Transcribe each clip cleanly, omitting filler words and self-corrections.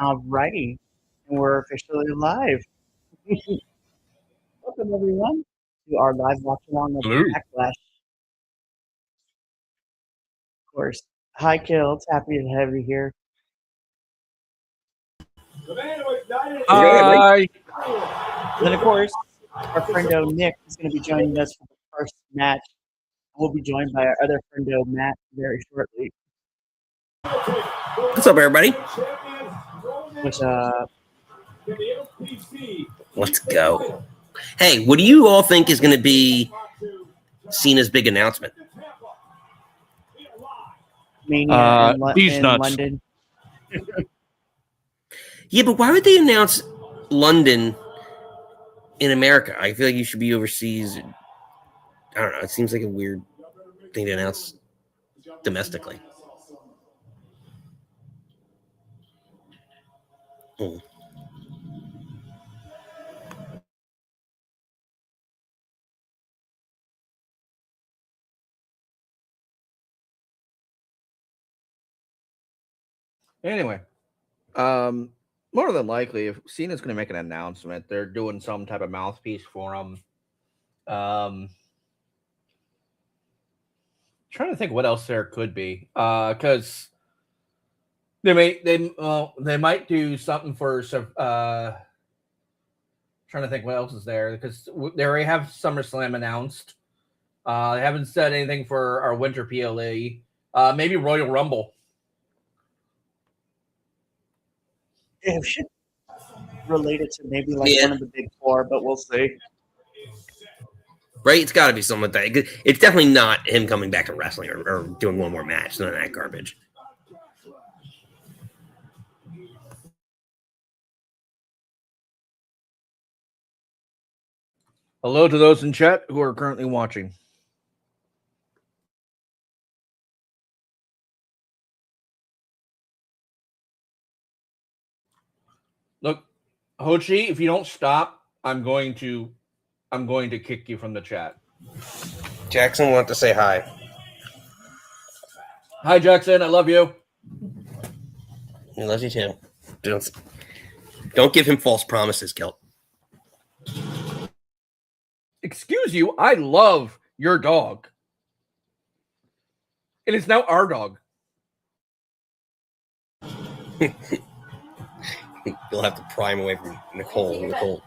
Alrighty, and we're officially live. Welcome everyone to our live watch along of Hello. Backlash. Of course. Hi Kilt, happy to have you here. Hi. And then of course, our friendo Nick is going to be joining us for the first match. We'll be joined by our other friendo Matt very shortly. What's up, everybody? Which Let's go. Hey, what do you all think is going to be Cena's big announcement? Mania these in nuts. London. Yeah, but why would they announce London in America? I feel like you should be overseas. I don't know. It seems like a weird thing to announce domestically. Hmm. Anyway, more than likely, if Cena's going to make an announcement, they're doing some type of mouthpiece for him. Trying to think what else there could be, because they might do something for trying to think what else is there, because they already have SummerSlam announced. They haven't said anything for our Winter PLE. Maybe Royal Rumble. Yeah, we should relate it to maybe like one of the big four, but we'll see. Right? It's got to be something like that. It's definitely not him coming back to wrestling or doing one more match. None of that garbage. Hello to those in chat who are currently watching. Look, Hochi, if you don't stop, I'm going to kick you from the chat. Jackson wanted to say hi. Hi, Jackson. I love you. He loves you too. Don't give him false promises, Kilt. Excuse you, I love your dog. It is now our dog. You'll have to pry him away from Nicole.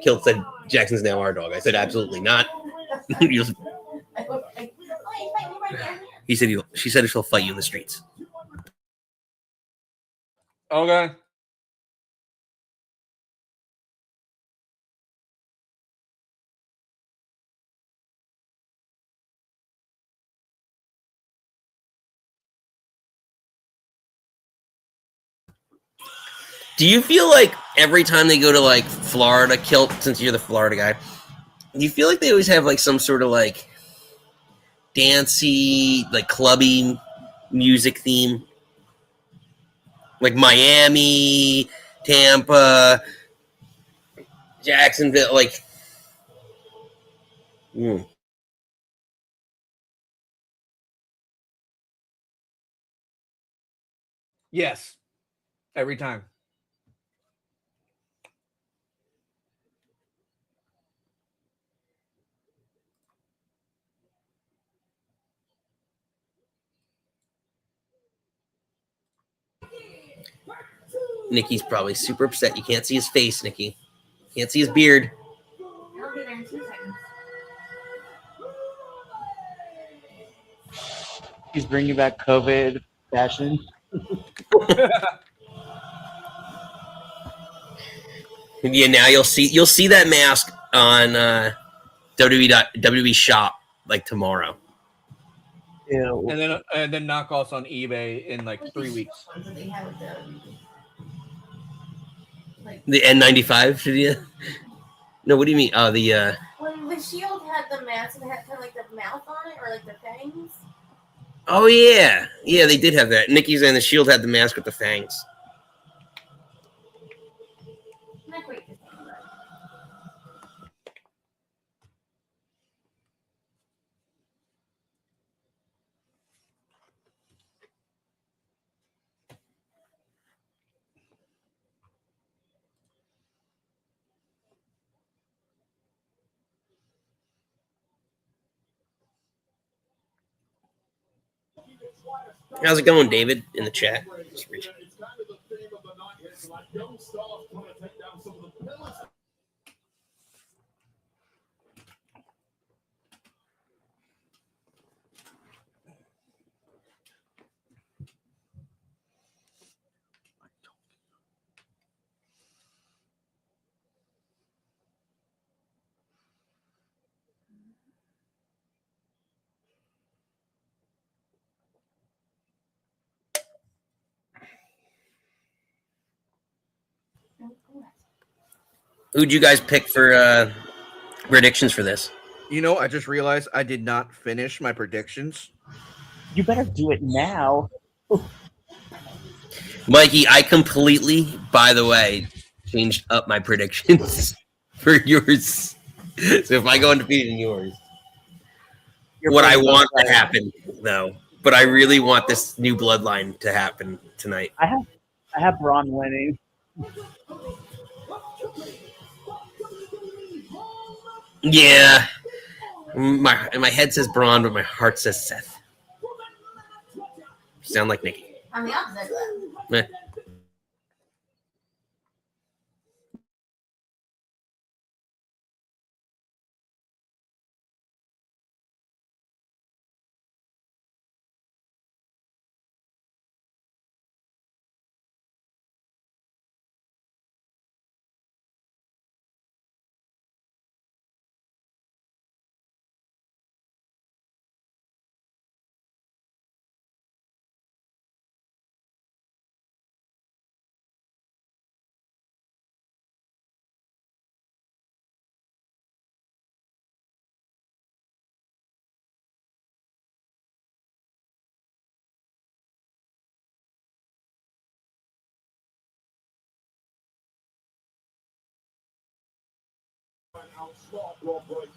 Kilt said Jackson's now our dog. I said absolutely not. He said she said she'll fight you in the streets. Okay. Do you feel like every time they go to like Florida, Kilt, since you're the Florida guy, do you feel like they always have like some sort of like dancey, like clubby music theme? Like Miami, Tampa, Jacksonville, like Yes. Every time. Nikki's probably super upset. You can't see his face, Nikki. Can't see his beard. I'll be there in 2 seconds. He's bringing back COVID fashion. Yeah, now you'll see that mask on WWE Shop like tomorrow. Ew. And then knockoffs on eBay in like 3 weeks. The N95, should you? No, what do you mean? Oh, the When the Shield had the mask, it had kind of like the mouth on it, or like the fangs. Oh yeah, they did have that. Nikki's and the Shield had the mask with the fangs. How's it going, David? In the chat. Who'd you guys pick for predictions for this? You know, I just realized I did not finish my predictions. You better do it now. Mikey, I completely, by the way, changed up my predictions for yours. So if I go undefeated in yours, what I want to happen, though, but I really want this new bloodline to happen tonight. I have Braun winning. Yeah, my head says Braun, but my heart says Seth. Sound like Nikki. I'm the opposite of that.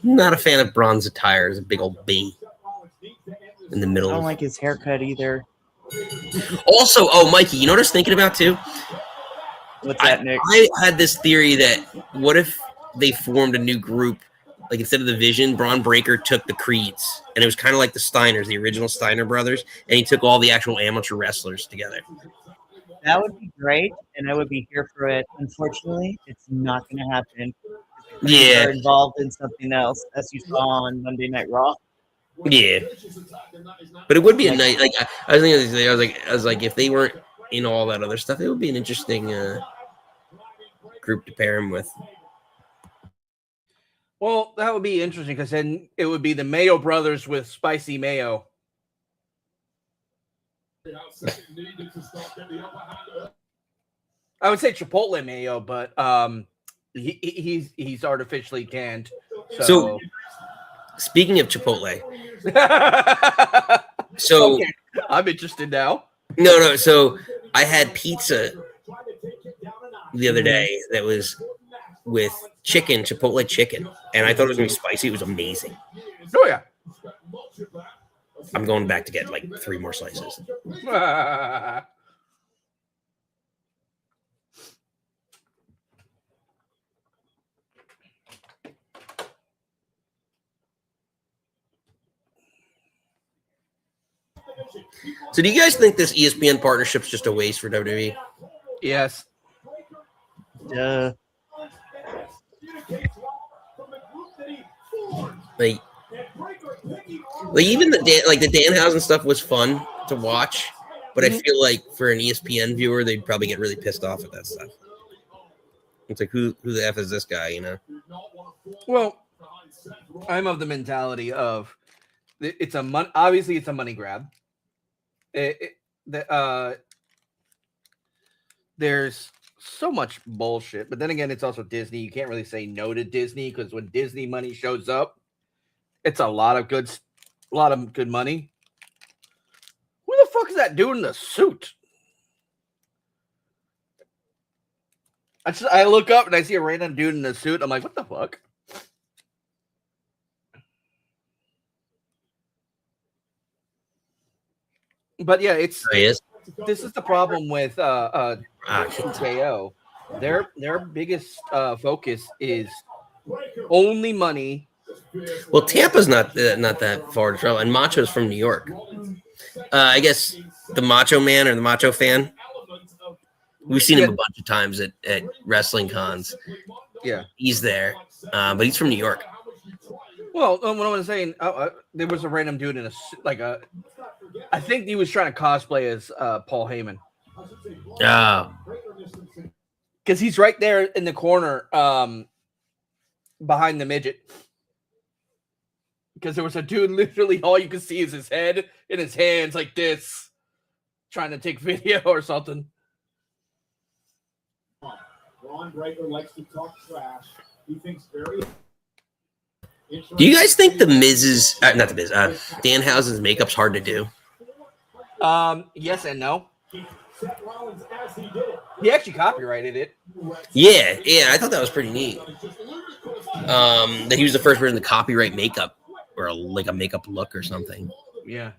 I'm not a fan of Braun's attire. It's a big old B in the I middle. don't like his haircut either. Also, oh, Mikey, you know what I was thinking about too? What's that, Nick? I had this theory that what if they formed a new group, like instead of the Vision, Braun Breaker took the Creeds, and it was kind of like the Steiners, the original Steiner brothers, and he took all the actual amateur wrestlers together. That would be great, and I would be here for it. Unfortunately, it's not going to happen. Yeah, They're involved in something else, as you saw on Monday Night Raw. yeah, but it would be a night. Like I was thinking today, I was like, if they weren't in all that other stuff, it would be an interesting group to pair him with. Well, that would be interesting because then it would be the Mayo brothers with spicy mayo. I would say Chipotle mayo, but he's artificially canned. So speaking of Chipotle, so okay, I'm interested now. No. So I had pizza the other day that was with chicken, Chipotle chicken, and I thought it was gonna be spicy. It was amazing. Oh yeah. I'm going back to get like 3 more slices. So do you guys think this ESPN partnership's just a waste for WWE? Yes. Like even the Danhausen stuff was fun to watch, but I feel like for an ESPN viewer, they'd probably get really pissed off at that stuff. It's like who the F is this guy, you know? Well, I'm of the mentality of it's obviously it's a money grab. There's so much bullshit, but then again, it's also Disney. You can't really say no to Disney because when Disney money shows up, it's a lot of good money. Who the fuck is that dude in the suit? I look up and I see a random dude in the suit. I'm like, what the fuck? But yeah, this is the problem with TKO. Their biggest focus is only money. Well, Tampa's not that far to travel, and Macho's from New York. I guess the Macho Man or the Macho Fan. We've seen him a bunch of times at wrestling cons. Yeah. He's there, but he's from New York. Well, what I was saying, there was a random dude in I think he was trying to cosplay as Paul Heyman. Oh. Because he's right there in the corner behind the midget. Because there was a dude, literally all you can see is his head and his hands like this, trying to take video or something. Ron Breaker likes to talk trash. He thinks very. Do you guys think the Miz's, not the Miz, Danhausen's makeup's hard to do? Yes and no. He actually copyrighted it. Yeah, I thought that was pretty neat. That he was the first person to copyright makeup or like a makeup look or something. Yeah.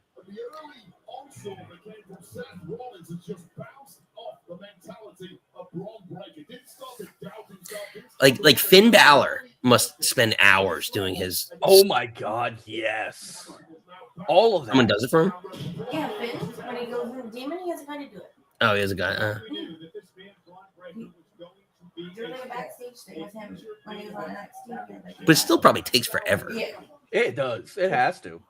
Like Finn Balor must spend hours doing his. Oh my God! Yes. All of that. Someone does it for him. Yeah, Finn, when he goes in the demon, he has a guy to do it. Oh, he has a guy. You're like a backstage thing with him when he was on NXT. But it still probably takes forever. Yeah. It does. It has to.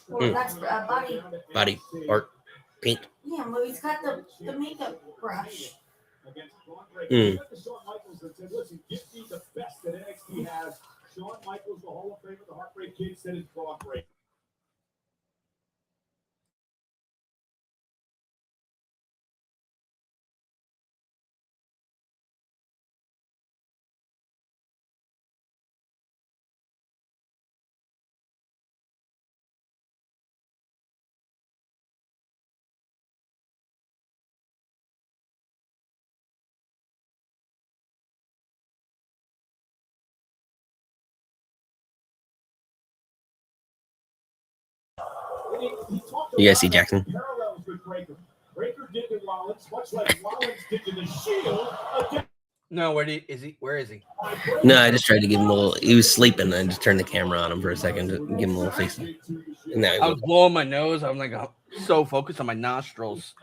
Well, that's body. Body art, paint. Yeah, well, he's got the makeup brush. Mm. Shawn Michaels that said, listen, give me the best that NXT has. Shawn Michaels, the Hall of Famer, the Heartbreak Kid, said it's Brock Breaker. You guys see Jackson? Parallels with Breaker. Breaker did to Rollins, much like Rollins did to the Shield. No, where is he? Where is he? No, I just tried to give him a little. He was sleeping. I just turned the camera on him for a second to give him a little face. And now he I was woke up. blowing my nose. I'm like so focused on my nostrils.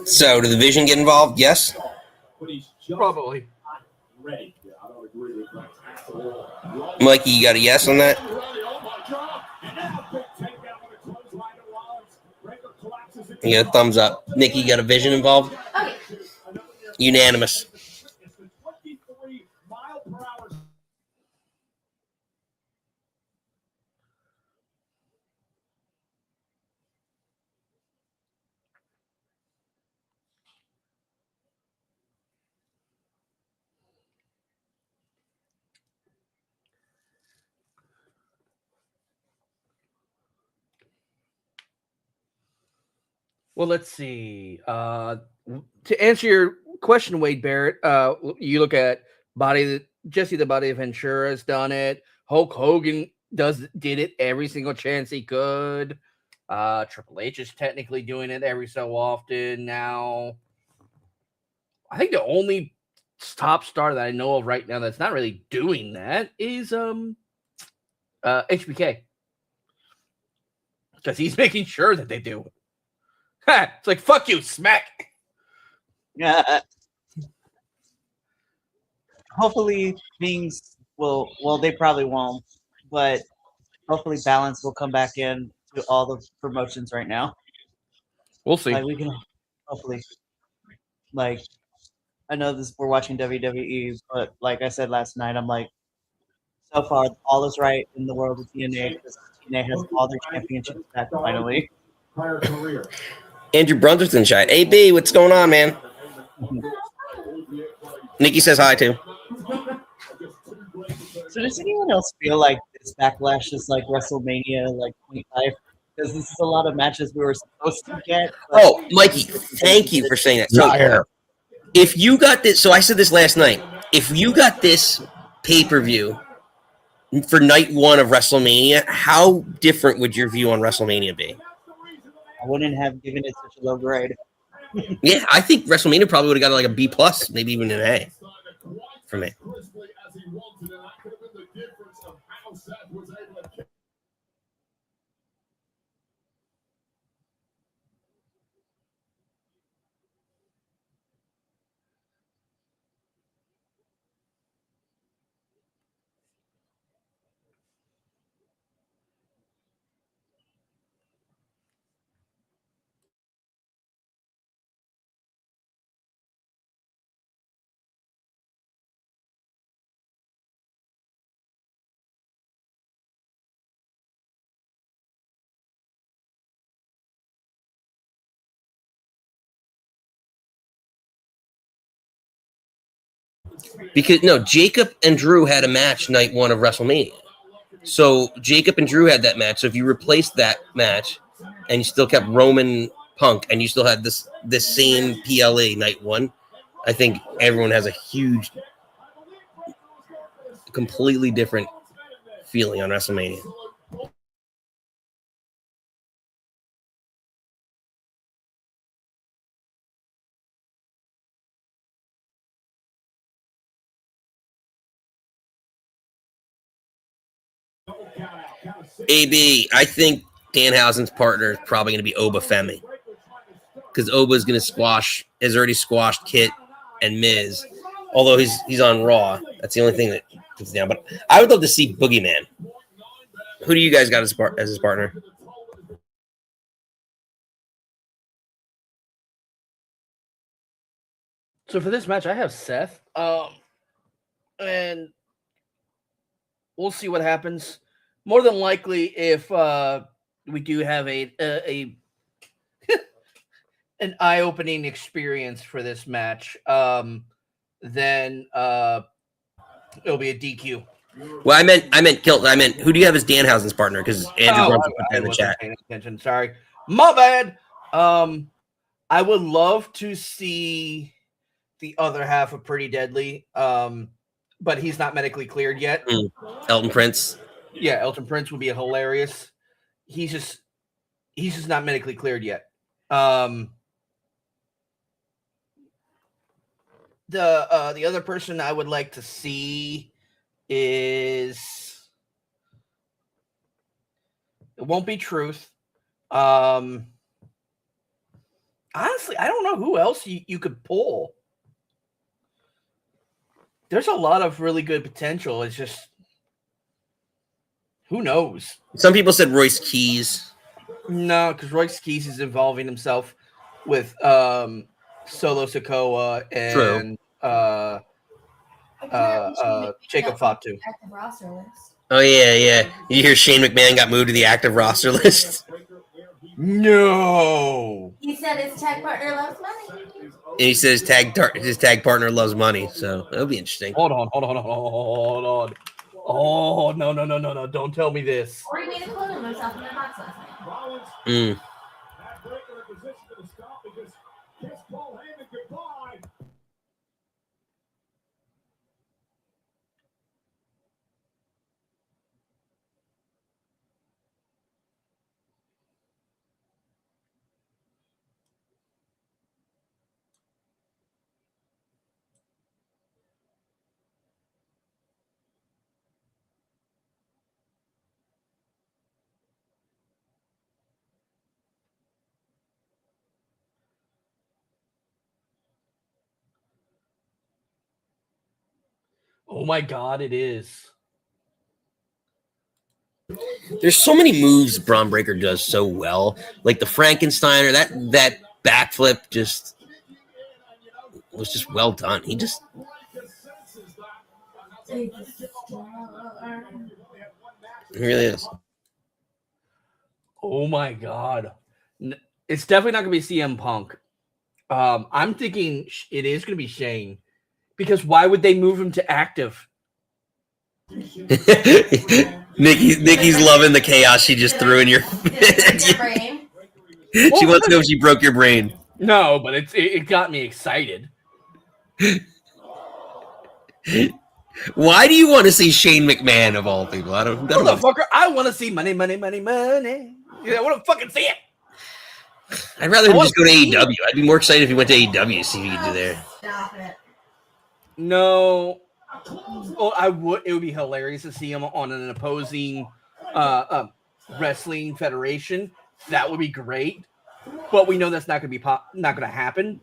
So, did the Vision get involved? Yes. Probably. Mikey, you got a yes on that? You got a thumbs up. Nikki, you got a Vision involved? Okay. Unanimous. Well, let's see. To answer your question, Wade Barrett, you look at Jesse the Body of Ventura has done it. Hulk Hogan did it every single chance he could. Triple H is technically doing it every so often now. I think the only top star that I know of right now that's not really doing that is HBK. because he's making sure that they do. It's like, fuck you, smack. Yeah. Hopefully things will. Well, they probably won't, but hopefully balance will come back in to all the promotions right now. We'll see. Like we can hopefully. Like I know this. We're watching WWE, but like I said last night, I'm like, so far all is right in the world of TNA because TNA has all their championships back finally. Prior career. Andrew Brunswick's in chat. AB, what's going on, man? Nikki says hi too. So does anyone else feel like this Backlash is like WrestleMania like 25? Because this is a lot of matches we were supposed to get. Oh, Mikey, thank you for saying that. So if you got this, so I said this last night. If you got this pay-per-view for night one of WrestleMania, how different would your view on WrestleMania be? I wouldn't have given it such a low grade. Yeah, I think WrestleMania probably would have got like a B plus, maybe even an A for me. Because no, Jacob and Drew had a match night one of WrestleMania. So Jacob and Drew had that match. So if you replaced that match and you still kept Roman Punk and you still had this same PLA night one, I think everyone has a huge, completely different feeling on WrestleMania. AB, I think Danhausen's partner is probably going to be Oba Femi because Oba's going to has already squashed Kit and Miz, although he's on Raw. That's the only thing that puts down. But I would love to see Boogeyman. Who do you guys got as his partner? So for this match, I have Seth. And we'll see what happens. More than likely, if we do have a an eye-opening experience for this match, then it'll be a DQ. Well, I meant Kilt. I meant who do you have as Danhausen's partner? Because Andrew Brunswick put that in the chat. Paying attention. Sorry, my bad. I would love to see the other half of Pretty Deadly, but he's not medically cleared yet. Elton Prince. Yeah, Elton Prince would be hilarious. He's just not medically cleared yet. The other person I would like to see is, it won't be Truth. Honestly, I don't know who else you could pull. There's a lot of really good potential. It's just, who knows? Some people said Royce Keys. No, because Royce Keys is involving himself with Solo Sikoa and Jacob Fatu. Active roster list. Oh yeah. You hear Shane McMahon got moved to the active roster list. No. He said his tag partner loves money. And he says his tag partner loves money, so that'll be interesting. Hold on. Oh, no. Don't tell me this. Or he made a clone of himself in the box last night. Oh my God, it is. There's so many moves Braun Breaker does so well, like the Frankensteiner. That backflip was just well done. He just he really is. Oh my God. It's definitely not going to be CM Punk. I'm thinking it is going to be Shane, because why would they move him to active? Nikki's loving the chaos she just threw in your. She wants to know if she broke your brain. No, but it got me excited. Why do you want to see Shane McMahon of all people? I don't Motherfucker, I want to see money, money, money, money. Yeah, I want to fucking see it. I'd rather him just go to AEW. I'd be more excited if he went to AEW to see what he could do there. Stop it. No. Oh, I would. It would be hilarious to see him on an opposing wrestling federation. That would be great. But we know that's not going to be not going to happen.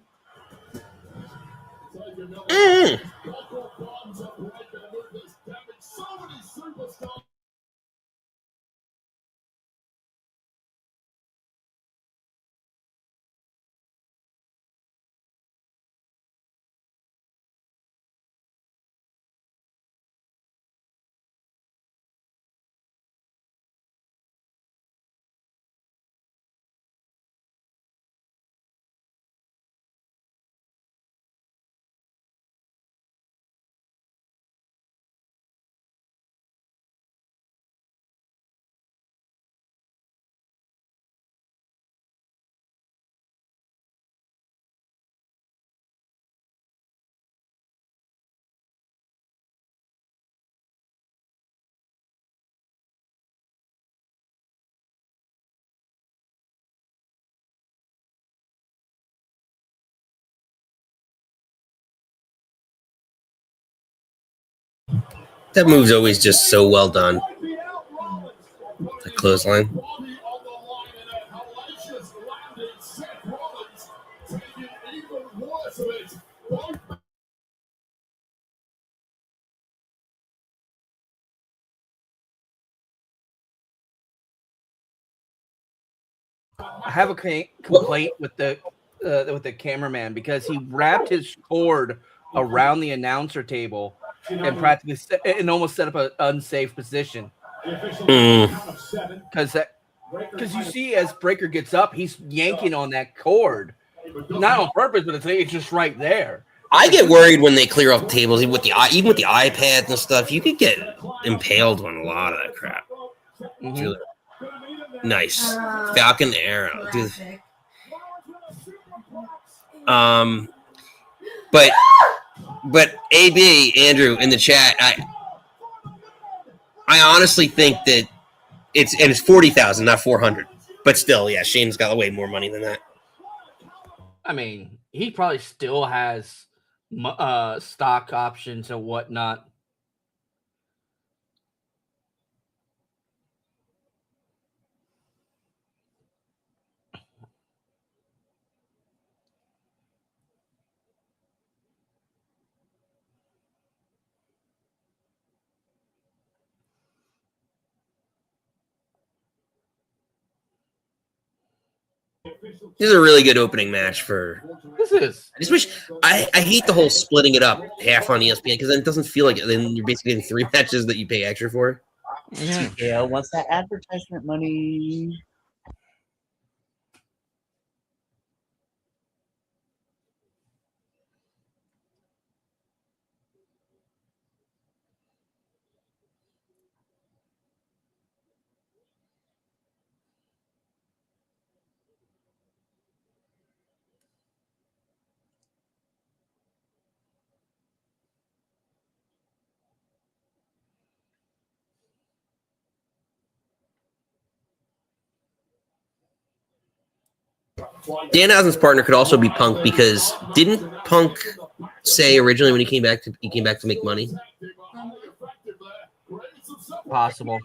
That move's always just so well done. The clothesline. I have a complaint with the cameraman because he wrapped his cord around the announcer table and practically almost set up an unsafe position. Because you see, as Breaker gets up, he's yanking on that cord, not on purpose, but it's just right there. I get worried when they clear off tables, even with the iPads and stuff. You could get impaled on a lot of that crap. Mm-hmm. Really nice Falcon Arrow, dude. But AB Andrew in the chat, I honestly think that it's 40,000, not 400. But still, yeah, Shane's got way more money than that. I mean, he probably still has stock options and whatnot. This is a really good opening match for. This is. I just wish I hate the whole splitting it up half on ESPN because then it doesn't feel like it. Then you're basically getting 3 matches that you pay extra for. Yeah, what's that advertisement money? Danhausen's partner could also be Punk because didn't Punk say originally when he came back to make money? Possible.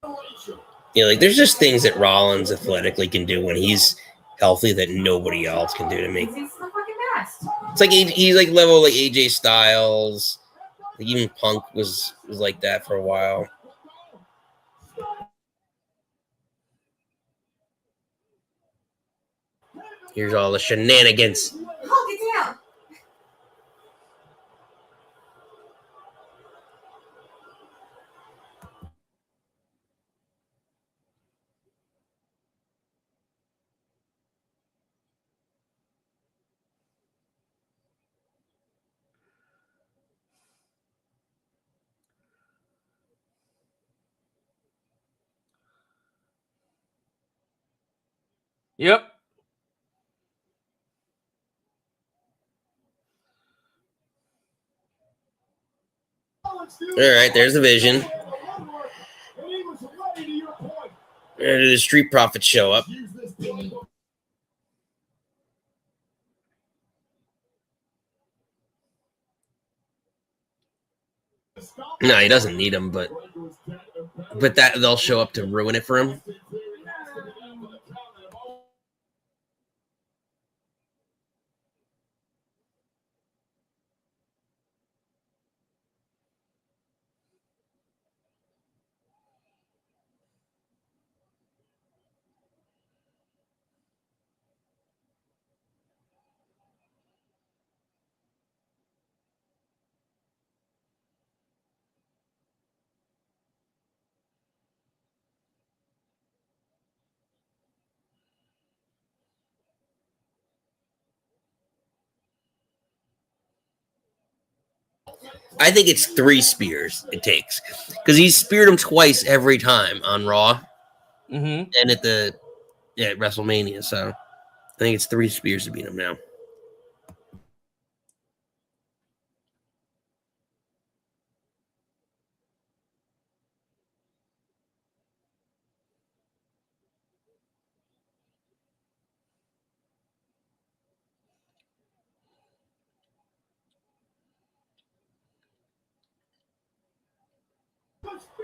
You know, like there's just things that Rollins athletically can do when he's healthy that nobody else can do to me. He's the fucking best. It's like he's like level like AJ Styles. Like even Punk was like that for a while. Here's all the shenanigans. Hulk it down. Yep. All right, there's the Vision. Where did the Street Profits show up? No, he doesn't need them, but that they'll show up to ruin it for him. I think it's 3 spears it takes because he speared him twice every time on Raw Mm-hmm. and at WrestleMania. So I think it's 3 spears to beat him now.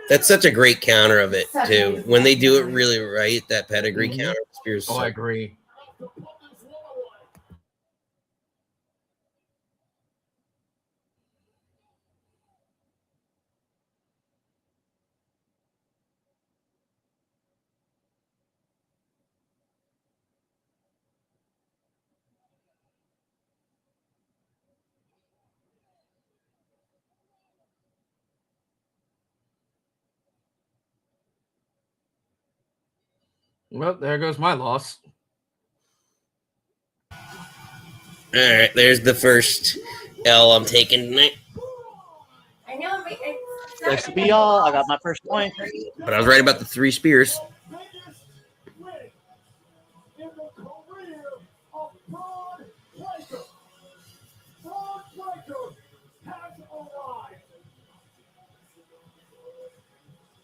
That's such a great counter of it too. When they do it really right, that pedigree Mhm. counter spears. Oh, I agree. Well, there goes my loss. All right, there's the first L I'm taking tonight. I know Nice to be all. I got my first point. But I was right about the 3 spears.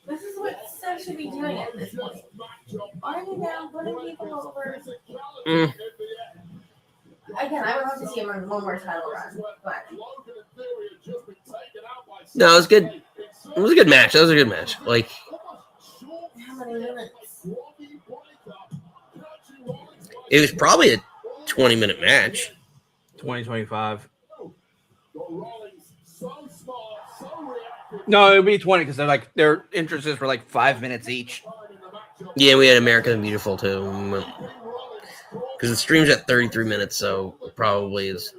This is what Seth should be doing at this point. Finding down, putting people over. Mm. Again, I would love to see him on one more title run, but No, it was good. It was a good match. That was a good match. Like, how many minutes? it was probably a 20-minute match. 2025. No, it would be 20 because their entrances were like 5 minutes each. Yeah, we had America the Beautiful too. Because the stream's at 33 minutes, so it probably is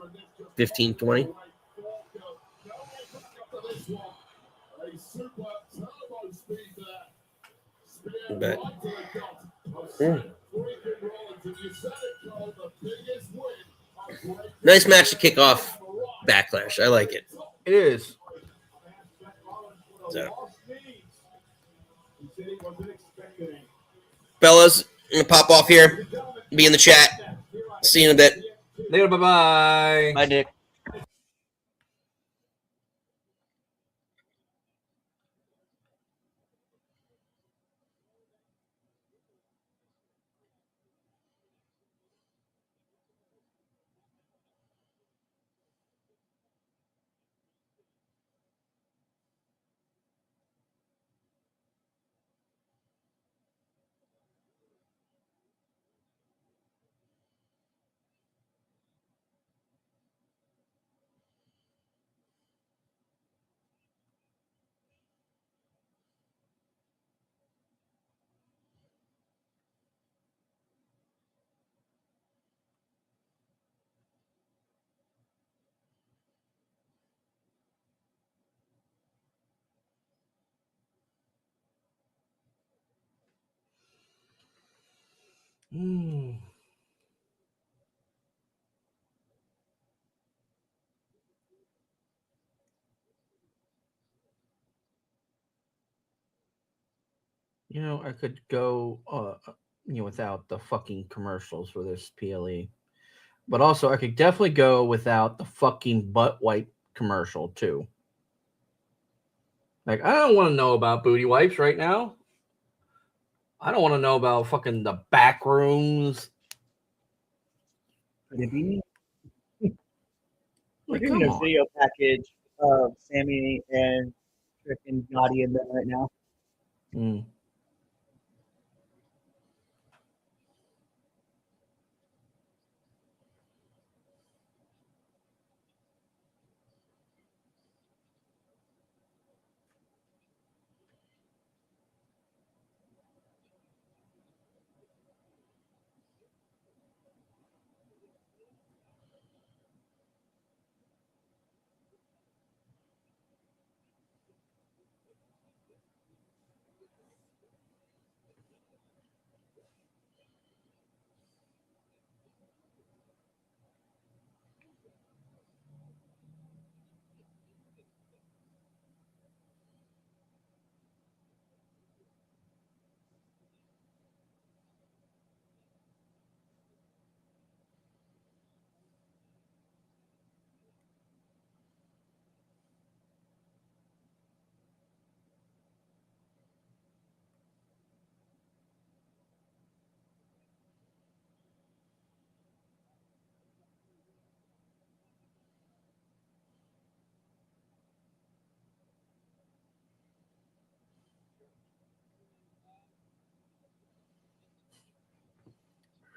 15, 20. But nice match to kick off Backlash. I like it. It is. So, fellas, I'm gonna pop off here. Be in the chat. See you in a bit. Later, bye-bye. Bye, Dick. Hmm. You know, I could go, without the fucking commercials for this PLE, but also I could definitely go without the fucking butt wipe commercial too. Like, I don't want to know about booty wipes right now. I don't want to know about fucking the back rooms. Could it be me? We're Like, doing come a on. video package of Sammy and Trick and Gotti in there right now. Mm.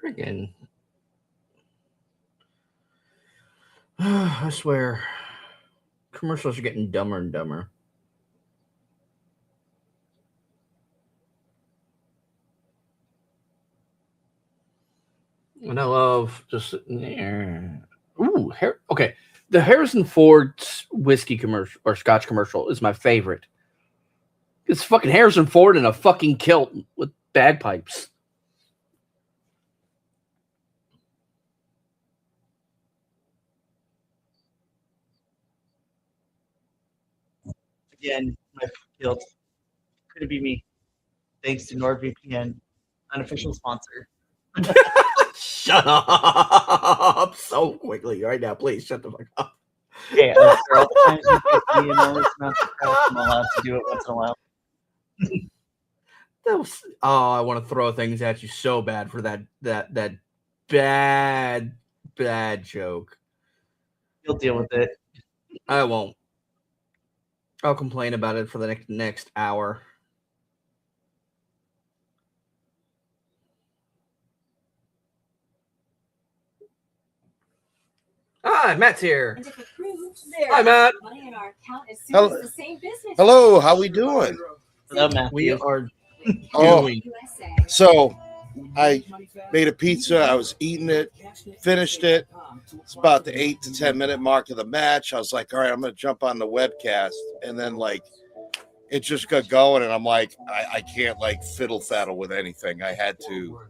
Friggin'. I swear, commercials are getting dumber and dumber. And I love just sitting there. Ooh, okay. The Harrison Ford whiskey commercial or Scotch commercial is my favorite. It's fucking Harrison Ford in a fucking kilt with bagpipes. Again, my guilt. Could it be me? Thanks to NordVPN, unofficial sponsor. Shut up so quickly right now. Please shut the fuck up. Hey, after all the times you give me enormous amounts of crap, I'm allowed to do it once in a while. I want to throw things at you so bad for that bad joke. You'll deal with it. I won't. I'll complain about it for the next hour. Hi, Matt's here. Hi, Matt. Hello, how we doing? Hello, Matthew. We are Oh, doing. so I made a pizza. I was eating it, finished it. It's about the 8 to 10 minute mark of the match. I was like, all right, I'm going to jump on the webcast. And then, like, it just got going. And I'm like, I can't, like, fiddle faddle with anything. I had to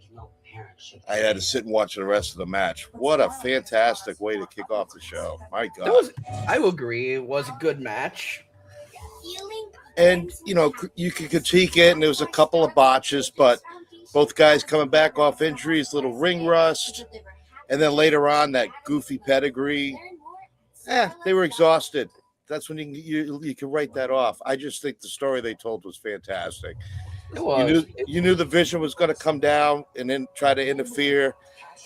sit and watch the rest of the match. What a fantastic way to kick off the show. My God. I will agree. It was a good match. And, you know, you could critique it, and there was a couple of botches, but both guys coming back off injuries, little ring rust. And then later on, that goofy pedigree. They were exhausted. That's when you can write that off. I just think the story they told was fantastic. It was. You knew the Vision was going to come down and then try to interfere.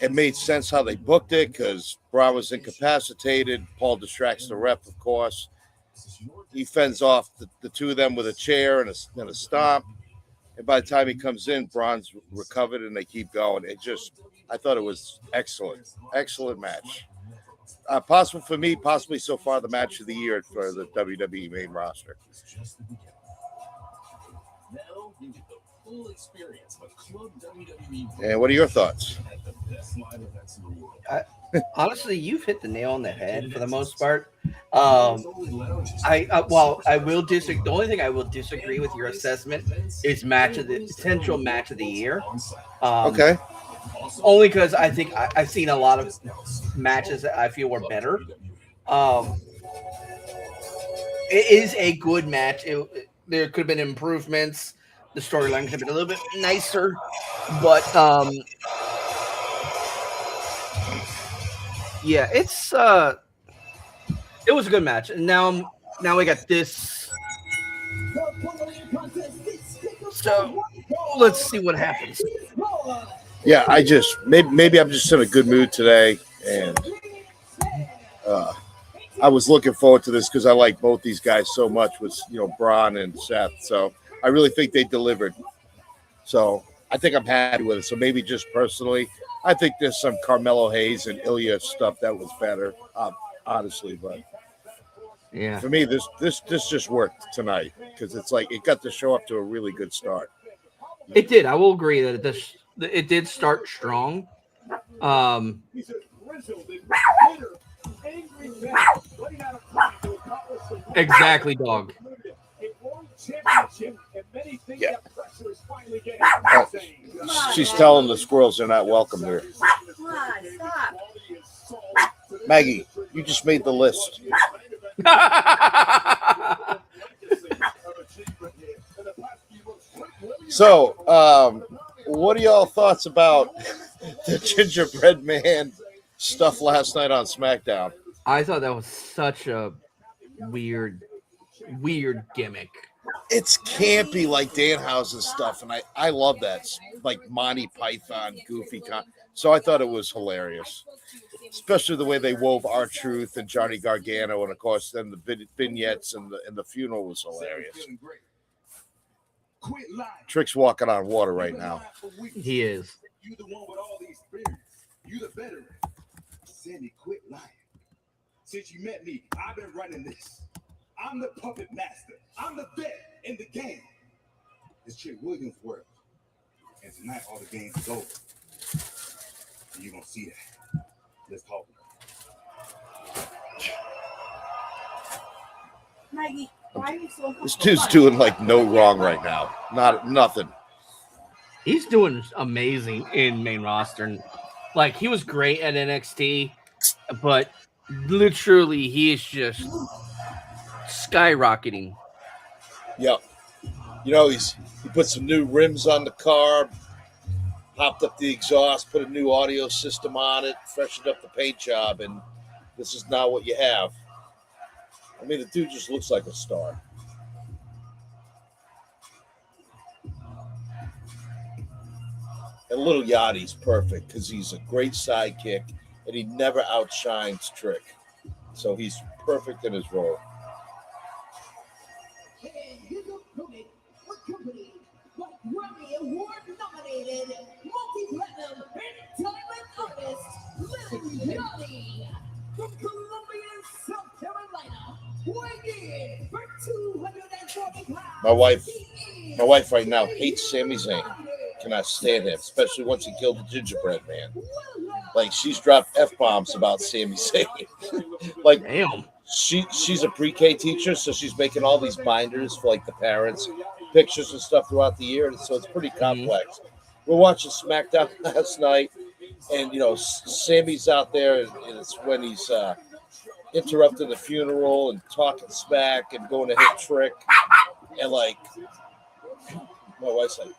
It made sense how they booked it because Braun was incapacitated. Paul distracts the ref, of course. He fends off the two of them with a chair and a stomp. And by the time he comes in, Braun's recovered and they keep going. I thought it was excellent. Excellent match. Possible for me, possibly so far the match of the year for the WWE main roster. And what are your thoughts? Honestly, you've hit the nail on the head for the most part. I will disagree. The only thing I will disagree with your assessment is potential match of the year. Okay. Only because I think I've seen a lot of matches that I feel were better. It is a good match. There could have been improvements. The storyline could have been a little bit nicer, but yeah, it was a good match. And now we got this. So let's see what happens. Yeah, I just maybe I'm just in a good mood today, and I was looking forward to this because I like both these guys so much with Braun and Seth. So I really think they delivered. So I think I'm happy with it. So maybe just personally, I think there's some Carmelo Hayes and Ilya stuff that was better, honestly. But yeah, for me, this just worked tonight because it's like it got the show up to a really good start. It did. I will agree that it did start strong. Exactly, dog. Yeah. She's telling the squirrels they're not welcome here. Stop. Maggie, you just made the list. So, what are y'all thoughts about the gingerbread man stuff last night on SmackDown? I thought that was such a weird gimmick. It's campy like Danhausen's stuff, and I love that. It's like Monty Python, goofy. So I thought it was hilarious, especially the way they wove R-Truth and Johnny Gargano, and of course then the vignettes and the funeral was hilarious. Trick's walking on water right now. He is. You the one with all the experience. You the veteran. Sammy, quit lying. Since you met me, I've been running this. I'm the puppet master. I'm the vet in the game. It's Chick Williams' work. And tonight all the games is over. And you're gonna see that. Let's talk. Maggie, why are you so This dude's doing like no wrong right now. Nothing. He's doing amazing in main roster. Like, he was great at NXT, but literally he is just skyrocketing. Yep. He put some new rims on the car, popped up the exhaust, put a new audio system on it, freshened up the paint job, and this is now what you have. I mean, the dude just looks like a star. And Little Yachty's perfect because he's a great sidekick and he never outshines Trick. So he's perfect in his role. Grammy Award-nominated multi-platinum talent artist Lil Yachty from Columbia, South Carolina, weighing in for 240 pounds. My wife right now hates Sami Zayn. Cannot stand him, especially once he killed the gingerbread man. Like, she's dropped F-bombs about Sami Zayn. Like, Damn. She's a pre-K teacher, so she's making all these binders for like the parents, pictures and stuff throughout the year, and so it's pretty complex. We're watching SmackDown last night, and Sammy's out there, and it's when he's interrupting the funeral and talking smack and going to hit Trick, and like my wife's like,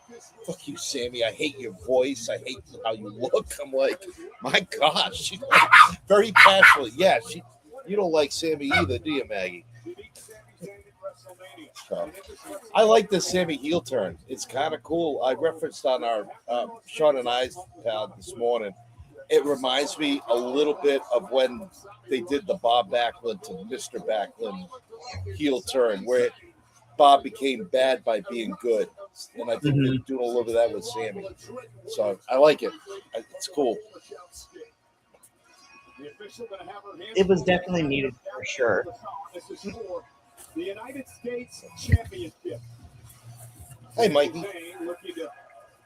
"Fuck you, Sammy! I hate your voice. I hate how you look." I'm like, "My gosh!" She's like, very passionately. Yeah, you don't like Sammy either, do you, Maggie? So, I like this Sammy heel turn. It's kind of cool. I referenced on our Sean and I's pal this morning. It reminds me a little bit of when they did the Bob Backlund to Mr. Backlund heel turn, where Bob became bad by being good. And I think they're doing a little bit of that with Sammy. So I like it. It's cool. It was definitely needed for sure. The United States Championship. Hey, Mikey. Looking to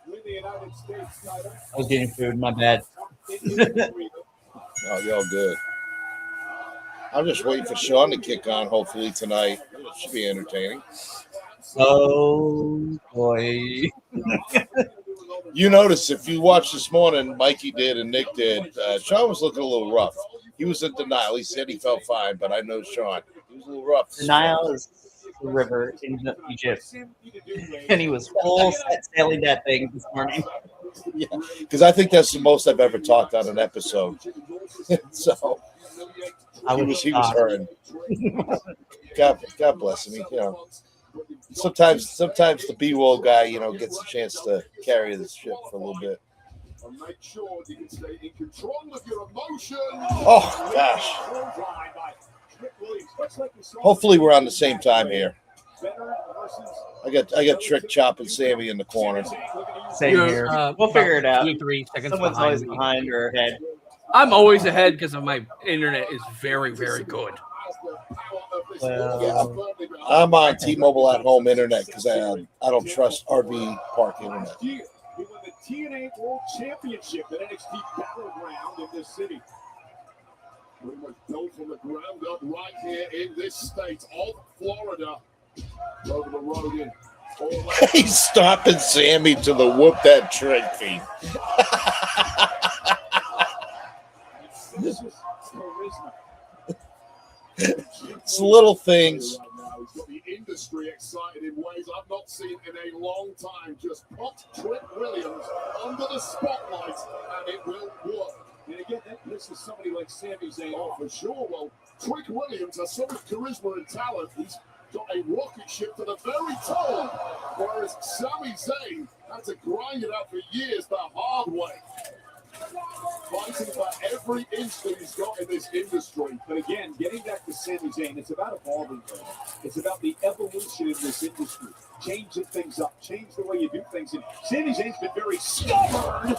win the United States title. I was getting food, my bad. Oh, y'all good. I'm just waiting for Sean to kick on, hopefully, tonight. It should be entertaining. Oh, boy. You notice if you watched this morning, Mikey did and Nick did. Sean was looking a little rough. He was in denial. He said he felt fine, but I know Sean. He was a little rough. Denial is the river in Egypt, and he was full set sailing that thing this morning. Yeah, because I think that's the most I've ever talked on an episode. So he was hurting. God bless him. Sometimes the B-roll guy, gets a chance to carry the ship for a little bit. Make sure you can stay in control of your emotions. Oh gosh. Hopefully we're on the same time here. I got Trick chopping Sammy in the corner. Same here. We'll figure it out. 3 seconds Someone's behind always me. behind or ahead. I'm always ahead because of my internet is very, very good. Well, I'm on T-Mobile at home internet because I don't trust RV park internet. We won the TNA World Championship at NXT Battleground in this city. Pretty much built from the ground up right here in this state of Florida. Over the road in. He's stopping Sammy to the whoop that Trick feed. It's little things. He's got the industry excited in ways I've not seen in a long time. Just put Trick Williams under the spotlight, and it will work. And again, this is somebody like Sami Zayn. Oh, for sure. Well, Trick Williams has so much charisma and talent. He's got a rocket ship to the very top, whereas Sami Zayn had to grind it out for years the hard way. Fighting for every inch that he's got in this industry. But again, getting back to Sami Zayn, it's about evolving. It's about the evolution in this industry. Changing things up, change the way you do things. And Sami Zayn's been very stubborn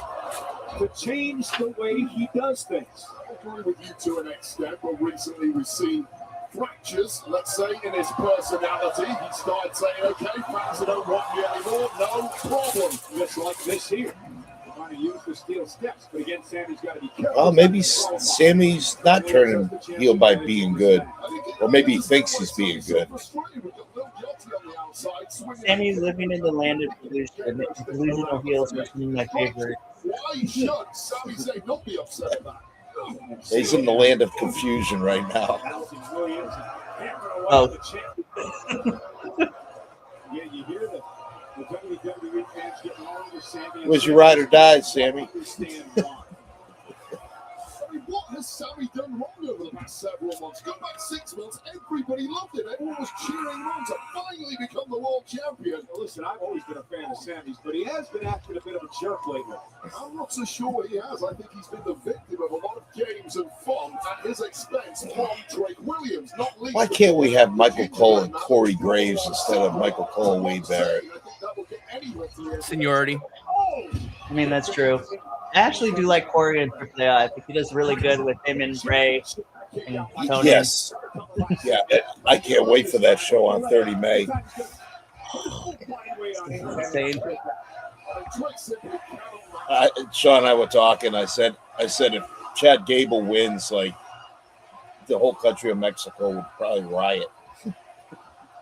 to change the way he does things. I agree with you to an extent, but recently we've seen fractures, let's say, in his personality. He started saying, okay, fans don't want me anymore, no problem. Just like this here. Trying to use the steel steps, but again, Sammy's got to be careful. Well, maybe Sammy's not turning heel by being good, or maybe he thinks he's being good. Sammy's living in the land of delusion. Delusional heels are some of my favorite. Why should Sami Zayn not be upset about it? He's in the land of confusion right now. Oh. Yeah, you hear the WWE fans getting all over Sami. Where's your ride or die, Sammy? What has Sami done wrong over the past several months? Go back 6 months, everybody loved it. Everyone was cheering him on to finally become the world champion. Well, listen, I've always been a fan of Sami's, but he has been acting a bit of a jerk lately. I'm not so sure he has. I think he's been the victim of a lot of games and fun at his expense from Drake Williams, not least. Why can't we have Michael Cole and Corey Graves instead of Michael Cole and Wade Barrett? Seniority. I mean, that's true. I actually do like Corey and AAA. I think he does really good with him and Ray and Tony. Yes. Yeah, I can't wait for that show on 30 May. Insane. Sean and I were talking. I said if Chad Gable wins, like the whole country of Mexico would probably riot.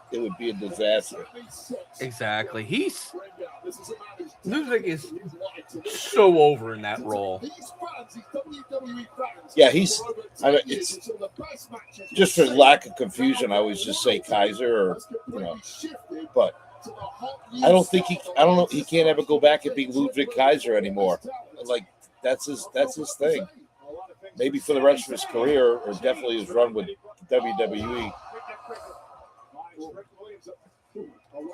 It would be a disaster. Exactly. Ludwig is so over in that role. Yeah, it's just for lack of confusion. I always just say Kaiser, or but I don't know. He can't ever go back and be Ludwig Kaiser anymore. Like that's his thing. Maybe for the rest of his career, or definitely his run with WWE.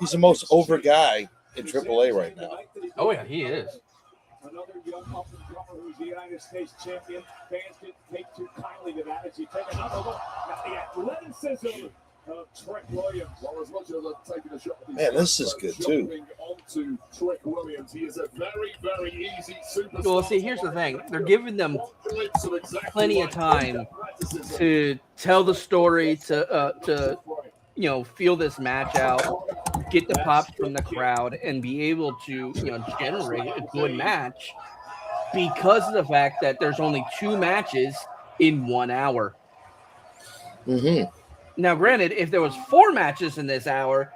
He's the most over guy in AAA right now. Oh yeah, he is. Another young up-and-comer who's the United States champion. Fans didn't take too kindly to that as you take another look at the athleticism of Trick Williams. Well, as much as I've taken a shot at Man, this is good too. Onto Trick Williams, he is a very, very easy superstar. Well, see, here's the thing. They're giving them plenty of time to tell the story, to feel this match out, get the pops from the crowd, and be able to, generate a good match because of the fact that there's only 2 matches in 1 hour. Mm-hmm. Now, granted, if there was 4 matches in this hour,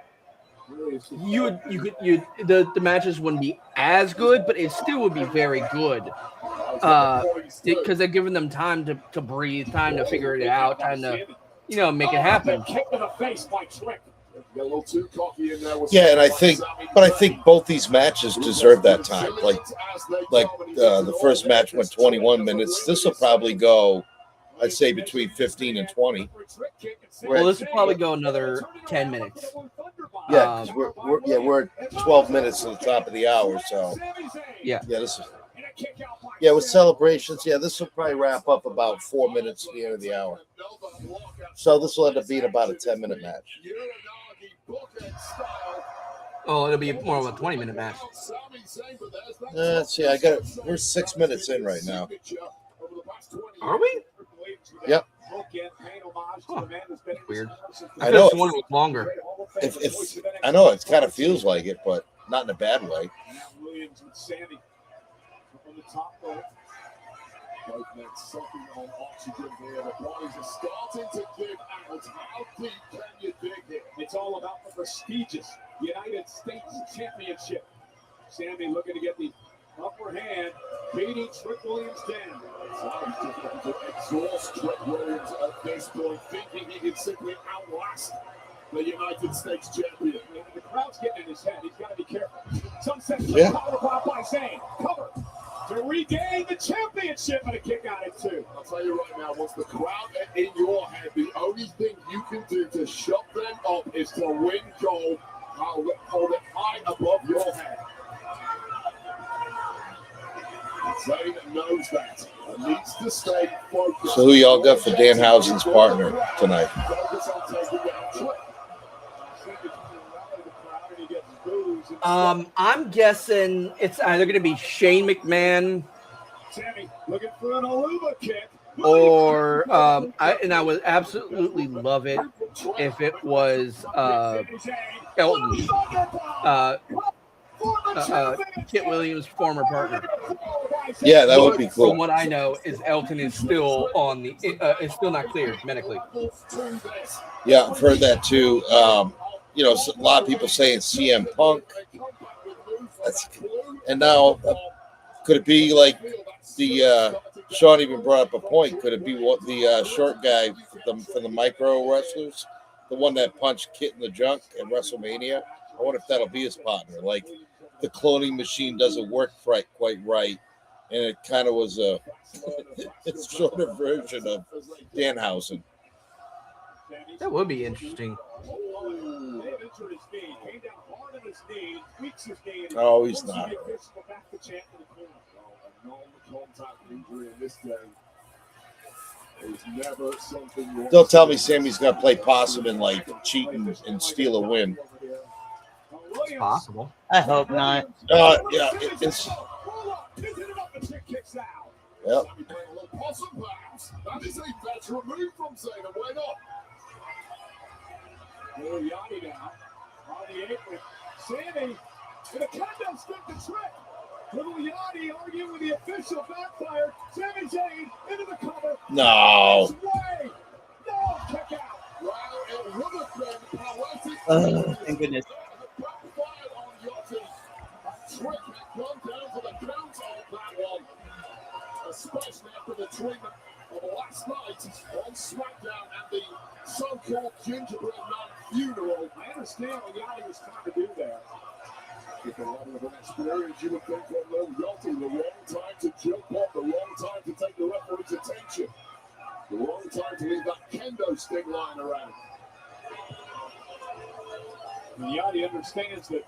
the matches wouldn't be as good, but it still would be very good. Because they're giving them time to breathe, time to figure it out, time to make it happen. Kick to the face by Trick. Got a little too cocky in there with Yeah, and I think both these matches deserve that time. Like the first match went 21 minutes. This will probably go, I'd say, between 15 and 20. Well, this will probably go another 10 minutes. Yeah, 'cause we're at 12 minutes to the top of the hour, so yeah, this is with celebrations. Yeah, this will probably wrap up about 4 minutes at the end of the hour. So this will end up being about a 10-minute match. Oh, it'll be more of a 20-minute match. See, we're 6 minutes in right now. Are we? Yep. Huh. Weird. I know. One was longer. If I know it kind of feels like it, but not in a bad way. Williams with Sammy up on the top rope. Both men sucking on oxygen there. The bodies are starting to give out. How deep can you dig here? It's all about the prestigious United States Championship. Sammy looking to get the upper hand, beating Trick Williams down. So he's just looking to exhaust Trick Williams at this point, thinking he can simply outlast the United States champion. And the crowd's getting in his head. He's got to be careful. Sunset power bomb by Zayn. Cover to regain the championship, and a kick out at 2. I'll tell you right now, once the crowd are in your head, the only thing you can do to shut them up is to win gold. Hold it high above your head. Zayn knows that and needs to stay focused. So who y'all got for Danhausen's partner tonight? I'm guessing it's either going to be Shane McMahon or I would absolutely love it if it was Elton, Kit Williams' former partner. Yeah, that would be cool. From what I know, is Elton is still on the is still not cleared medically. Yeah, I've heard that too. A lot of people saying CM Punk. And now, could it be like the Sean even brought up a point? Could it be what the short guy for the micro wrestlers, the one that punched Kit in the junk at WrestleMania? I wonder if that'll be his partner. Like the cloning machine doesn't work quite right, and it kind of was a shorter version of Danhausen. That would be interesting. Oh, he's not. Don't tell me Sammy's going to play possum and like cheat and steal a win. It's possible. I hope not. Yeah, it's. Yep. That is a veteran move from Zayn. Why not? Yachty now on the apron. Sammy with a countdown stick to Trick. Little Yachty arguing with the official backfire. Sami Zayn into the cover. No. No, kick out. Well, it would have been poetic. Thank goodness. Backfired on Yachty. Trick had gone down for the count on that one. Especially after the treatment of last night on SmackDown and the so-called gingerbread man funeral. I understand what Yachty was trying to do there. With the level of experience, you would think from Lil Yachty, the wrong time to jump up, the wrong time to take the referee's attention, the wrong time to leave that kendo stick lying around. Yachty understands that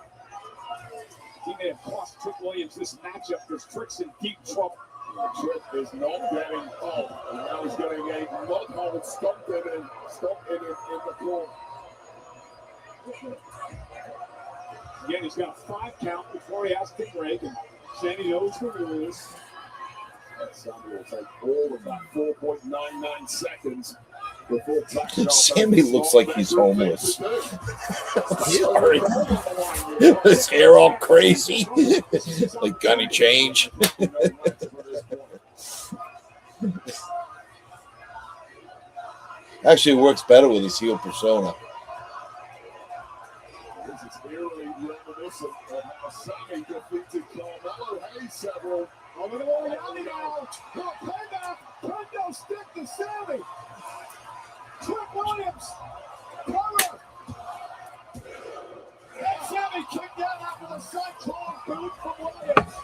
he may have cost Trick Williams this matchup because Trick's in deep trouble. Trick is not getting up, and now he's getting a mud hole stumped in the corner. Again, he's got a 5 count before he has to break, and Sammy knows the rules. Sammy will take all of that 4.99 seconds before touching off. Sammy looks like he's homeless. Sorry. His hair all crazy. Like gunny change. Actually works better with his heel persona. This is eerily reminiscent of how Sammy defeated Carmelo Hayes several. Over to Oriani now. Kendo stick to Sammy. Trick Williams. Cover. And Sammy kicked out after the cyclone boot from Williams.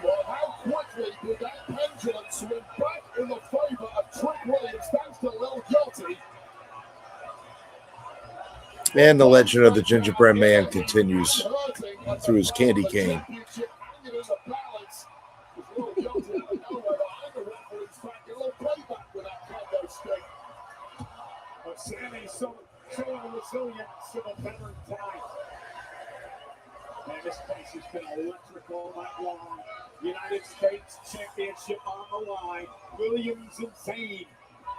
Well, how quickly did that pendulum swing back in the favor of Trick Williams thanks to Lil Guilty? And the legend of the gingerbread man continues through his candy cane. But Sammy's so resilient, so veteran tonight. Man, this place has been electric all night long. United States Championship on the line. Williams and Zayn.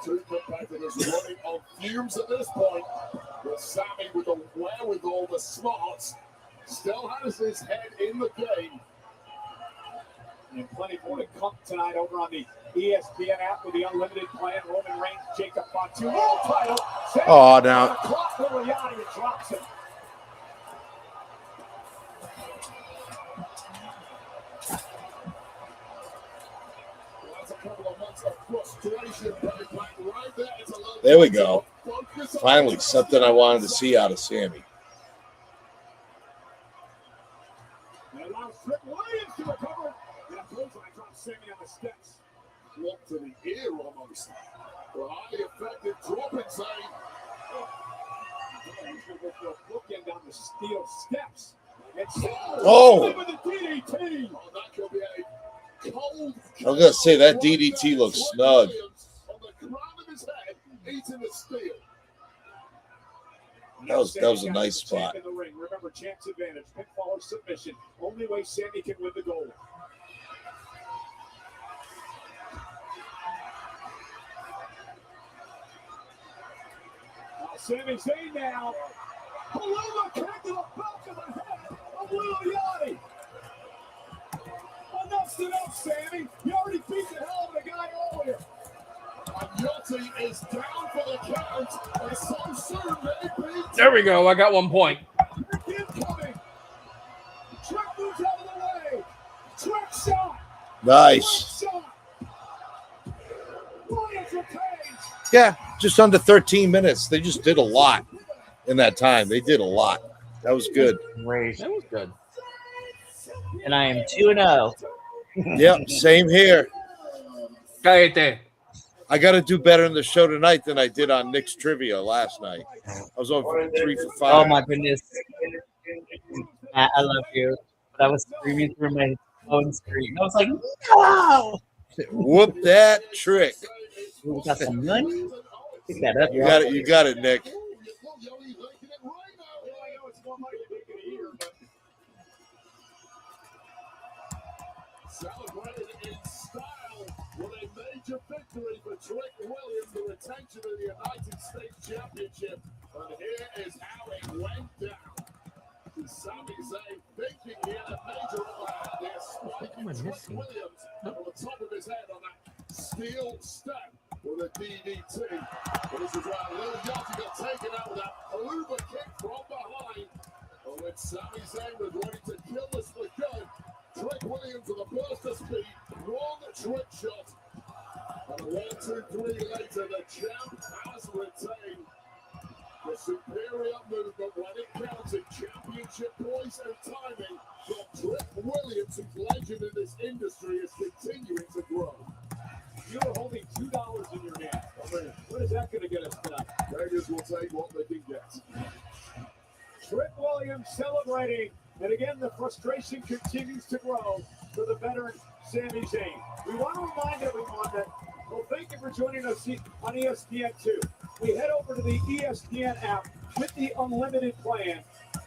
Two competitors running on fumes at this point. With Sammy with the wherewithal, the smarts, still has his head in the game. And plenty more to come tonight over on the ESPN app with the unlimited plan. Roman Reigns, Jacob Fatu, world title. Oh, now. Drops it. There we go. Finally, something I wanted to see out of Sammy. And allows Trick Williams to recover. And a clothesline drops Sammy on the steps. Walk to the ear almost. For highly effective dropping Zayn. Bookend on the steel steps. Oh! With the DDT. Oh, that could be a cold. I was gonna say that DDT looks snug. On the crown of his head, eating the steel. That was a nice spot. In the ring. Remember, champ's advantage, pinfall or submission. Only way Sammy can win the gold. Sami Zayn now. Paloma kick to the back of the head of Lil Yachty. Enough's enough, Sammy. You already beat the hell out of the guy earlier. And Yachty is down for the count. And so soon they beat. There we go. I got 1 point. Trick incoming. Trick moves out of the way. Trick shot. Nice. Trick shot. Williams retains. Yeah, just under 13 minutes. They just did a lot in that time. They did a lot. That was good. Great. That was good. And I am 2-0. Yep, same here. Cállate. I got to do better in the show tonight than I did on Nick's Trivia last night. I was on 3 for 5. Oh my goodness. Matt, I love you. But I was screaming through my phone screen. I was like, no! Whoop that trick. We got some money. Pick that up. You got it, Nick. Celebrated in style with a major victory for Trick Williams, the retention of the United States Championship. And here is how it went down. Sami Zayn thinking he had a major overhand there, spiking Trick Williams on the top of his head on that steel step with a DDT. And this is where Lil Yachty got taken out with that Uber kick from behind. And when Sami Zayn was ready to kill this for good, Trick Williams with a burst of speed, wrong trick shot. And a 1, 2, 3 later, the champ has retained the superior movement when it counted. Championship points and timing from Trick Williams, whose legend in this industry is continuing to grow. You're holding $2 in your hand. What is that going to get us tonight? Vegas will take what they can get. Trick Williams celebrating. And again, the frustration continues to grow for the veteran Sami Zayn. We want to remind everyone that, well, thank you for joining us on ESPN2. We head over to the ESPN app with the unlimited plan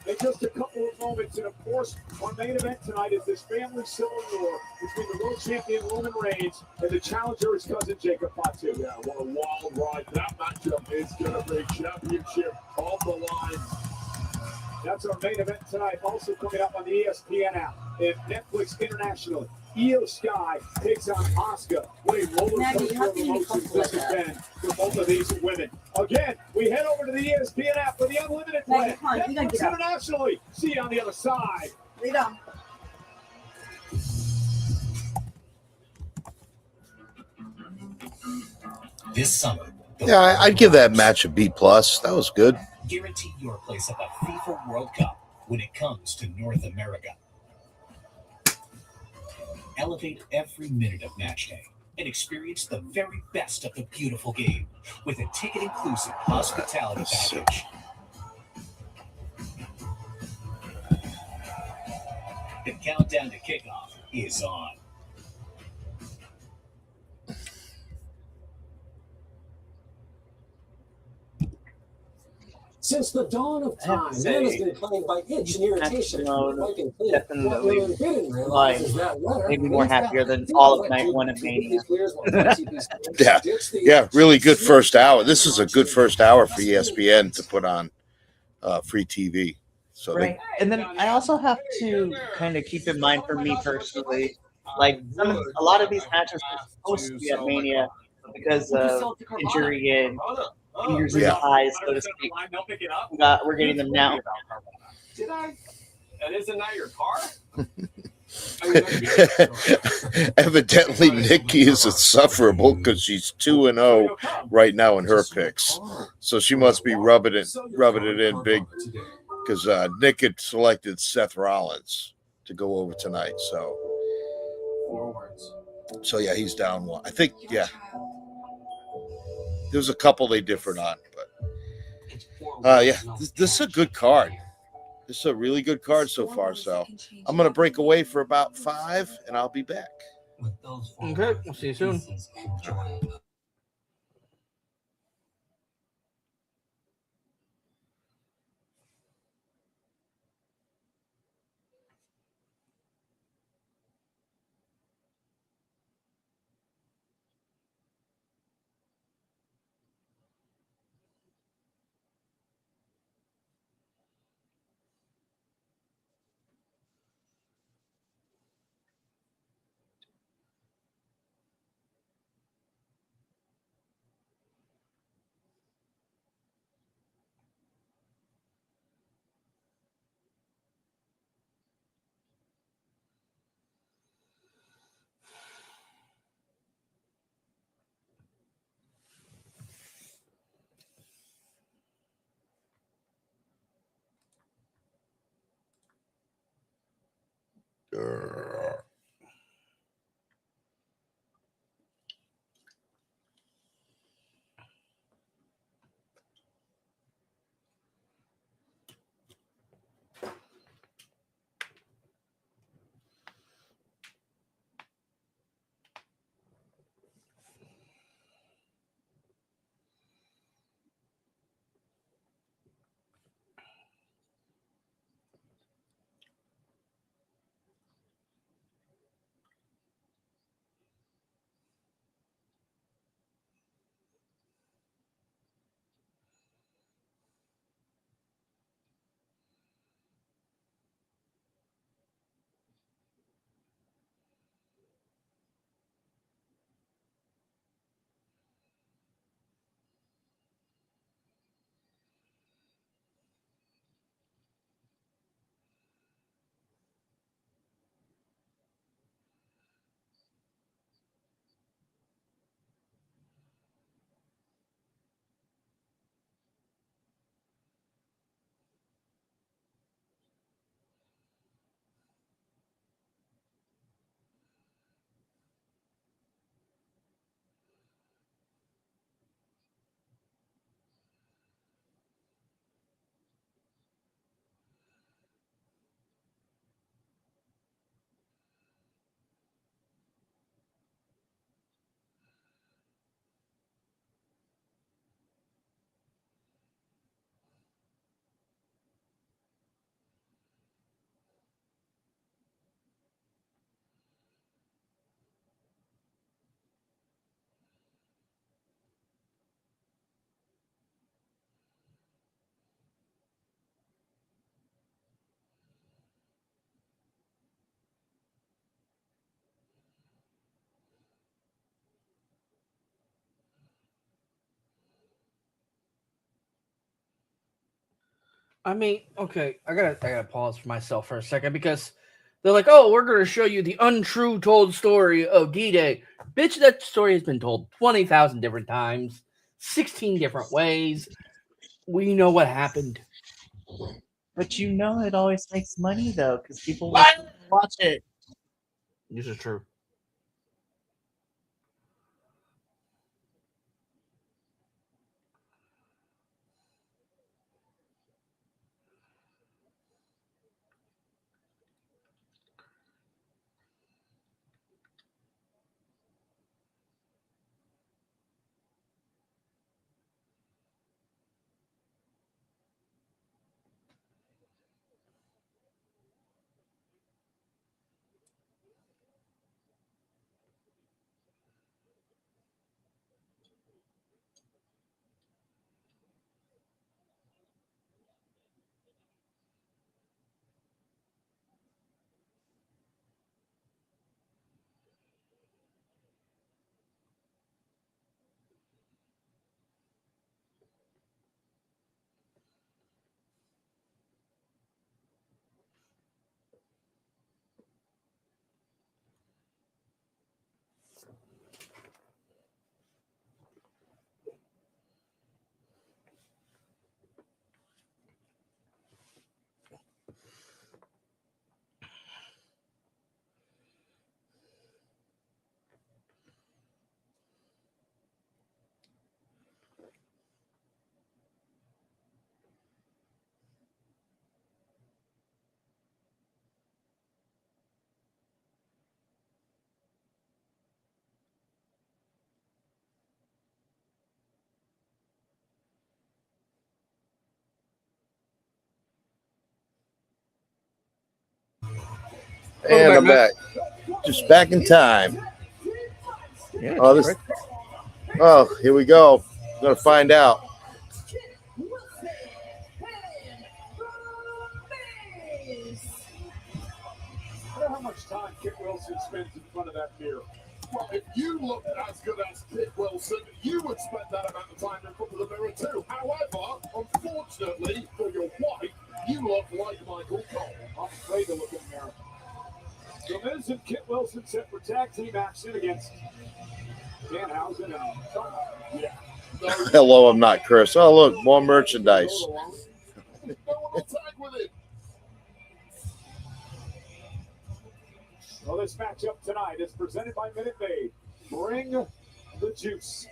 in just a couple of moments. And, of course, our main event tonight is this family civil war between the world champion Roman Reigns and the challenger, his cousin Jacob Fatu. Yeah, what a wild ride. That matchup is going to be championship on the line. That's our main event tonight. Also coming up on the ESPN app and Netflix International. Io Sky takes on Asuka. What a roller coaster of emotions this has been for both of these women. Again, we head over to the ESPN app for the unlimited Maggie, plan. come on, you gotta Netflix get up. internationally. See you on the other side. Lead on. This summer, Yeah, I'd give that match a B+. That was good. guarantee your place at the FIFA World Cup when it comes to North America. Elevate every minute of match day and experience the very best of the beautiful game with a ticket-inclusive hospitality package. The countdown to kickoff is on. Since the dawn of I have time, to say, man has been plagued by itch and irritation Simone from wiping clean. definitely, What Lillard didn't realize is that letter made me more means happier that than he all of went night to one of completely Mania. clears one TP's Yeah, ditch the yeah, itch. really good first hour. This is a good first hour for ESPN to put on free TV. So Right. And then I also have to kind of keep in mind for me personally, like a lot of these matches were supposed to be at Mania, but because of injury and fingers in Yeah. the pies, so to speak, we're getting them now. Did I? That isn't not your car? Evidently, Nikki is insufferable because she's 2-0 right now in her picks. So she must be rubbing it in big because Nick had selected Seth Rollins to go over tonight. So yeah, he's down one. I think, yeah. There's a couple they differed on, but yeah, this is a good card. This is a really good card so far. So I'm gonna break away for about 5, and I'll be back. Okay, we'll see you soon. I mean, okay, I gotta pause for myself for a second because they're like, "Oh, we're gonna show you the untrue told story of D-Day." Bitch, that story has been told 20,000 different times, 16 different ways. We know what happened. But you know it always makes money though, because people What? watch it. This is true. And I'm back. Just back in time. Yeah. Oh, this. Oh, here we go. I'm gonna find out. I wonder how much time Kit Wilson spends in front of that mirror. Well, if you looked as good as Kit Wilson, you would spend that amount of time in front of the mirror too. However, unfortunately for your wife, you look like Michael Cole. I'm afraid to look in the mirror. The Miz and Kit Wilson set for tag team action against Danhausen and yeah. Hello, I'm not Chris. Oh, look, more merchandise. No one will tag with it. Well, this matchup tonight is presented by Minute Maid. Bring the juice.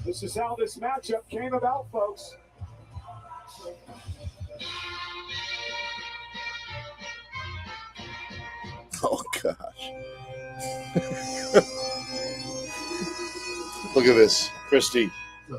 This is how this matchup came about, folks. Oh gosh. Look at this, Christy.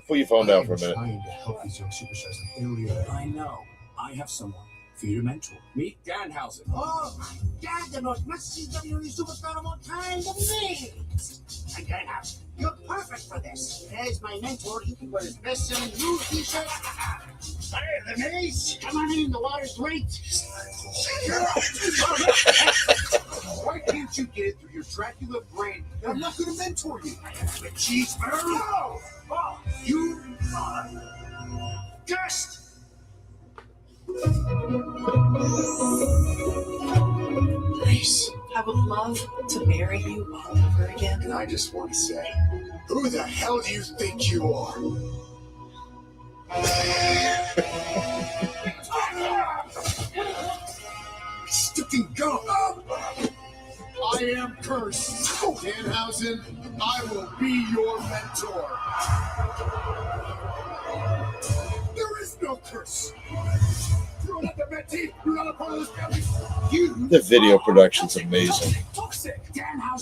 Put your phone down for a minute. Trying to help these young superstars like Ilya. I know. I have someone for you to mentor. Meet Danhausen. Oh my God, the most must-see WWE superstar of all time, the Miz. And Danhausen, you're perfect for this. As my mentor, you can wear his best-selling blue t-shirt. Hey, the Miz, come on in, the water's great. Why can't you get it through your Dracula brain? I'm not going to mentor you. The cheeseburger? No! Oh, you are dust! Nice. I would love to marry you all over again. And I just want to say, who the hell do you think you are? Stick and go. I am cursed. Danhausen, I will be your mentor. There is no curse. You're not the mentee. You're not a part of this family. The video production's amazing.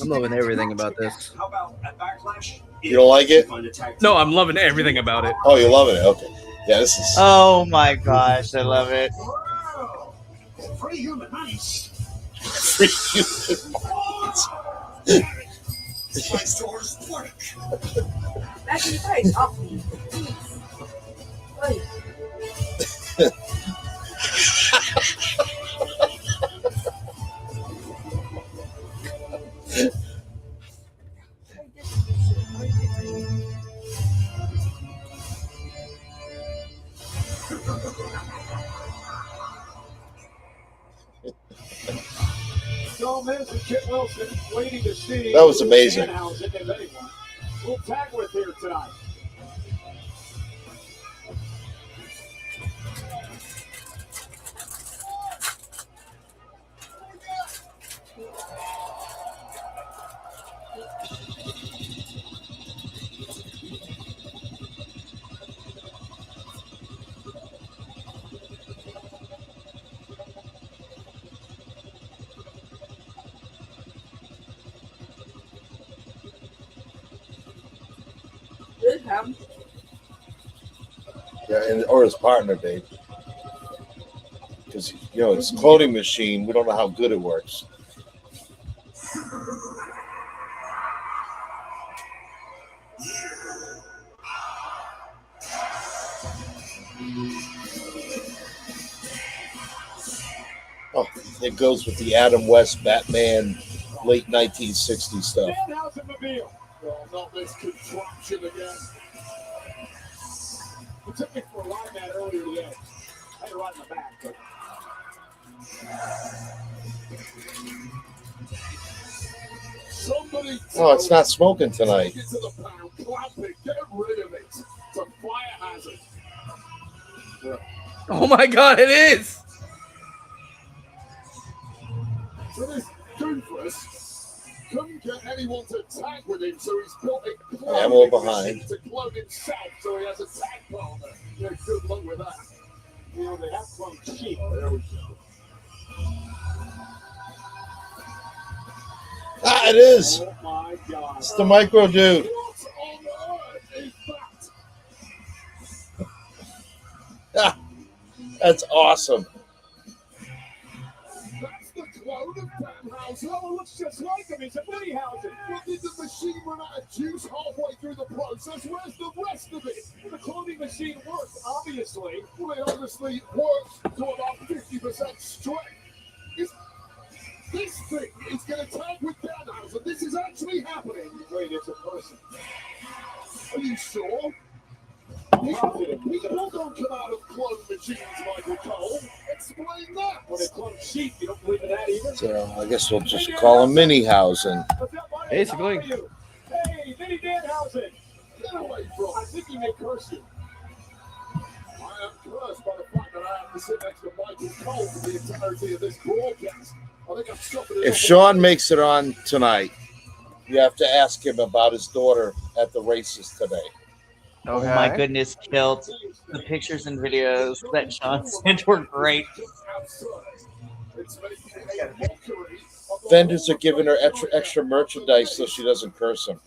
I'm loving everything about this. How about at Backlash? You don't like it? No, I'm loving everything about it. Oh, you're loving it. Okay. Yeah, this is. Oh my gosh, I love it. Free human money. Free human minds. My stores work. Back in the face, off me. Please. Well, Miz and Kit Wilson waiting to see. That was amazing. Danhausen, if anyone, will tag with here tonight. Good him. Yeah, or his partner, babe. Because it's a clothing machine. We don't know how good it works. Oh, it goes with the Adam West Batman late 1960s stuff. Danhausen reveal. Well, not this contraption again. It took me for a line that earlier today. I had to ride in the back, but. Somebody Oh, it's not smoking tonight. take it to the pound, clap it, get rid of it. It's a fire hazard. Oh my God, it is. So this doofus couldn't get anyone to tag with him, so he's built a cloning Ammo behind. machine to clone himself, so he has a tag partner. Yeah, good luck with that. You know, they have cloned sheep. There we go. Ah, it is. Oh my God. It's the micro dude. What on earth is that? Ah, that's awesome. That's the clone of Danhausen. Oh, it looks just like him. It's a Danhausen. But did the machine run out of juice halfway through the process? Where's the rest of it? The cloning machine worked, obviously. Well, it obviously worked to about 50% strength. This thing is going to tag with Danhausen. This is actually happening. Wait, it's a person. Are you sure? People don't come out of clone machines, Michael Cole. Explain that. When they clone sheep, you don't believe in that either? So I guess we'll just call him Minihausen. Basically. Hey, Vinny Danhausen. Get away from. I think he may curse you. I am cursed by the fact that I have to sit next to Michael Cole for the entirety of this broadcast. I think I'm stopping it. If Sean makes it on tonight, you have to ask him about his daughter at the races today. Oh my goodness, Kilt. The pictures and videos that Sean sent were great. Vendors are giving her extra merchandise so she doesn't curse him.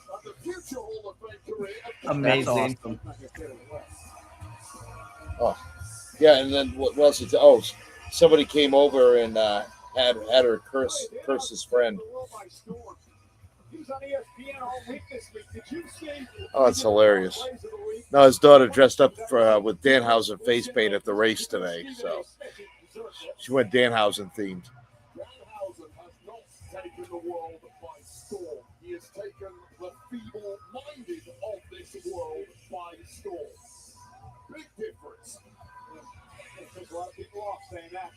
Amazing. Awesome. Oh, yeah, and then what else? Oh, somebody came over and had her curse his friend. Oh, that's hilarious. No, his daughter dressed up with Danhausen face paint at the race today, so she went Danhausen themed. Danhausen has not taken the world by storm. He has taken the feeble-minded of this world by storm. Big difference. There's a lot of people off saying that.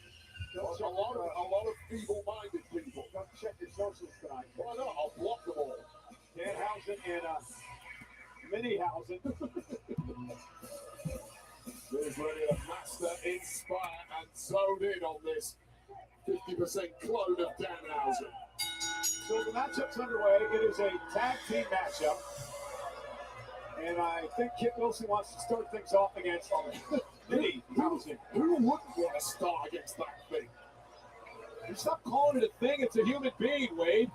A lot of feeble-minded people. Don't check your socials tonight. Why not? I'll block them all. Danhausen and Minihausen. Is ready to master, inspire, and zone in on this 50% clone of Danhausen. So the matchup's underway. It is a tag team matchup. And I think Kit Wilson wants to start things off against Minihausen. Who wouldn't want to start against that thing? You stop calling it a thing. It's a human being, Wade.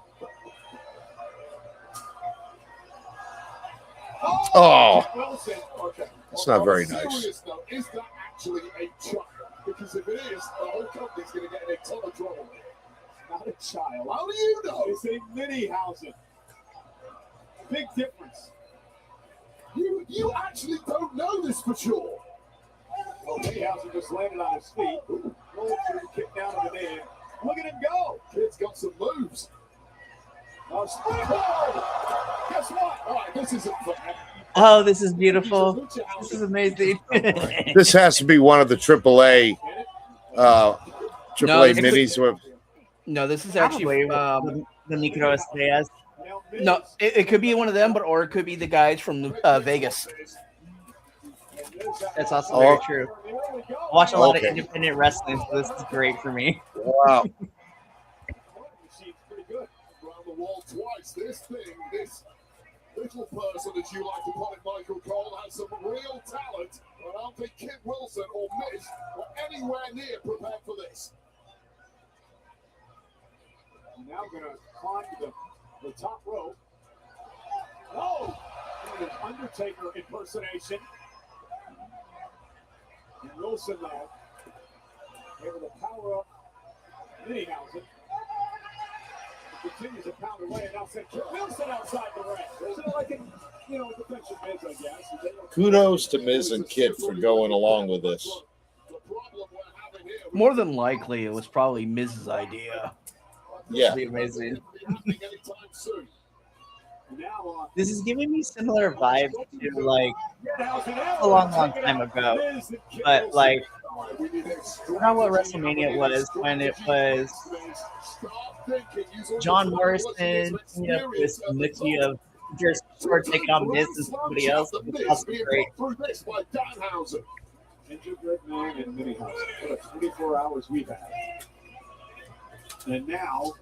Oh, Wilson. Okay. that's not very Serious, nice. though, is that actually a child? Because if it is, the whole company's going to get in a ton of trouble. Not a child. How do you know? It's a Minihausen. Big difference. You actually don't know this for sure. Well, Minihausen just landed on his feet. Rolled through, kicked down to the man. Look at him go. Kid's got some moves. Springboard! Guess what? All right, this isn't fair. Oh, this is beautiful. This is amazing. This has to be one of the AAA No, it's minis. No, this is actually Probably the Mikro Estrellas. no. It could be one of them, or it could be the guys from Vegas. That's also very true. I watch a lot of Okay. independent wrestling, so this is great for me. Wow. Around the wall twice. This little person, as you like to call it, Michael Cole, has some real talent. But I don't think Kit Wilson or Miz were anywhere near prepared for this. Now going to climb to the top rope. Oh! An Undertaker impersonation. And Wilson now able to power up Minihausen. Continues to pound away, and now send Kit Wilson outside the ring. So like a defensive Miz, I guess. Kudos to Miz and Kid for going along with this. More than likely, it was probably Miz's idea. Yeah. That'd be amazing. This is giving me similar vibes to like a long time ago, but like I don't know what WrestleMania it was when it was John Morrison, this mixture of just sort of taking on Miz and somebody else. It was also great. Gingerbread Man and Minihausen. What a 24 hours we've had. And now,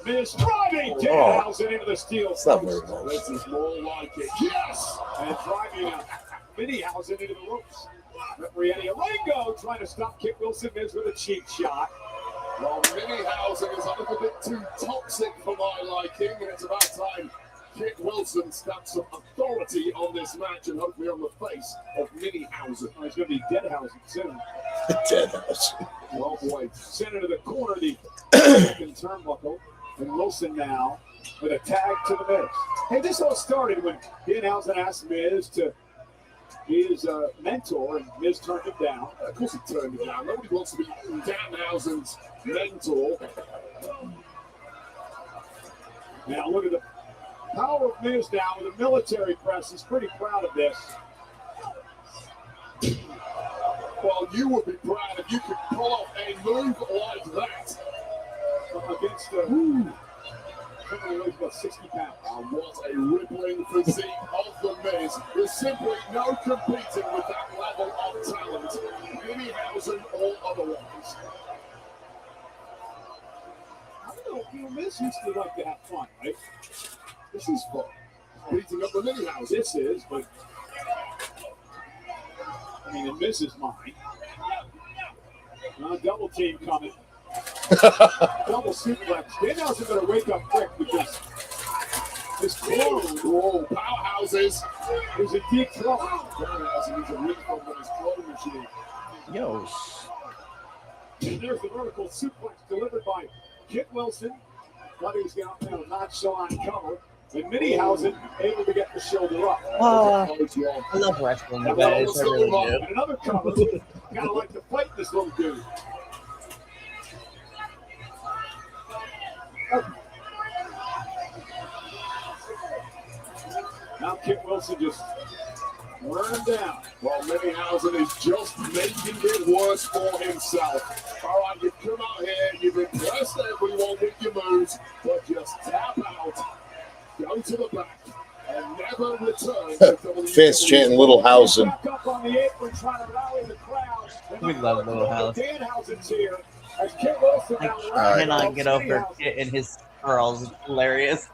Miz driving Danhausen into the steel. It's not very nice. This is more like it. Yes! And driving Minihausen into the ropes. Referee Eddie Arango trying to stop Kit Wilson. Miz with a cheap shot. Well, Minihausen is a little bit too toxic for my liking, and it's about time Kit Wilson stamps some authority on this match and hopefully on the face of Minihausen. Oh, he's going to be Deadhausen soon. Deadhausen. Oh boy, sent into the corner, the second turnbuckle. And Wilson now with a tag to the Miz. Hey, this all started when Danhausen asked Miz to be his mentor, and Miz turned him down. Of course he turned it down. Nobody wants to be Danhausen's mentor. Now look at the power of Miz now with a military press. He's pretty proud of this. Well, you would be proud if you could pull off a move like that. Against somebody who weighs about 60 pounds. What a rippling physique of the Miz. There's simply no competing with that level of talent. Minihausen or otherwise. I don't know, Miz used to like to have fun, right? This is fun. Beating up the Minihausen. This is, but I mean, in Miz's mind, double team coming. Double suplex. Danhausen better wake up quick because this clone, powerhouses. is a deep trouble. Danhausen needs a refund on his clone machine. Yo. And there's the vertical suplex delivered by Kit Wilson. Thought he was going to knock Shawn cover. And Minihausen able to get the shoulder up. I love wrestling, you guys. I really do. And another cover. Gotta like to fight this little dude. Now Kit Wilson just wearing him down. Well, Minihausen is just making it worse for himself. All right, you've come out here, you've impressed everyone with your moves, but just tap out, go to the back, and never return to WWE. Fans chanting Little Hausen. Back up on the apron, trying to rally the crowd. We love Little House. Danhausen's here. As Kit Wilson I now cannot get over Kit and his curls. It's hilarious.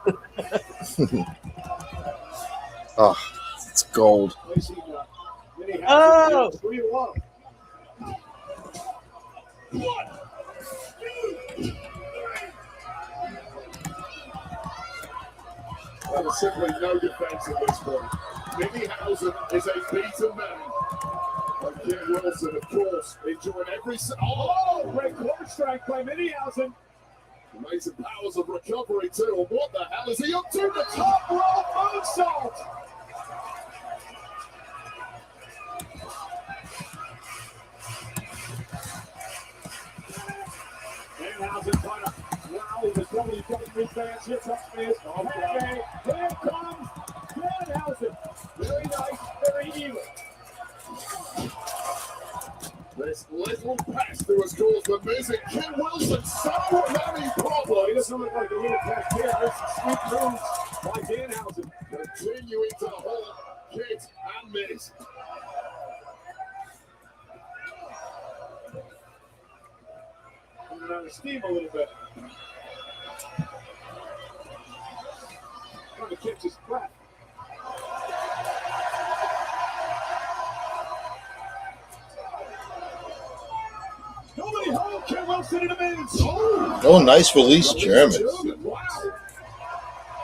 Oh, it's gold. Oh! There is simply no defense at this point. Minihausen is a beaten man. But Kit Wilson, of course, enjoying every... Oh, great quarter strike by Minihausen. Amazing powers of recovery, too. And what the hell is he up to? The top rope moonsault. Danhausen trying to rally the WWE fans. Here comes Miz. Okay, here comes Danhausen. Very nice, very even. This little pest who has caused the Miz and Kit Wilson so many problems. He doesn't look like a little pest here. There's some sweet moves by Danhausen. Continuing to hold Kit and Miz. Coming out of steam a little bit. Trying to catch his breath. Nobody home. Kit Wilson in the Miz. Oh, nice release, German. Wow.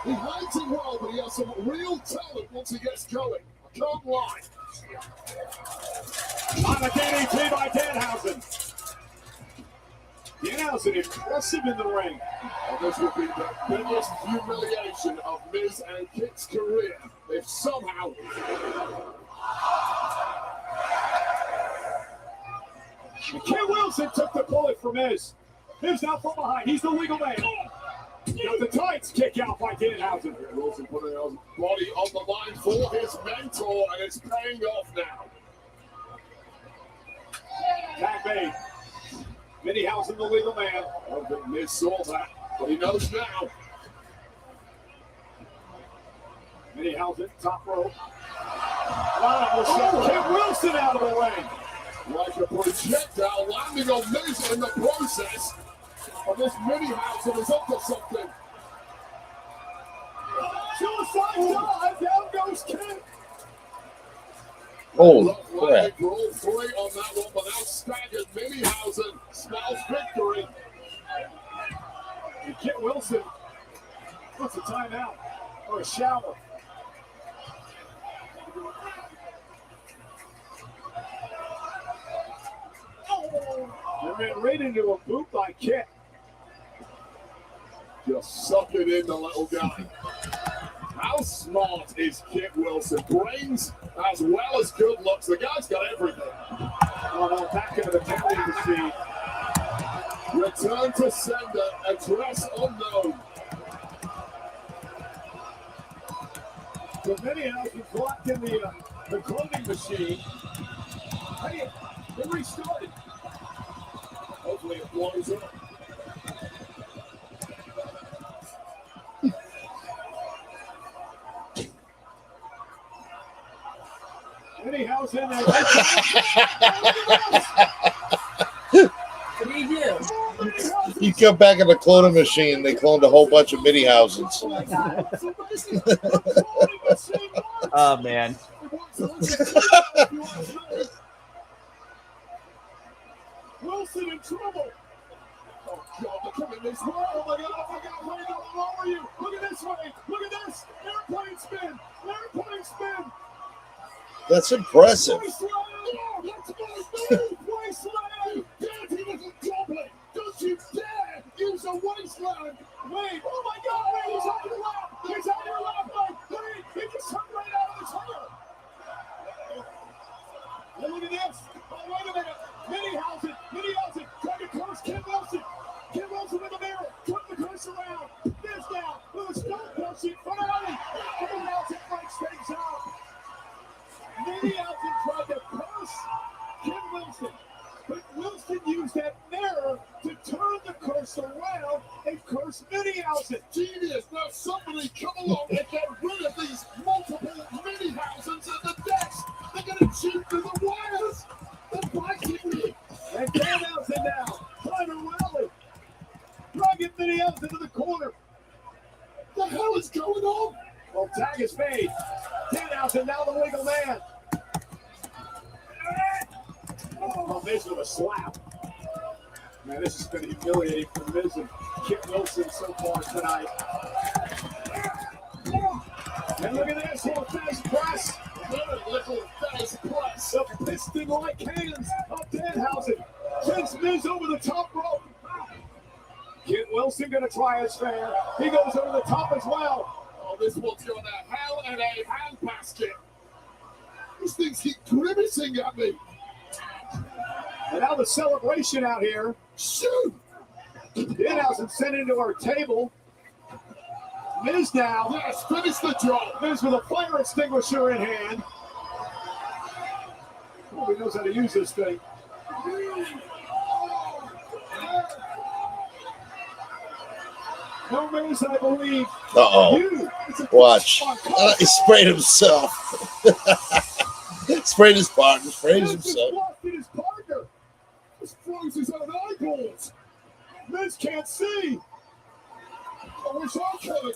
He hides it well, but he has some real talent once he gets going. I can't lie. On a DDT by Danhausen. Danhausen impressive in the ring. And this would be the biggest humiliation of Miz and Kit's career if somehow. Kit Wilson took the bullet from Miz. Miz now from behind. He's the legal man. Got the tights kick out by Danhausen. Wilson putting his body on the line for his mentor, and it's paying off now. Tag made. Minihausen, the legal man. I don't think Miz saw that, but he knows now. Minihausen, top rope. Oh, Kit Wilson out of the way. Like a projectile landing on Miz in the process. And this Minihausen is up to something. Suicide dive, down goes Kit. Holy crap. For all three on that one, but now staggered Minihausen smells victory. And Kit Wilson puts a timeout or a shower. They ran right into a boot by Kit. Just suck it in, the little guy. How smart is Kit Wilson? Brains as well as good looks. The guy's got everything. Oh no, back into the penalty machine. Return to sender, address unknown. So Minihausen blocked in the clothing machine. Hey, it restarted. Hopefully it blows up. Minihausen there. What do you do? You come back in the cloning machine, they cloned a whole bunch of Minihausen's. Oh my god. Oh man. Wilson in trouble. Oh God, they're coming this way. Oh my God, oh my God, where are you? Look at this way. Look at this. Airplane spin. Airplane spin. That's impressive. Wasteland. Let's go. Wasteland. Dad, he was a goblin. Don't you dare use a wasteland. Wait. Oh my God. Wait. He's on your lap. He's on your lap. Wait. He just took right out of the tunnel. And look at this. Oh, wait a minute. Minihausen trying to curse Kit Wilson. Kit Wilson in the mirror. Flip the curse around. This down. With a stone pushing. Finale. Minihausen breaks things out. Minihausen tried to curse Kit Wilson. But Wilson used that mirror to turn the curse around and curse Minihausen. Genius. Now somebody come along and get rid of these multiple Minihausens at the desk. They're going to cheat through the wires. They're biting me. And Danhausen now trying to rally. Dragging Minihausen to the corner. What the hell is going on? Well, tag is made. Danhausen now the legal man. Oh, Miz with a slap. Man, this has been humiliating for Miz and Kit Wilson so far tonight. And look at this, little fast press. Little fast press. The piston-like hands of Danhausen. Sends Miz over the top rope. Kit Wilson going to try his fair. He goes over the top as well. Oh, this one's got a hell in a handbasket. These things keep grimacing at me. And now the celebration out here. Shoot! Danhausen sent into our table. Miz now. Yes, finish the job. Miz with a fire extinguisher in hand. Oh, he knows how to use this thing. No Mace, I believe. Uh-oh. Watch. He sprayed himself. Sprayed his partner. Sprayed himself. His partner. This froze his own eyeballs. Miz can't see. I wish I could.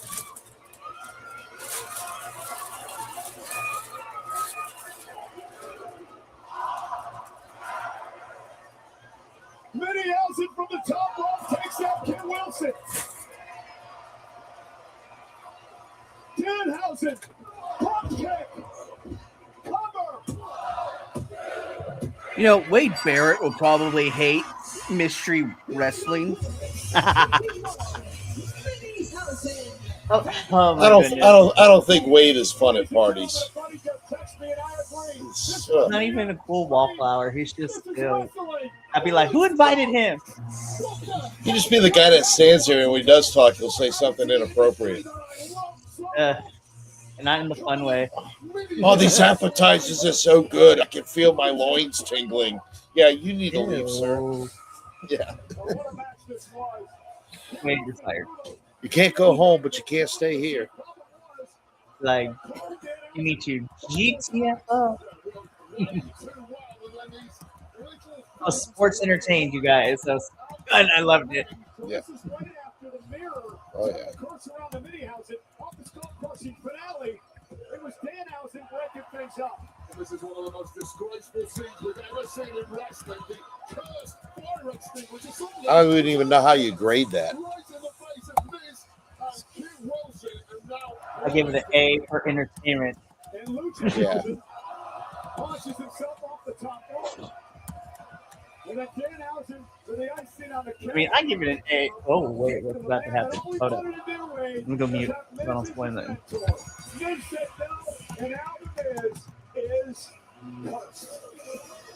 Minniehausen from the top rope takes out Ken Wilson. Danhausen, pump kick, cover. You know, Wade Barrett will probably hate mystery wrestling. Oh my I goodness. don't think Wade is fun at parties. He's not even a cool wallflower. He's just still. I'd be like, who invited him? He just be the guy that stands there, and when he does talk, he'll say something inappropriate. And not in the fun way. Oh, these appetizers are so good. I can feel my loins tingling. Yeah, you need to leave, sir. Yeah. Wade is tired. You can't go home, but you can't stay here. Like, you need to GTFO. I was sports entertained, you guys. That was fun. I loved it. Yeah. Oh, yeah. It was Danhausen breaking things up. This is one of the most disgraceful scenes we've ever seen in wrestling. The cursed fire extinguisher. I don't even know how you grade that. I give it an A for entertainment. Yeah. Launches himself off the top rope. And then Danhausen with the icing on the I mean, I give it an A. Oh, wait, what's about to happen? Hold up. Let me go mute. I don't spoil nothing. Miz said no, and now the Miz is cursed.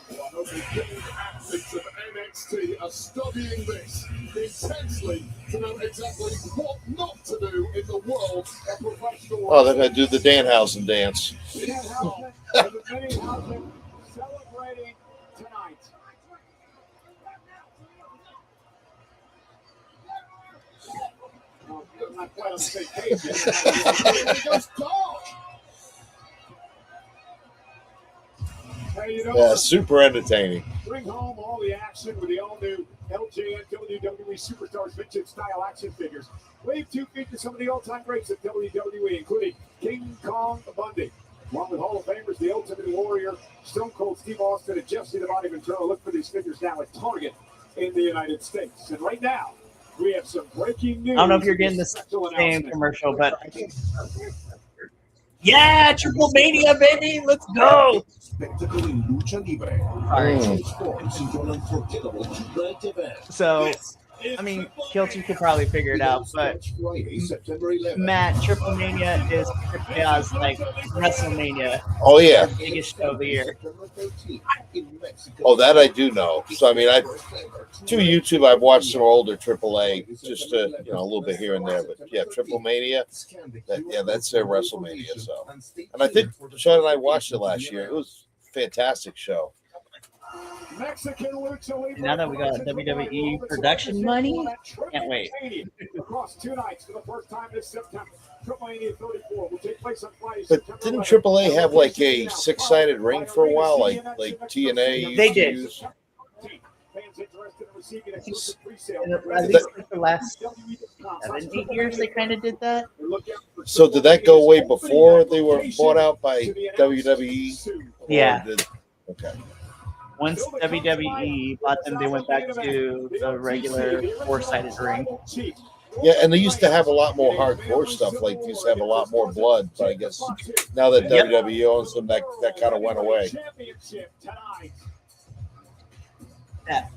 One of the young athletes of NXT are studying this intensely to know exactly what not to do in the world of professional. Oh, they're going to do the Danhausen dance. Danhausen celebrating tonight. I'm not quite on the same page yet. It goes dark. Hey, you know, Yeah, super entertaining. bring home all the action with the all-new LJN WWE Superstars Vintage Style action figures. Wave 2 features some of the all-time greats at WWE, including King Kong Bundy, along with Hall of Famers, the Ultimate Warrior, Stone Cold Steve Austin, and Jesse the Body Ventura. Look for these figures now at Target in the United States. And right now, we have some breaking news. I don't know if you're getting the same commercial, but yeah, Triple Mania, baby, let's go. So, I mean, Kilt, you could probably figure it out, but Matt, Triple Mania is Chaos like WrestleMania. Oh, yeah. The biggest show of the year. Oh, that I do know. So, I mean, through YouTube, I've watched some older AAA, just a little bit here and there. But, yeah, Triple Mania, that's their WrestleMania. So, and I think Sean and I watched it last year. It was a fantastic show. And now that we got WWE production money, can't wait. Across 2 nights for the first time this September. Triple Mania 34 will take place on Friday. But didn't AAA have like a 6-sided ring for a while, like TNA? They did. Use? At least like the last 7-8 years, they kind of did that. So did that go away before they were bought out by WWE? Yeah. Okay. Once WWE bought them, they went back to the regular 4-sided ring. Yeah, and they used to have a lot more hardcore stuff. Like, they used to have a lot more blood. But I guess now that WWE owns them, that kind of went away. That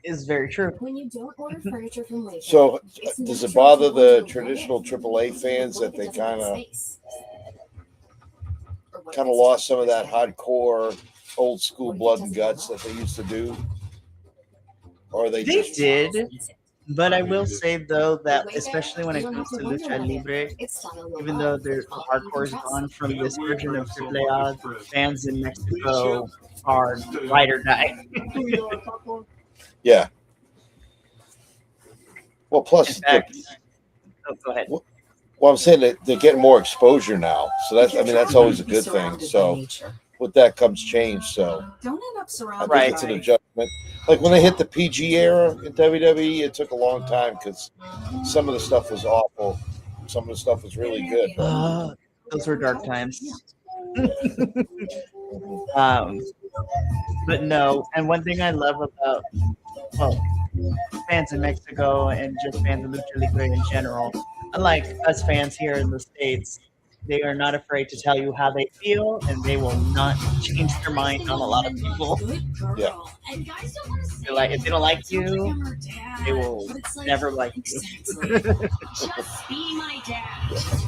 is very true. When you don't order furniture from Wayfair, So does it bother the traditional AAA fans that they kind of lost some of that hardcore, old school blood and guts that they used to do? Or they did. But I will say though that especially when it comes to lucha libre, even though the hardcore is gone from this version of AAA, fans in Mexico are ride or die. Yeah. Well, In plus, fact, oh, go ahead. well, I'm saying that they're getting more exposure now, so that's always a good thing. So with that comes change. So Don't end up I surrounded think Right. it's an adjustment. Like when they hit the PG era in WWE, it took a long time because some of the stuff was awful, some of the stuff was really good. But Those were dark times. um, but no, and one thing I love about well, fans in Mexico and just fans of lucha libre in general, unlike us fans here in the states, they are not afraid to tell you how they feel, and they will not change their mind on a lot of people. yeah, They're like, if they don't like you, they will never like you.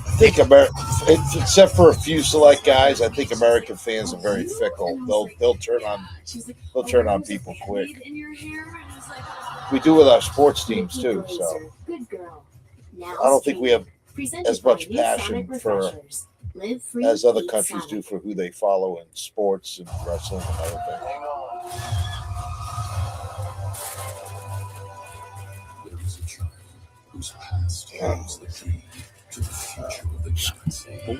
I think except for a few select guys, I think American fans are very fickle. They'll turn on people quick. We do with our sports teams too. So I don't think we have as much passion for as other countries do for who they follow in sports and wrestling and other things. There is a child whose past holds the key to the future of the galaxy.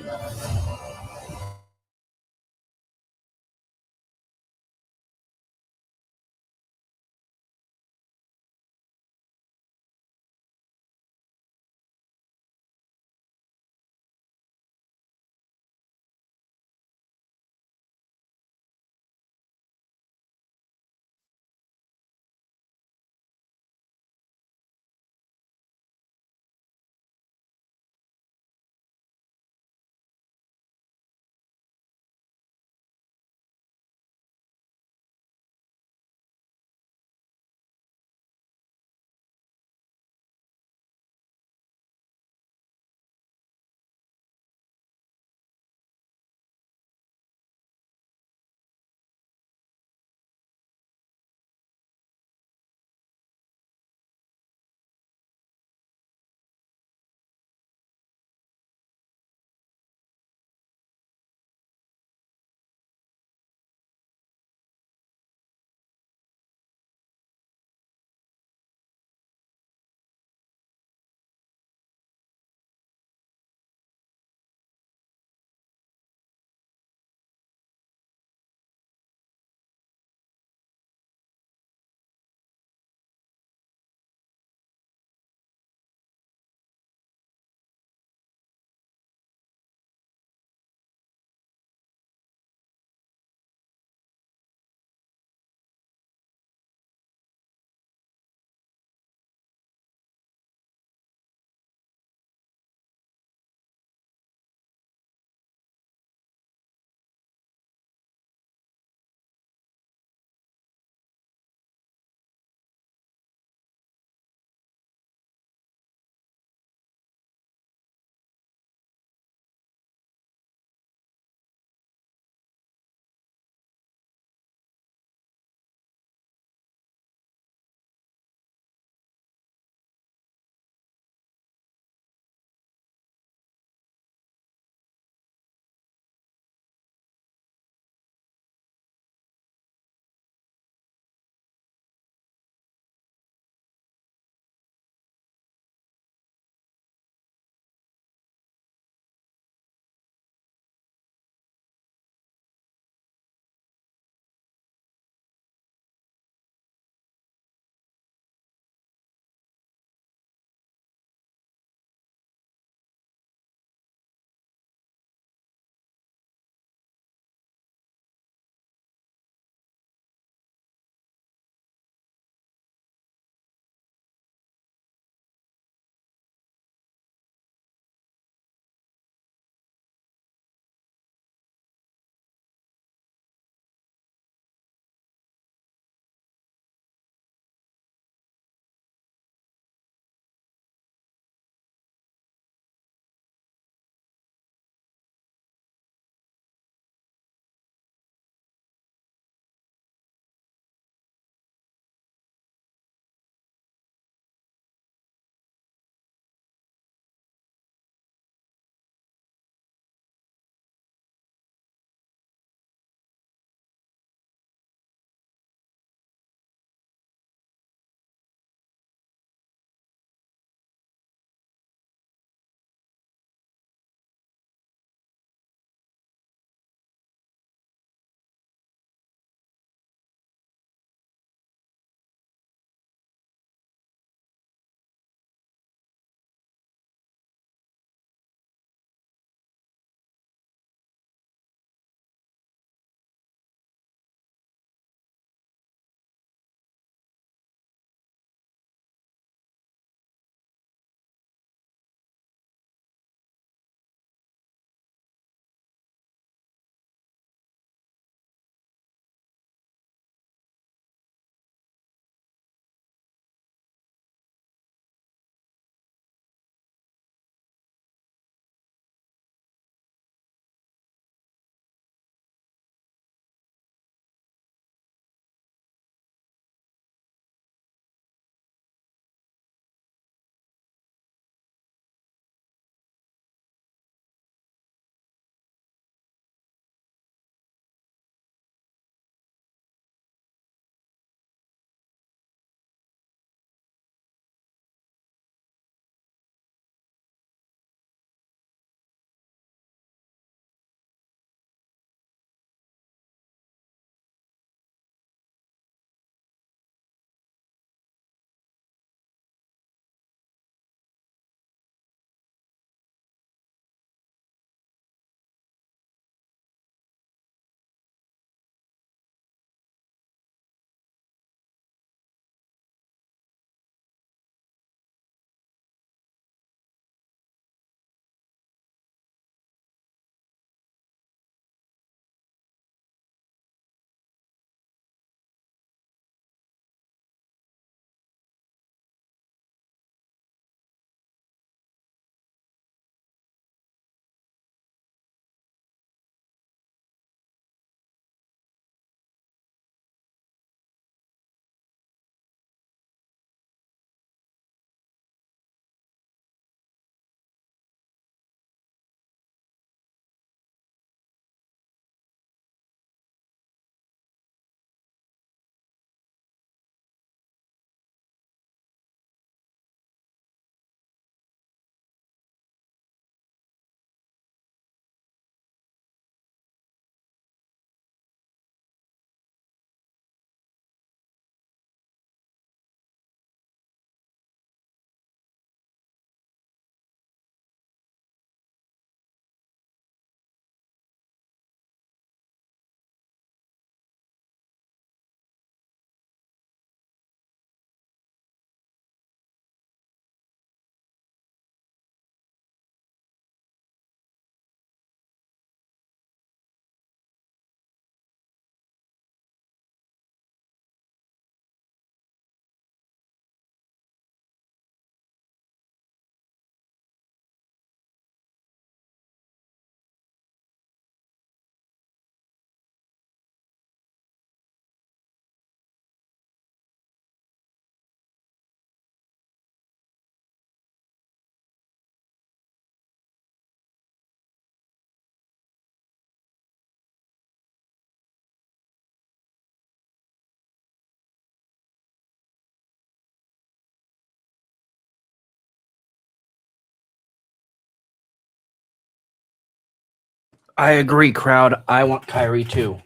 I agree, crowd. I want Kyrie too.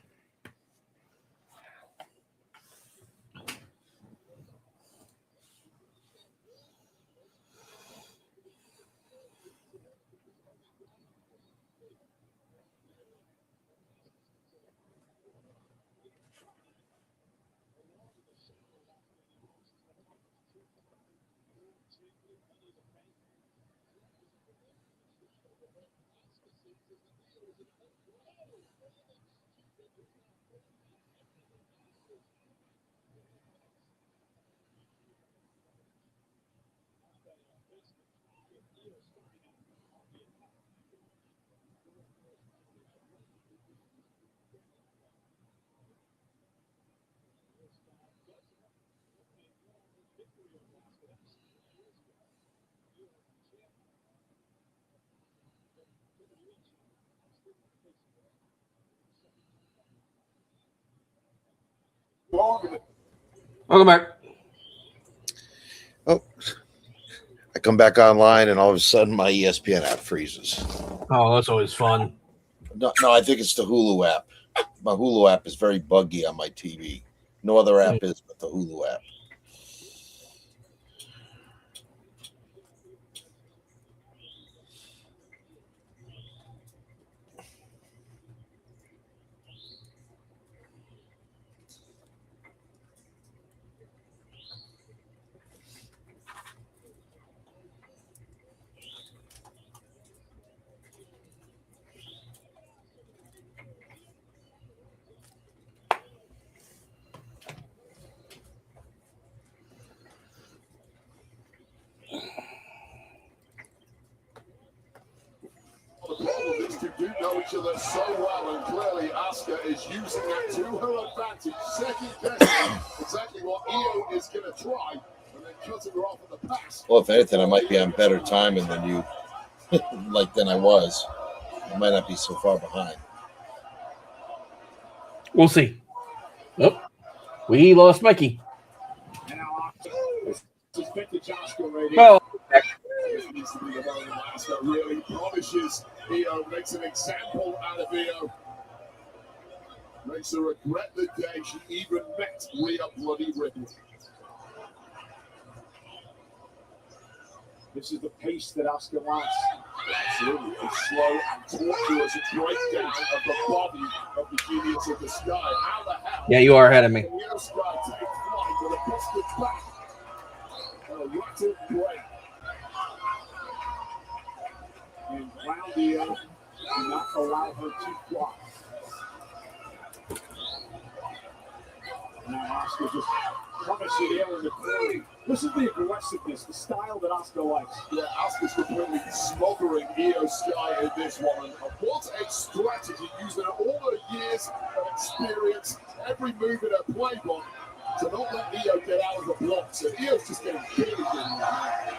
Welcome back. Oh, I come back online and all of a sudden my ESPN app freezes. Oh, that's always fun. No, I think it's the Hulu app. My Hulu app is very buggy on my TV. No other app is but the Hulu app. The problem is they do know each other so well, and clearly Asuka is using that to her advantage, second guessing exactly what Io is going to try, and then cutting her off at the pass. Well, if anything, I might be on better timing than you, than I was. I might not be so far behind. We'll see. Oh, we lost Mikey. Well, This needs to be the moment that Asuka really punishes Io, makes an example out of Io. Makes her regret the day she even met Rhea Bloody Ripley. This is the pace that Asuka wants. Absolutely. A slow and tortuous breakdown of the body of the genius of the sky. How the hell? yeah, you are ahead of me. Io Sky take flight with a busted back and a rattled brain. And Claudia do not allow her to fly. Now Asuka just punishing Io in the corner. This is the aggressiveness, the style that Asuka likes. Yeah, Asuka's completely smothering Io Sky in this one. And what a strategy, using all her years of experience, every move in her playbook, to not let Io get out of the blocks. And Io's just getting big in there.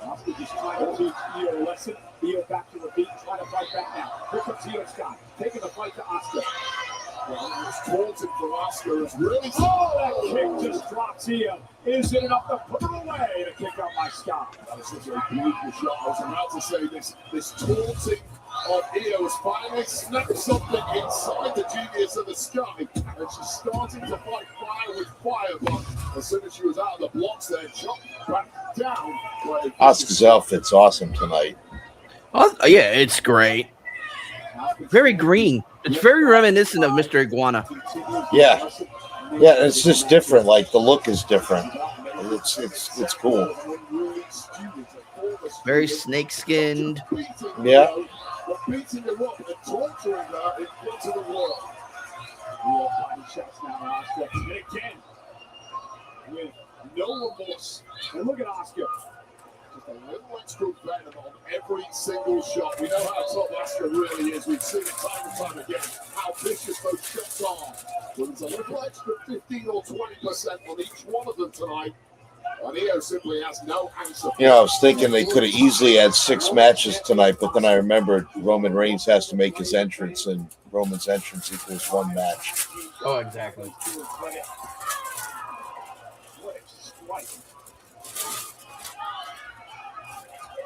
Asuka just trying to teach Io a lesson. Io back to her feet, trying to fight back now. Here comes Io Sky, taking the fight to Asuka. Well, this taunting from Asuka is really... Oh, that kick just drops Io. Is it enough to put her away to kick out my Sky? That is such a beautiful shot. I was about to say this taunting of Io has finally snapped something inside the genius of the sky, and she's starting to fight fire with fire, but as soon as she was out of the blocks there, jumped back down. Asuka's outfit's awesome tonight. Oh, yeah, it's great. Very green. It's very reminiscent of Mr. Iguana. Yeah, it's just different. Like the look is different. It's cool. Very snake-skinned. Yeah. Beating her up and torturing her in front of the world. Real body shots now, Asuka. And again, with no remorse. And look at Asuka. Just a little extra venom on every single shot. We know how tough Asuka really is. We've seen it time and time again, how vicious those shots are. But there's a little extra 15 or 20% on each one of them tonight. And Io simply has no answer. You know, I was thinking they could have easily had 6 matches tonight, but then I remembered Roman Reigns has to make his entrance, and Roman's entrance equals 1 match. Oh, exactly. What a strike.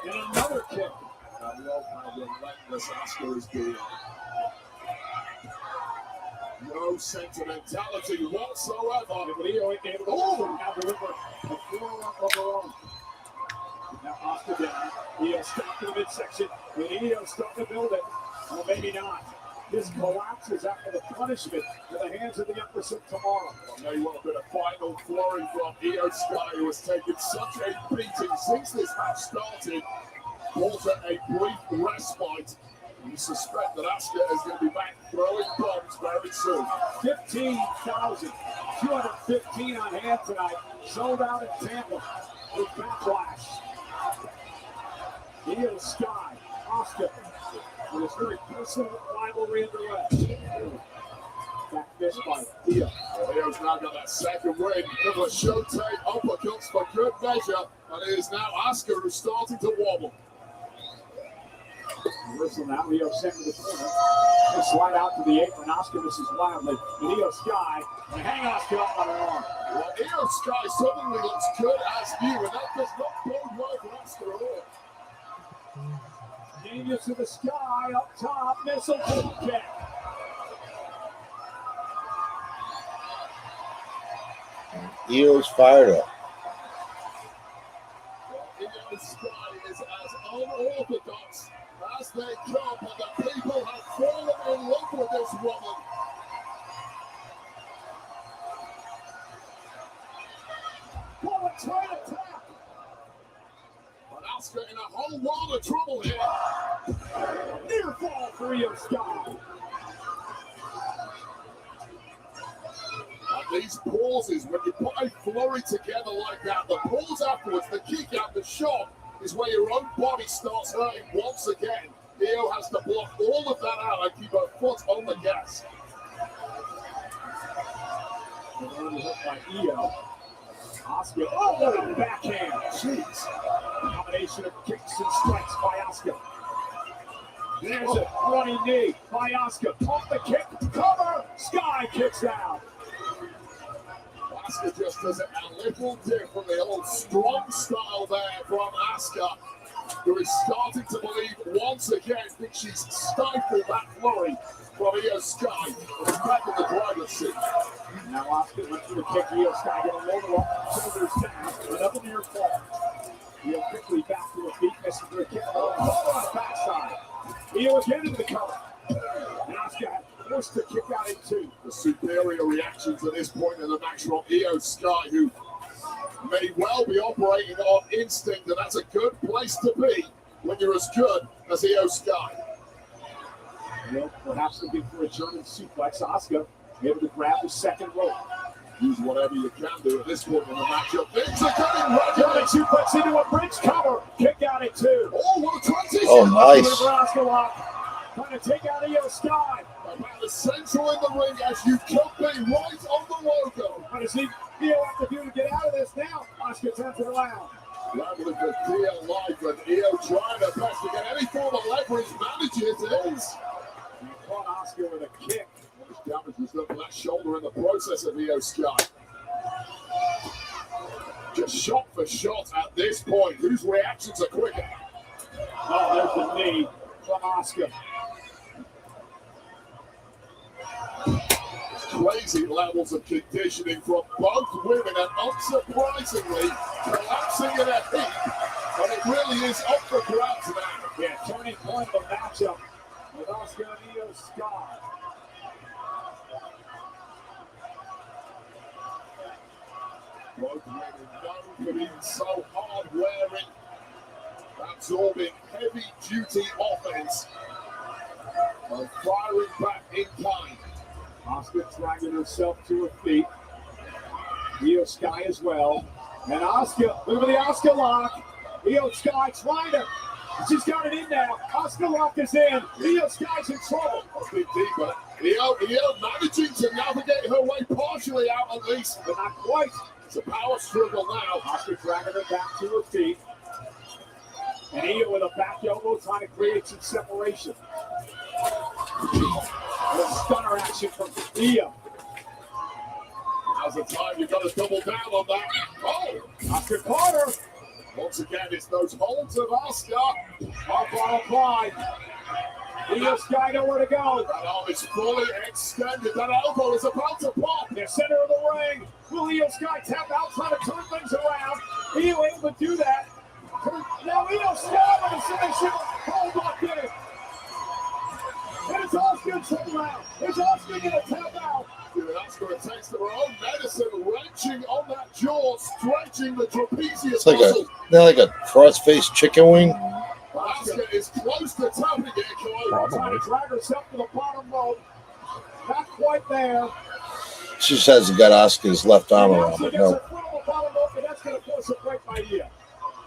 And another kick. I love how relentless Asuka is being. No sentimentality whatsoever. Oh! Now deliver a floor of her own. Now Asuka down. Io stopped in the midsection. And Io starting to build it. Well, maybe not. This collapses after the punishment in the hands of the Empress of Tomorrow. Well, may well have been a final flurry from Io Sky, who has taken such a beating since this match started. Brought her a brief respite. You suspect that Asuka is going to be back throwing bombs very soon. 15,215 on hand tonight. Sold out in Tampa with Backlash. Io Sky, Asuka, with this very personal rivalry underway. Back fist by Io. Well, Io's now got that second win. Couple of showtime uppercuts for good measure. And it is now Asuka who's starting to wobble. Reversal now, Io sent to the corner. They slide out to the apron. Asuka misses wildly. And Io Sky, and hang Asuka up on her arm. Well, Io Sky suddenly looks good as new, and that does not bode well for Asuka at all. Genius to the Sky, up top, missile kick. Io's fired up. Io Sky is as unorthodox as they come, and the people have fallen in love with this woman. What a try attack! But Asuka in a whole world of trouble here. Near fall for Io Sky. And these pauses, when you put a flurry together like that, the pause afterwards, the kick out, the shot, is where your own body starts hurting once again. Io has to block all of that out and keep her foot on the gas. By Io. Asuka, oh, backhand, jeez. Combination of kicks and strikes by Asuka. There's a running knee by Asuka. Pump the kick, cover, Sky kicks out. Asuka just does it a little different. The old strong style there from Asuka, who is starting to believe once again that she's stifled that flurry from Io Sky. And is back in the driver's seat. Now Asuka went through the kick. Io Sky getting loaded up, shoulders down, another near fall. Io quickly back to her feet, missing her kick. On the backside. Io again into the cover. And Asuka forced to kick out in two. The superior reaction to this point in the match from Io Sky, who may well be operating on instinct, and that's a good place to be when you're as good as Io Sky. Well, perhaps looking for a German suplex. Asuka able to grab the second rope. Use whatever you can do at this point in the matchup. Things are coming right. German suplex into a bridge cover. Kick out at two. Oh, what a transition. Oh, nice. Asuka lock. Trying to take out Io Sky. About as central in the ring as you could be, right on the logo. What does Io have to do to get out of this now? Asuka turns it around. Rambling for dear life, and Io trying her best to get any form of leverage. Manages it. He caught Asuka with a kick. Much damage was done to that shoulder in the process of Io Sky. Just shot for shot at this point. Whose reactions are quicker? Oh, there's the knee from Asuka. Crazy levels of conditioning from both women, and unsurprisingly, collapsing in a heap. And it really is up for grabs now. Yeah, turning point of the matchup with Asuka and Io Sky. Both women known for being so hard-wearing, absorbing heavy-duty offense, and firing back in kind. Asuka dragging herself to her feet. Io Sky as well. And Asuka, look at the Asuka lock. Io Sky trying to. She's got it in now. Asuka lock is in. Io Sky's in trouble. A bit deeper. Io managing to navigate her way partially out at least, but not quite. It's a power struggle now. Asuka dragging her back to her feet. And Io with a back elbow trying to create some separation. A stunner action from Io. Now's the time you've got to double down on that. Oh! Asuka caught her. Once again, it's those holds of Oscar. Up on apply. Io Sky nowhere to go. That arm is fully extended. That elbow is about to pop. The center of the ring. Will Io Sky tap out, trying to turn things around? Io able to do that. Now Io Sky with a submission. Hold locked in it. And it's Oscar turn around. It's Oscar going to tap out. Oscar takes their own medicine, wrenching on that jaw, stretching the trapezius muscle. Like a cross-faced chicken wing. Oscar is close to tapping it, trying to drag herself to the bottom rope. Not quite there. She just hasn't got Oscar's left arm around it. No. That's going to force a break by Io.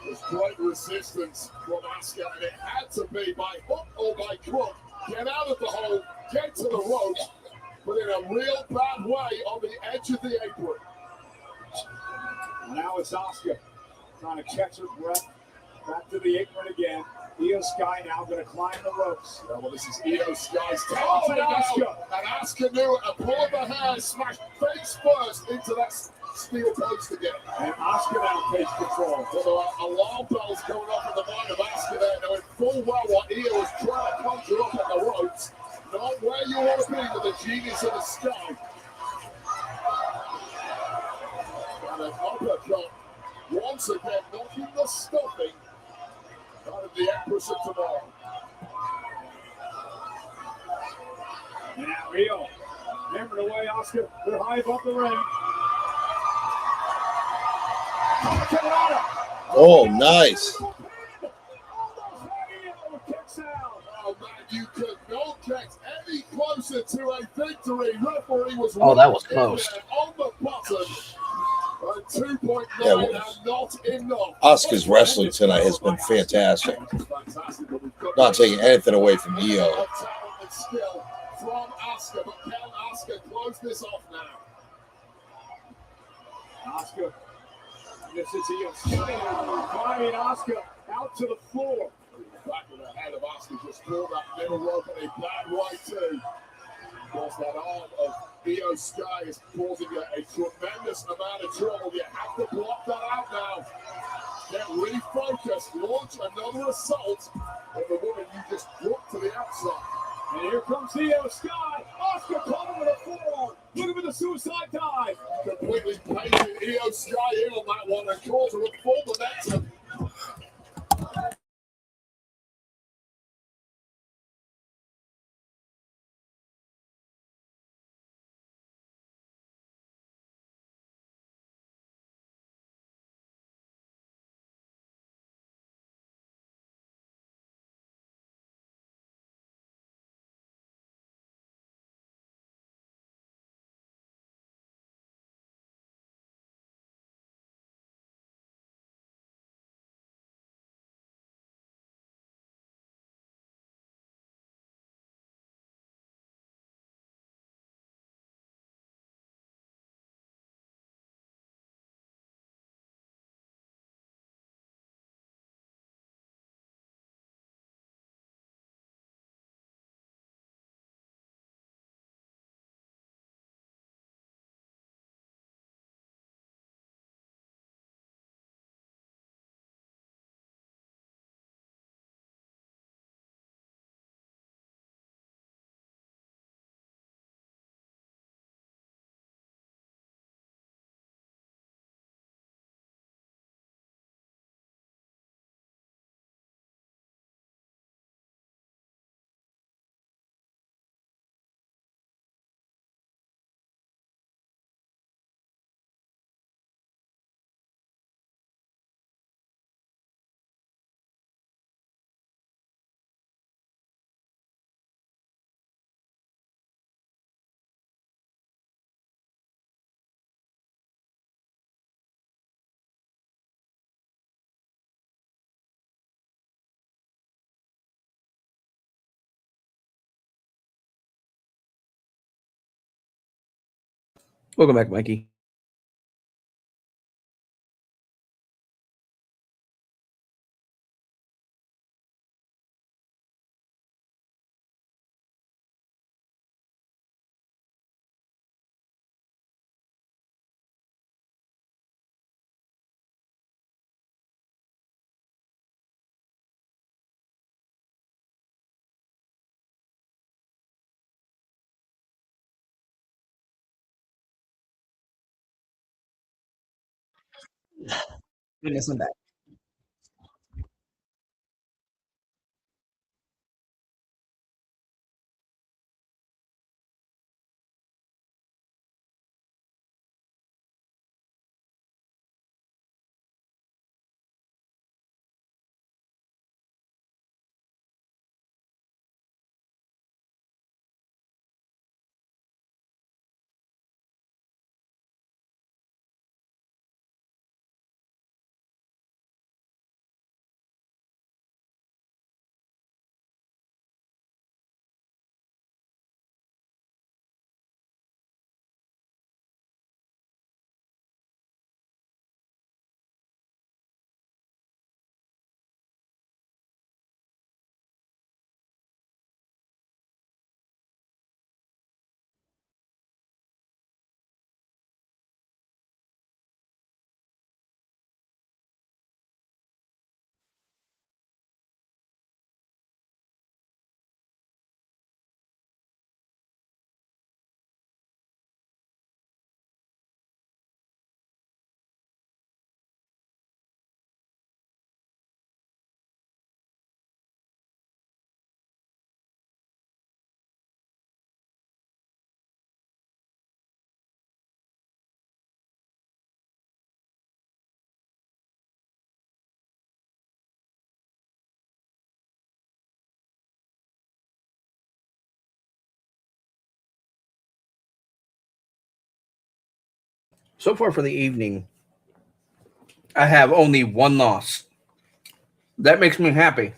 There's great resistance from Oscar, and it had to be by hook or by crook. Get out of the hole, get to the rope, but in a real bad way on the edge of the apron. Now it's Oscar trying to catch her breath. Back to the apron again. Io Sky now going to climb the ropes. Yeah, well, this is Io Sky's time. Oh, and Oscar knew it. A pull of the hair, smashed face first into that steel post again. And Oscar now takes control. So there are alarm bells going off in the mind of Oscar there, knowing full well what Io was trying to conjure up on the ropes. Not where you want to be with the genius of the sky. And an uppercut, once again, knocking the stuffing out of the Empress of Tomorrow. Now Io, hammering away Oscar. They're high above the ring. Oh, nice. Oh, man, you could not get any closer to a victory. Referee was that was close. On the button. 2.9 and not enough. Oscar's wrestling tonight has been fantastic. Not taking anything away from Io. Skill from Oscar, but can Oscar close this off now? Oscar, this is Io climbing Oscar out to the floor. Back of the head of Oscar just pulled that middle rope in a bad way too. Of course, that arm of Io Sky is causing you a tremendous amount of trouble. You have to block that out now. Get refocused. Launch another assault on the woman you just dropped to the outside. And here comes Io Sky. Oscar caught him with a forearm. Looking for the suicide dive. Completely painted Io Sky in on that one and caused her a full momentum. Welcome back, Mikey. Goodness, I'm back. So far for the evening, I have only one loss. That makes me happy.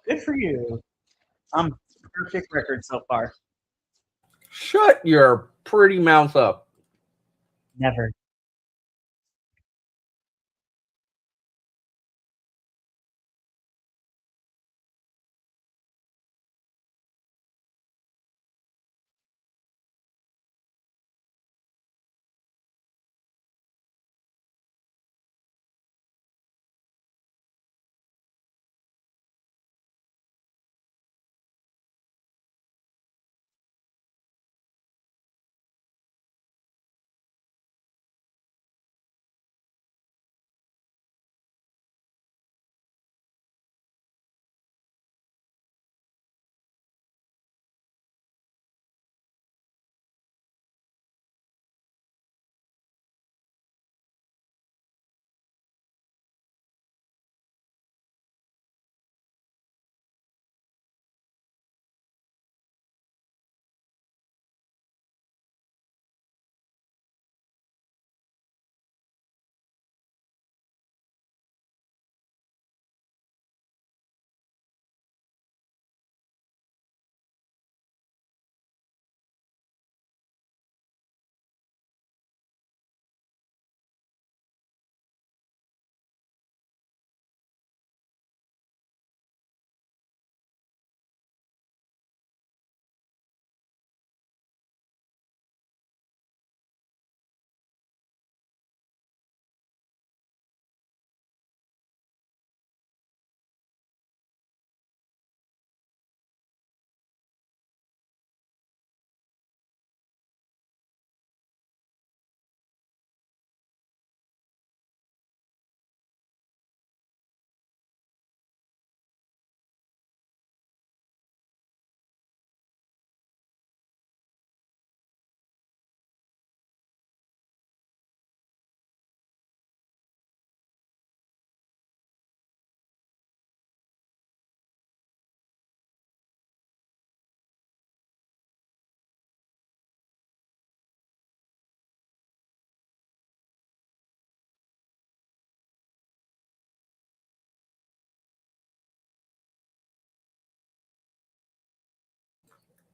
Good for you. Perfect record so far. Shut your pretty mouth up. Never.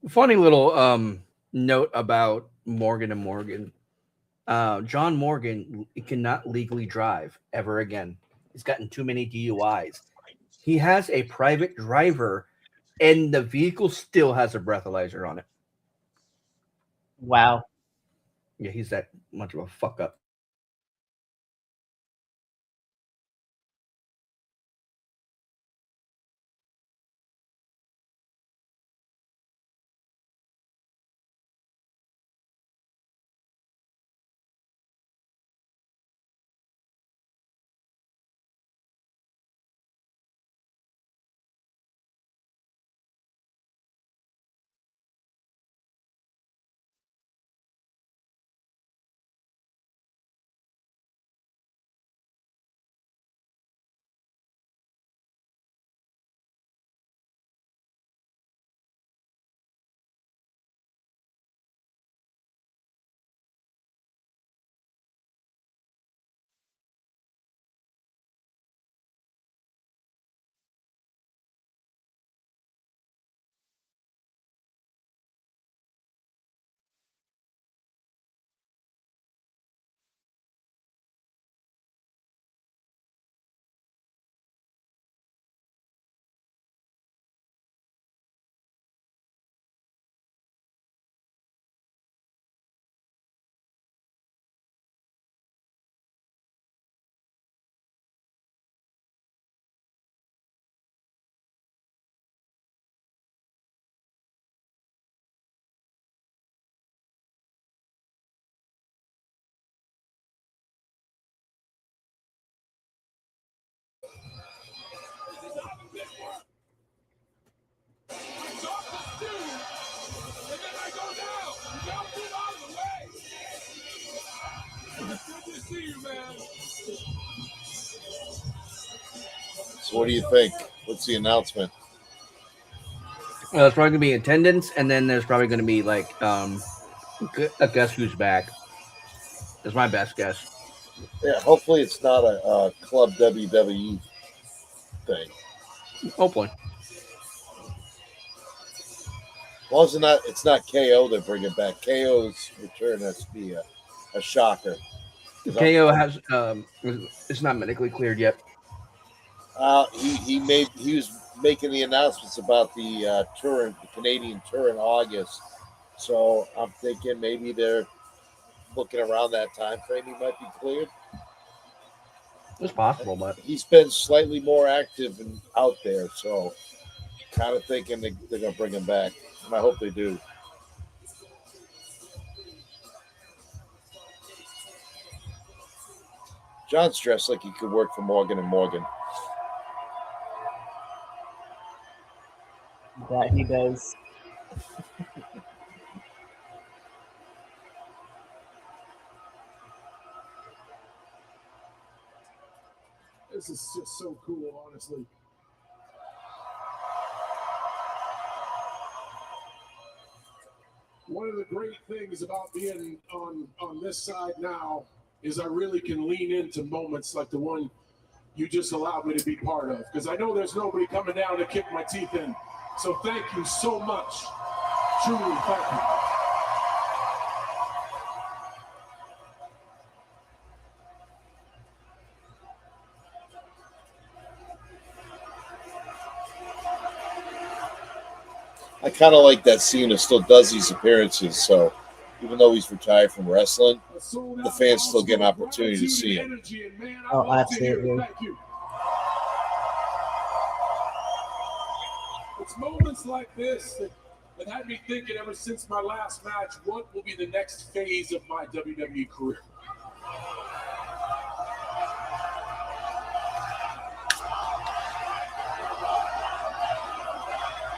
Funny little note about Morgan and Morgan. John Morgan cannot legally drive ever again. He's gotten too many DUIs. He has a private driver, and the vehicle still has a breathalyzer on it. Wow. Yeah, he's that much of a fuck up. So what do you think? What's the announcement? It's probably gonna be attendance, and then there's probably gonna be like a guess who's back. That's my best guess. Yeah, hopefully it's not a Club WWE thing. Hopefully. As long as it's not KO they're bringing back. KO's return has to be a shocker. KO has it's not medically cleared yet. He was making the announcements about the Canadian tour in August. So I'm thinking maybe they're looking around that time frame. He might be cleared. It's possible, but he's been slightly more active and out there. So kind of thinking they're going to bring him back. And I hope they do. John's dressed like he could work for Morgan & Morgan. That he does. This is just so cool, honestly. One of the great things about being on this side now is I really can lean into moments like the one you just allowed me to be part of. Because I know there's nobody coming down to kick my teeth in. So thank you so much. Truly, thank you. I kind of like that Cena still does these appearances, so even though he's retired from wrestling, the fans still get an opportunity to see him. Oh, absolutely. It's moments like this that had me thinking ever since my last match, what will be the next phase of my WWE career?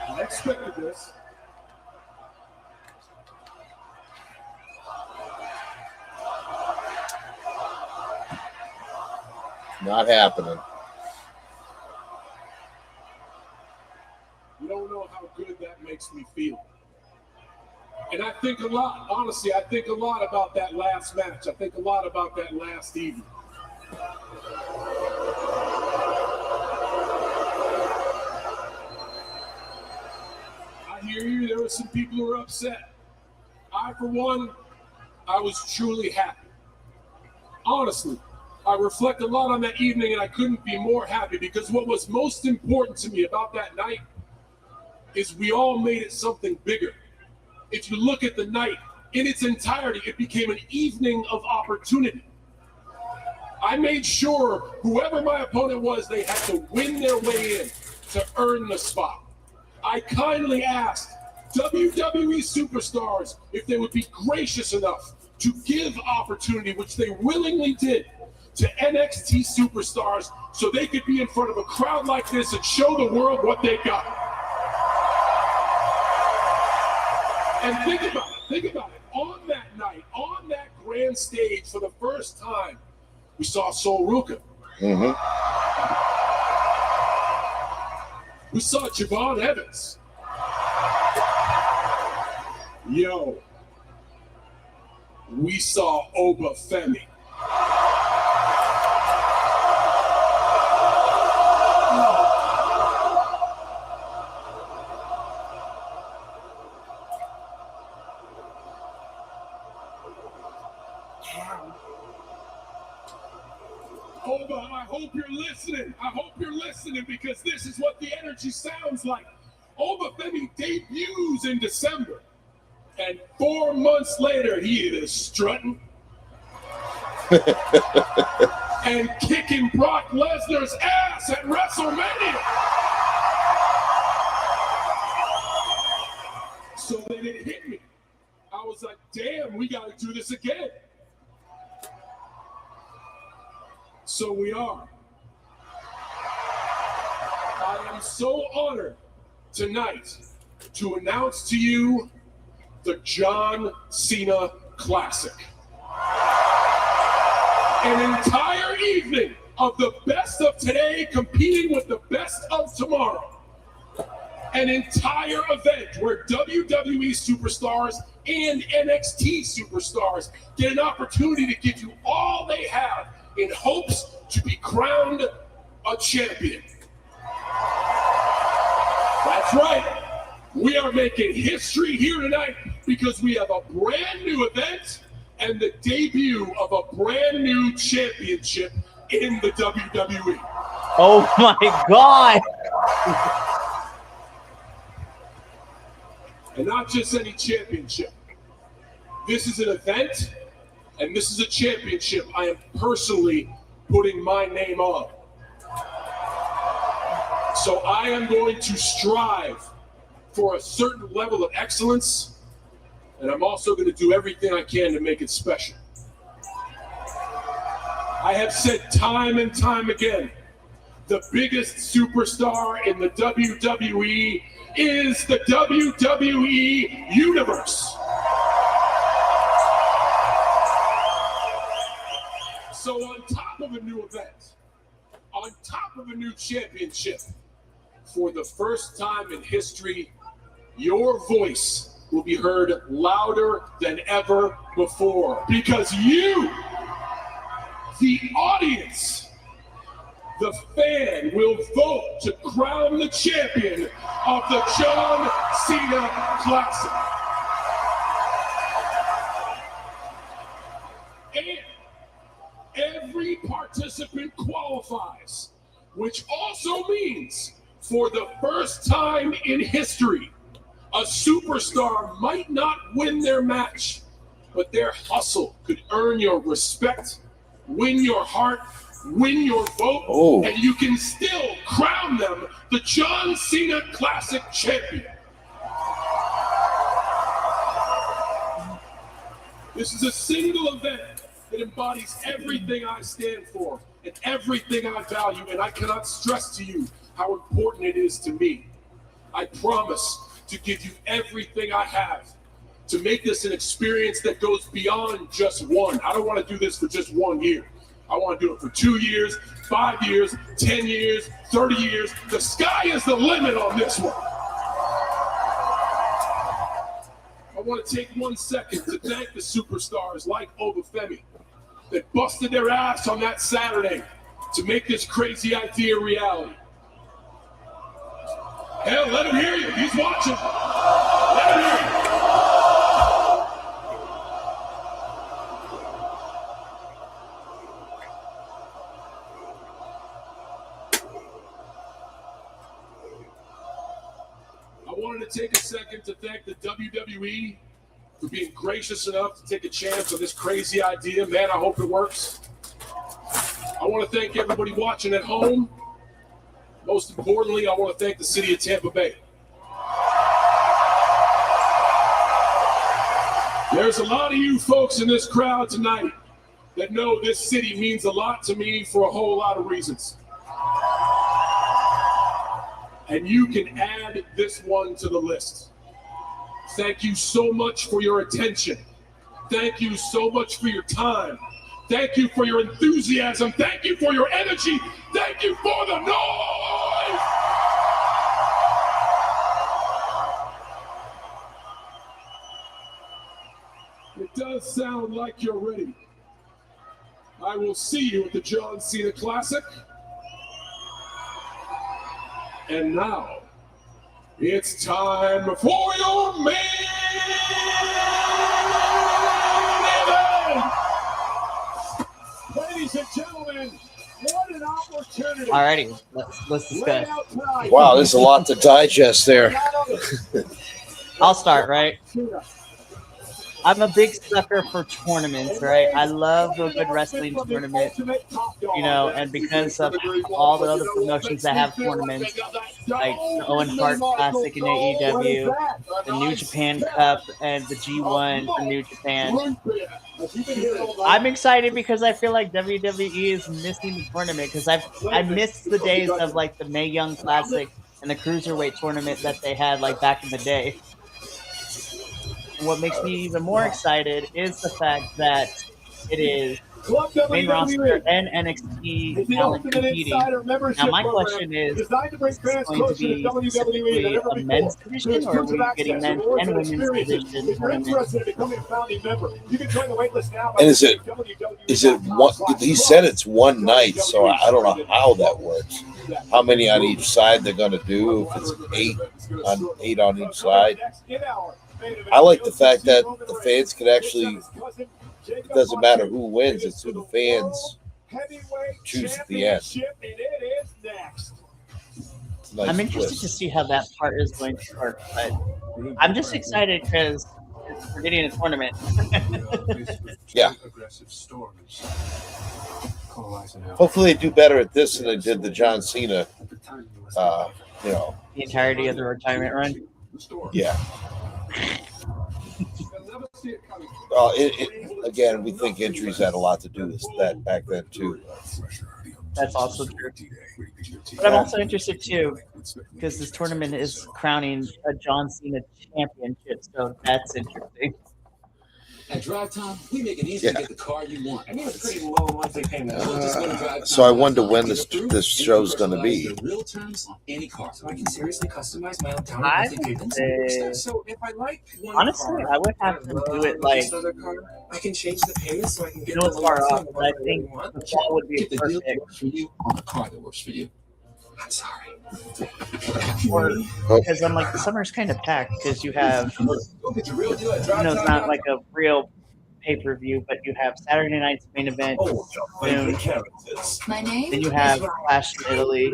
I expected this. Not happening. You don't know how good that makes me feel. And I think a lot, honestly, I think a lot about that last match. I think a lot about that last evening. I hear you, there were some people who were upset. I, for one, I was truly happy. Honestly, I reflect a lot on that evening and I couldn't be more happy because what was most important to me about that night is we all made it something bigger. If you look at the night in its entirety, it became an evening of opportunity. I made sure whoever my opponent was, they had to win their way in to earn the spot. I kindly asked WWE superstars if they would be gracious enough to give opportunity, which they willingly did, to NXT superstars so they could be in front of a crowd like this and show the world what they got. And think about it, on that night, on that grand stage for the first time, we saw Sol Ruka. Mm-hmm. We saw Javon Evans. Yo, we saw Oba Femi. Oba, I hope you're listening. I hope you're listening because this is what the energy sounds like. Oba Femi debuts in December. And 4 months later, he is strutting and kicking Brock Lesnar's ass at WrestleMania. So then it hit me. I was like, damn, we got to do this again. So we are. I am so honored tonight to announce to you the John Cena Classic. An entire evening of the best of today competing with the best of tomorrow. An entire event where WWE superstars and NXT superstars get an opportunity to give you all they have in hopes to be crowned a champion. That's right. We are making history here tonight because we have a brand new event and the debut of a brand new championship in the WWE. Oh my God. And not just any championship. This is an event and this is a championship I am personally putting my name on. So I am going to strive for a certain level of excellence, and I'm also going to do everything I can to make it special. I have said time and time again, the biggest superstar in the WWE is the WWE Universe. So on top of a new event, on top of a new championship, for the first time in history, your voice will be heard louder than ever before because you, the audience, the fan, will vote to crown the champion of the John Cena Classic. And every participant qualifies, which also means for the first time in history, a superstar might not win their match, but their hustle could earn your respect, win your heart, win your vote, and you can still crown them the John Cena Classic champion. This is a single event that embodies everything I stand for and everything I value, and I cannot stress to you how important it is to me. I promise to give you everything I have to make this an experience that goes beyond just one. I don't want to do this for just 1 year. I want to do it for 2 years, 5 years, 10 years, 30 years. The sky is the limit on this one. I want to take 1 second to thank the superstars like Obafemi that busted their ass on that Saturday to make this crazy idea reality. Hell, let him hear you. He's watching. Let him hear you. I wanted to take a second to thank the WWE for being gracious enough to take a chance on this crazy idea. Man, I hope it works. I want to thank everybody watching at home. Most importantly, I want to thank the city of Tampa Bay. There's a lot of you folks in this crowd tonight that know this city means a lot to me for a whole lot of reasons. And you can add this one to the list. Thank you so much for your attention. Thank you so much for your time. Thank you for your enthusiasm. Thank you for your energy. Thank you for the noise. It does sound like you're ready. I will see you at the John Cena Classic. And now, it's time for your main event. Ladies and gentlemen, what an opportunity. Alrighty, let's discuss. Wow, there's a lot to digest there. I'll start, right? I'm a big sucker for tournaments, right? I love a good wrestling tournament, you know, and because of all the other promotions that have tournaments, like the Owen Hart Classic in AEW, the New Japan Cup, and the G1 for New Japan. I'm excited because I feel like WWE is missing the tournament because I missed the days of like the Mae Young Classic and the Cruiserweight tournament that they had like back in the day. What makes me even more excited is the fact that it is Club main roster WWE and NXT is the talent ultimate competing. insider membership Now, my program question is designed to bring this fans going to closer to be WWE than specifically ever a before. men's Through division, exclusive or are we getting access, men's rewards, and and women's experiences. division If you're tournaments? interested in becoming a founding member, you can join the waitlist now by And is it visiting one? He said it's one night, so I don't know how that works. How many on each side they're going to do? If it's eight on each side. I like the fact that the fans can actually. It doesn't matter who wins; it's who the fans choose at the end. Nice I'm interested to see how that part is going to work, but I'm just excited because we're getting a tournament. Yeah. Hopefully they do better at this than they did the John Cena. The entirety of the retirement run. Yeah. Again, we think injuries had a lot to do with that back then too. That's also true. But I'm also interested too because this tournament is crowning a John Cena championship, so that's interesting. At Drive Time, we make it easy to get the car you want. I mean, it's pretty low monthly payment. Just go to Drive So I Time. wonder when this show's going to be. Real terms on any car, so I can seriously customize my own down I monthly would payments. say, So if I like one honestly, car, I would have them do it like, this other car, I can change the payment so I can get you know, it's the far lowest off, one, but I think the fall would be get the deal that perfect. works for you on the car that works for you. I'm sorry. Or because I'm like the summer's kind of packed because you have, it's not like a real pay-per-view, but you have Saturday night's main event June. My name Then you is have Ryan. Clash in Italy,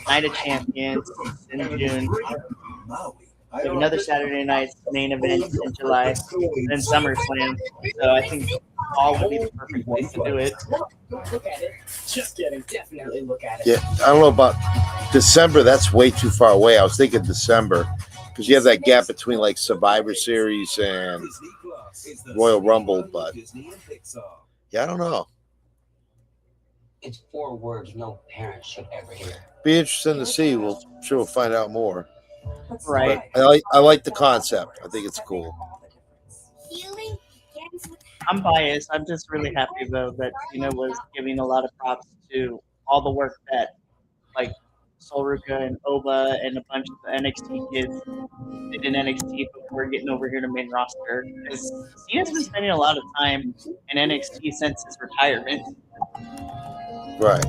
Night of Champions in June. You have another Saturday night's main event in July, and then SummerSlam. So I think fall would be the perfect place to do it. Look at it. Just kidding. Definitely look at it. Yeah, I don't know about December. That's way too far away. I was thinking December because you have that gap between like Survivor Series and Royal Rumble. But yeah, I don't know. It's 4 words no parent should ever hear. Be interesting to see. We'll find out more. Right. But I like the concept. I think it's cool. I'm biased. I'm just really happy though that Cena was giving a lot of props to all the work that like Solruka and Oba and a bunch of the NXT kids did in NXT before getting over here to main roster. Because Cena's been spending a lot of time in NXT since his retirement. Right.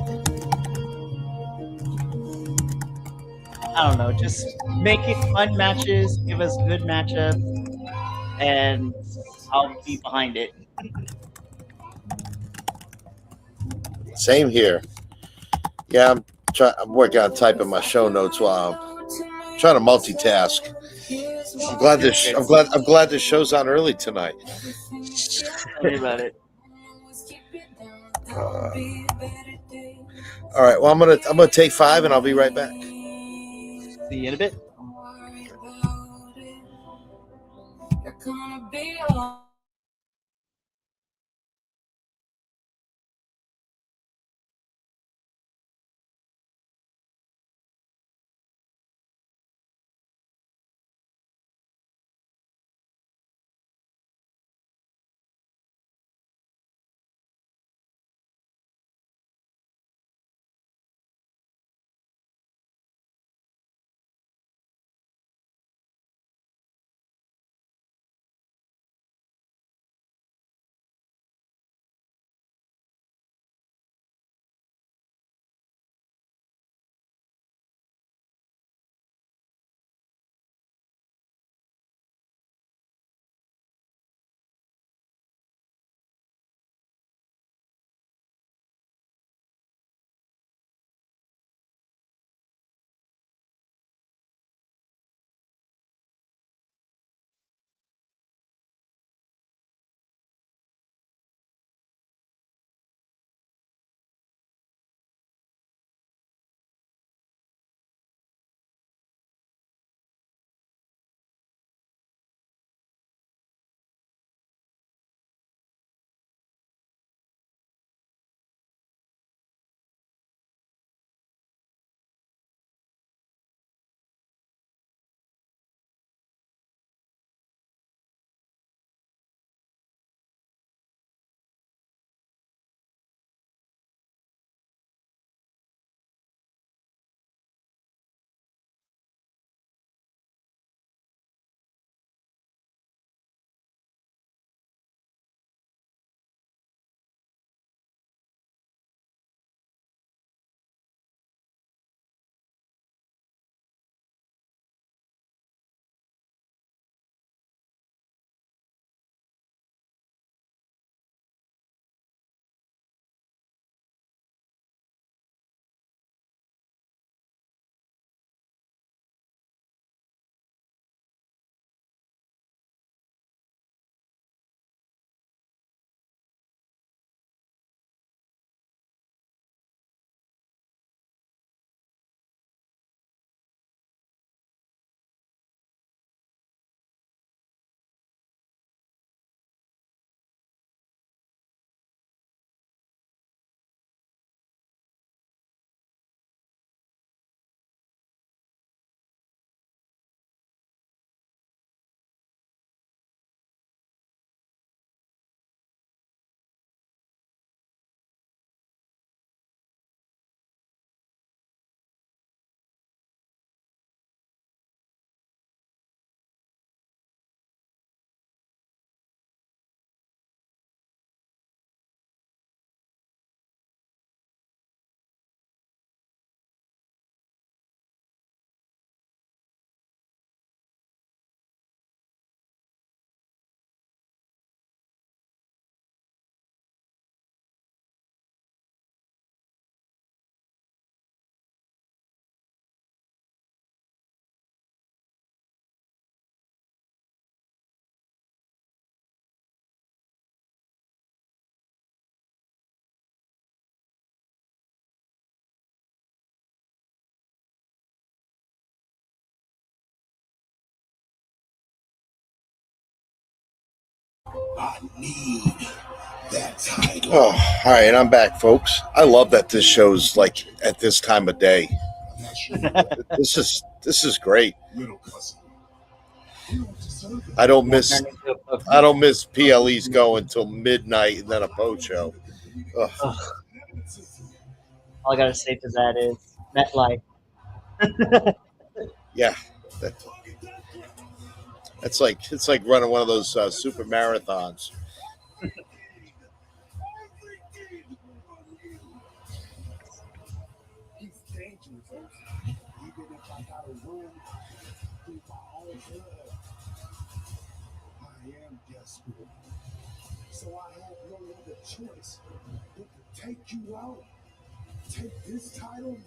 I don't know. Just make it fun matches, give us good matchups, and I'll be behind it. Same here. Yeah, I'm working on typing my show notes while I'm trying to multitask. I'm glad this show's on early tonight. Tell me about it. All right. Well, I'm gonna take 5 and I'll be right back. See you in a bit. I need that title. Oh, all right, I'm back, folks. I love that this show's like at this time of day. This is great. I don't miss PLE's going till midnight and then a post show. Ugh. All I gotta say to that is MetLife. Yeah, it's like running one of those super marathons. He's dangerous. Even if I gotta run through my own blood, I am desperate. So I have no other choice but to take you out, take this title,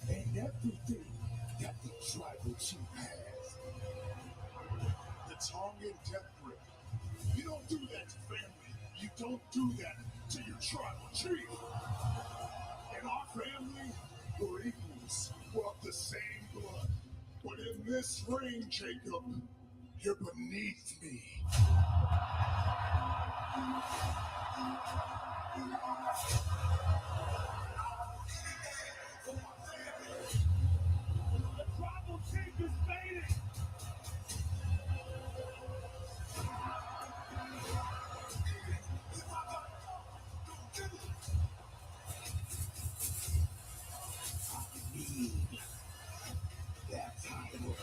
and everything that the tribal chief has. The Tongan death grip. You don't do that to family. You don't do that to your tribal chief. In our family, we're equals. We're of the same blood. But in this ring, Jacob, you're beneath me. The tribal chief is fading. That title.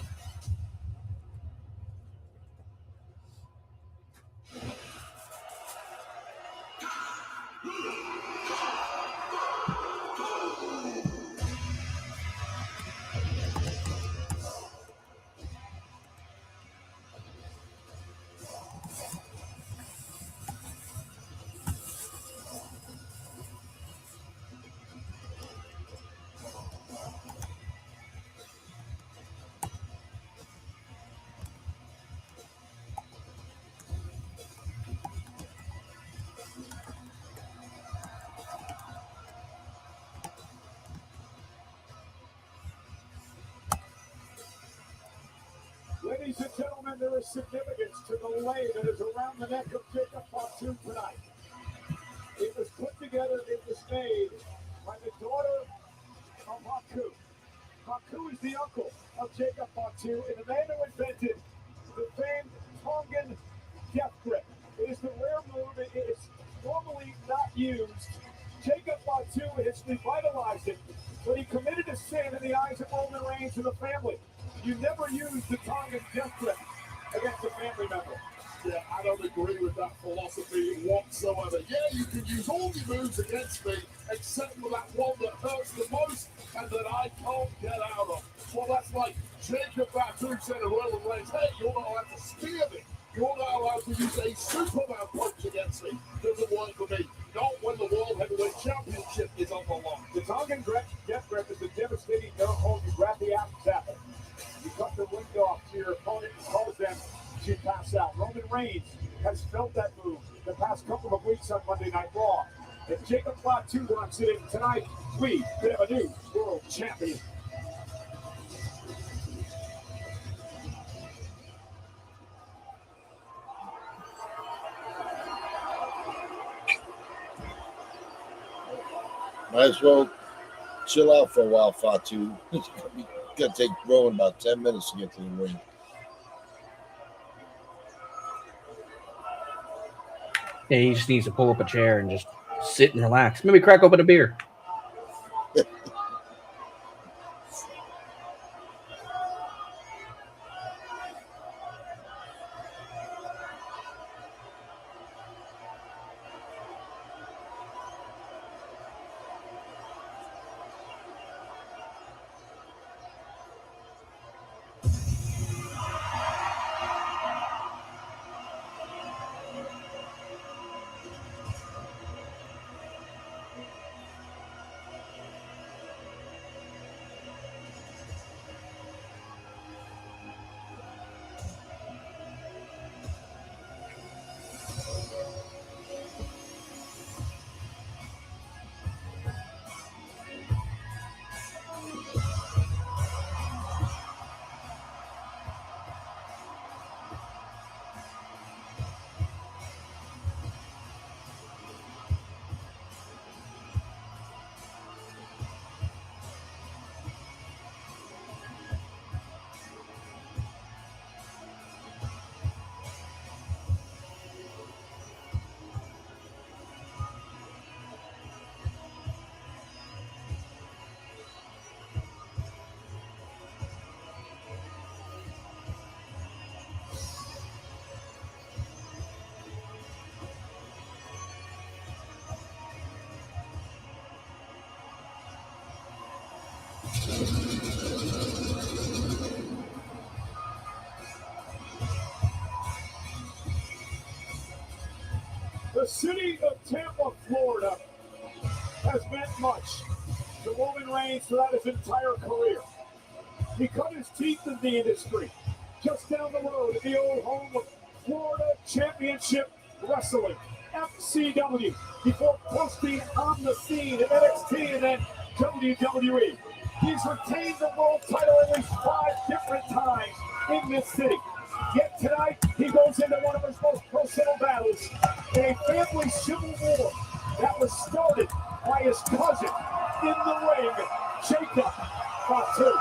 Ladies and gentlemen, there is significance to the lei that is around the neck of Jacob Fatu tonight. It was put together, it was made by the daughter of Haku. Haku is the uncle of Jacob Fatu and the man who invented the famed Tongan death grip. It is the rare move, it is normally not used. Jacob Fatu has revitalized it, but he committed a sin in the eyes of Roman Reigns and the family. You never use the Tongan death grip against a family member. Yeah, I don't agree with that philosophy whatsoever. Yeah, you can use all your moves against me, except for that one that hurts the most and that I can't get out of. Well, that's like Jacob Fatu said to Roman Reigns, hey, you're not allowed to spear me. You're not allowed to use a Superman punch against me. Doesn't work for me. Not when the World Heavyweight Championship is on the line. The Tongan death grip is a devastating no-hold. You grab the app zapper. You cut the wind off to your opponent and cause them to pass out. Roman Reigns has felt that move the past couple of weeks on Monday Night Raw. If Jacob Fatu wants it in tonight, we could have a new world champion. Might as well chill out for a while, Fatu. It's gonna take Rowan about 10 minutes to get to the ring. Yeah, he just needs to pull up a chair and just sit and relax. Maybe crack open a beer. The city of Tampa, Florida, has meant much to Roman Reigns throughout his entire career. He cut his teeth in the industry. Just down the road, in the old home of Florida Championship Wrestling, FCW, before posting on the scene at NXT and then WWE. He's retained the world title at least 5 different times in this city. Yet tonight, he goes into one of his most personal battles in a family civil war that was started by his cousin in the ring, Jacob Fatu.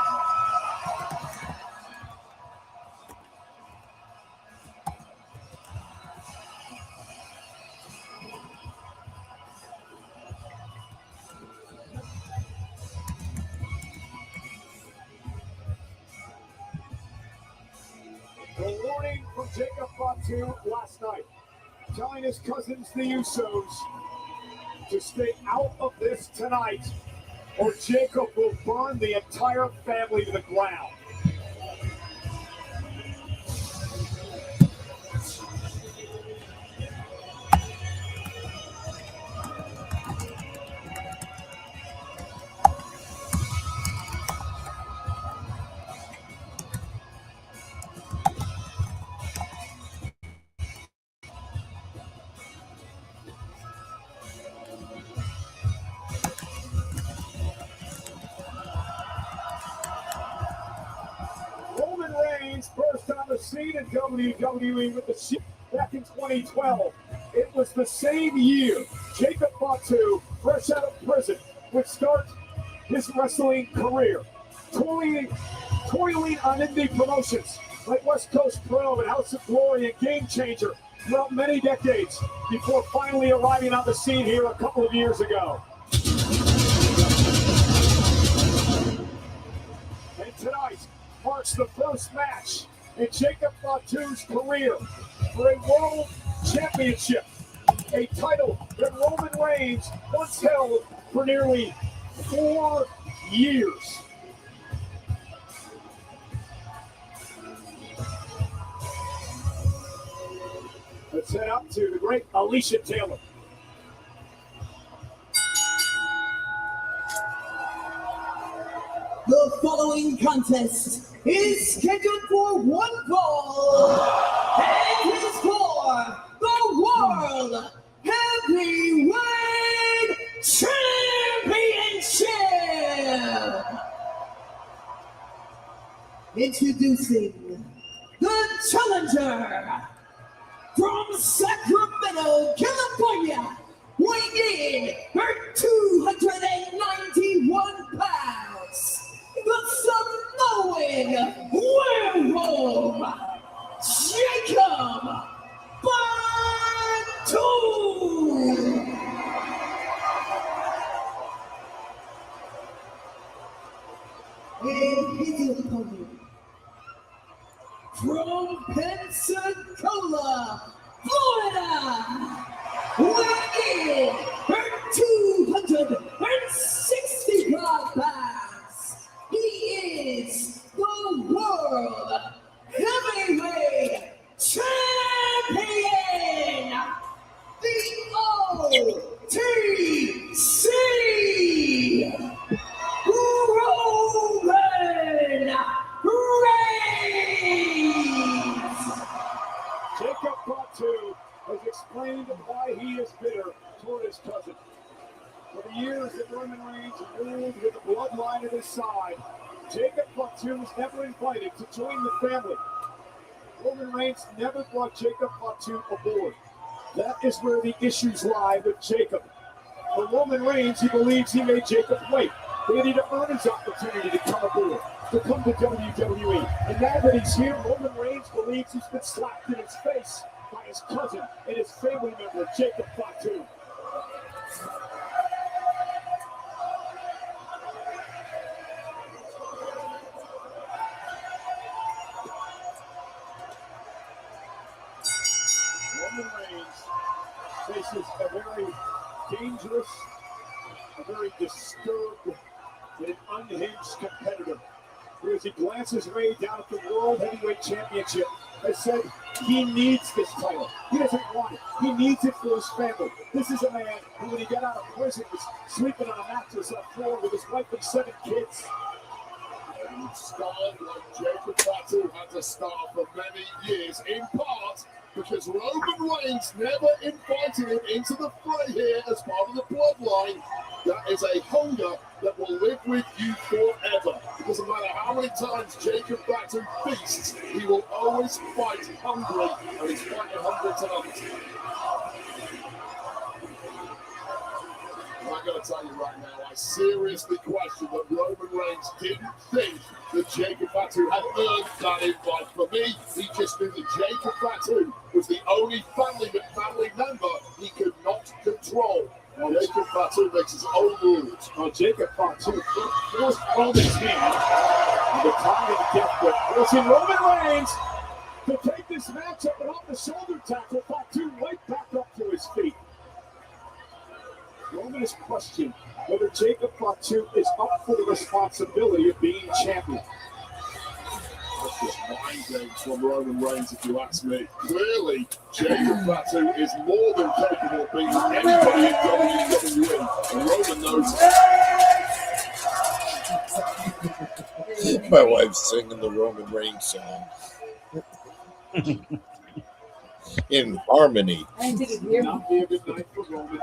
The warning from Jacob Fatu last night, telling his cousins, the Usos, to stay out of this tonight, or Jacob will burn the entire family to the ground. Roman Reigns burst on the scene in WWE with the Shield back in 2012. It was the same year Jacob Fatu, fresh out of prison, would start his wrestling career, toiling on indie promotions like West Coast Pro and House of Glory and Game Changer throughout many decades before finally arriving on the scene here a couple of years ago. And tonight marks the first match in Jacob Fatu's career for a world championship, a title that Roman Reigns once held for nearly 4 years. Let's head up to the great Alicia Taylor. The following contest is scheduled for one fall and is for the World Heavyweight Championship. Introducing the challenger from Sacramento, California, weighing in her 291 pounds. The Samoan werewolf, Jacob Fatu. And his opponent from Pensacola, Florida, weighing in her 265 pounds. He is the World Heavyweight Champion, the OTC, Roman Reigns. Jacob Fatu has explained why he is bitter toward his cousin. For the years that Roman Reigns ruled with the bloodline at his side, Jacob Fatu was never invited to join the family. Roman Reigns never brought Jacob Fatu aboard. That is where the issues lie with Jacob. For Roman Reigns, he believes he made Jacob wait. He needed to earn his opportunity to come aboard, to come to WWE. And now that he's here, Roman Reigns believes he's been slapped in his face by his cousin and his family member, Jacob Fatu. Roman Reigns faces a very dangerous, a very disturbed, and an unhinged competitor who, as he glances way down at the World Heavyweight Championship, has said he needs this title. He doesn't want it. He needs it for his family. This is a man who, when he got out of prison, was sleeping on a mattress on the floor with his wife and 7 kids. And style like Jacob Fatu had to start for many years, in part because Roman Reigns never invited him into the fray here as part of the bloodline. That is a hunger that will live with you forever. It doesn't matter how many times Jacob Fatu feasts, he will always fight hungry, and he's fighting hungry tonight. I'm going to tell you right now, I seriously question that Roman Reigns didn't think that Jacob Fatu had earned that invite. For me, he just knew that Jacob Fatu was the only family member he could not control. Jacob Fatu makes his own rules. Well, Jacob Fatu forced Roman's hand and the time and death grip, forcing Roman Reigns to take this matchup, and off the shoulder tackle, Fatu right back up to his feet. Roman is questioned whether Jacob Fatu is up for the responsibility of being champion. That's just mind games from Roman Reigns, if you ask me. Clearly, Jacob Fatu is more than capable of beating anybody in WWE, and Roman knows. My wife's singing the Roman Reigns song in harmony. Not be a good night for Roman.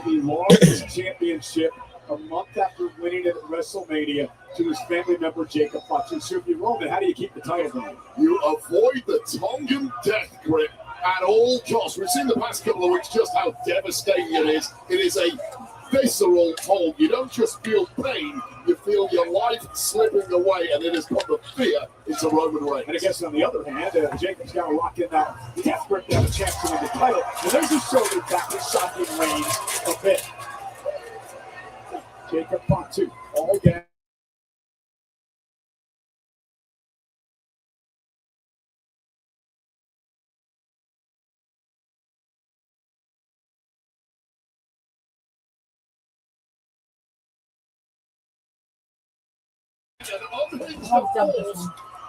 He lost his championship a month after winning it at WrestleMania to his family member Jacob Fatu. So if you're Roman, how do you keep the title going? You avoid the Tongan death grip at all costs. We've seen the past couple of weeks just how devastating it is. It is a visceral hold. You don't just feel pain, you feel your life slipping away, and it has put the fear into Roman Reigns. And I guess on the other hand, Jacob's got to lock in that death grip to have a chance to win the title. And there's his shoulder tackle, shocking Reigns a bit. Jacob Fatu, all gas. And unhinged of force,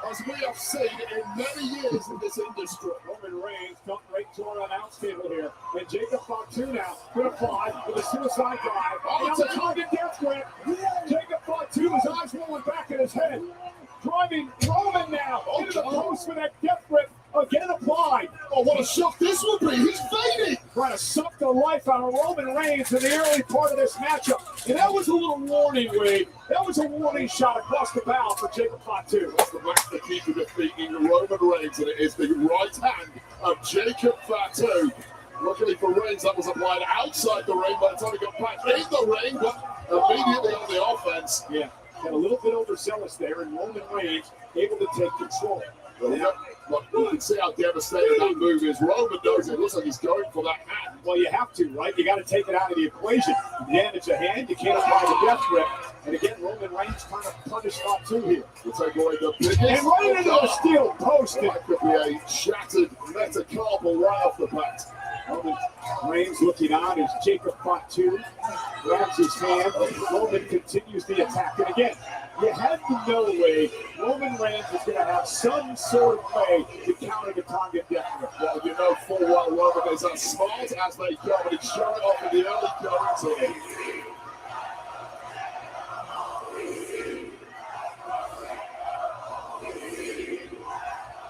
as we have seen in many years in this industry. Roman Reigns jumped right to our announce table here. And Jacob Fatu now going to fly with a suicide dive. Now the Tongan death grip. Jacob Fatu, his eyes rolling back in his head. Driving Roman now into the post with that death grip. Again applied. Oh, what a shock this will be. He's fading. Trying to suck the life out of Roman Reigns in the early part of this matchup. And that was a little warning, Wade. That was a warning shot across the bow for Jacob Fatu. That's the master key to defeating Roman Reigns, and it is the right hand of Jacob Fatu. Luckily for Reigns, that was applied outside the ring by the time he got back in the ring, but immediately on the offense. Yeah, got a little bit overzealous there, and Roman Reigns able to take control. Well, look, you can see how devastating that move is. Roman knows it. Looks like he's going for that hand. Well, you have to, right? You got to take it out of the equation. You damage a hand, you can't apply the death grip. And again, Roman Reigns trying to punish Fatu here. We'll take away the biggest. And right into the steel post. That could be a shattered metacarpal right off the bat. Roman Reigns looking on as Jacob Fatu grabs his hand. Roman continues the attack. And again, you had to know, Wade, Roman Reigns is going to have some sort of way to counter the Tongan death grip. Well, you know full well Roman is as smart as they go, and he's showing off in the early going to.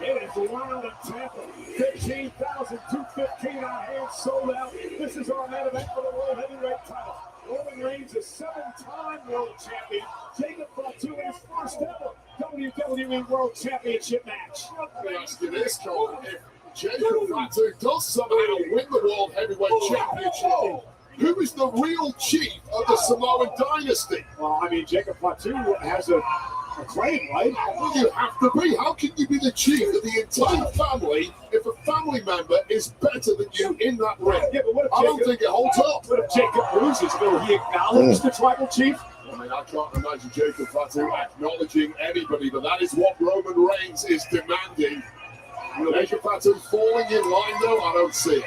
It is around in Tampa. 15,215 on hand, sold out. This is our main event for the World Heavyweight title. Roman Reigns is 7-time world champion. Jacob Fatu in his first ever WWE World Championship match. Let me ask you this, Colin. If Jacob Fatu does somehow win the World Heavyweight Championship, who is the real chief of the Samoan dynasty? Well, I mean, Jacob Fatu has a claim, right? Well, you have to be. How can you be the chief of the entire family if a family member is better than you in that ring? Yeah, but what if I don't think it holds up. What if Jacob loses? Will he acknowledge the tribal chief? I mean, I can't imagine Jacob Fatu acknowledging anybody, but that is what Roman Reigns is demanding. Jacob Fatu falling in line, though, I don't see it.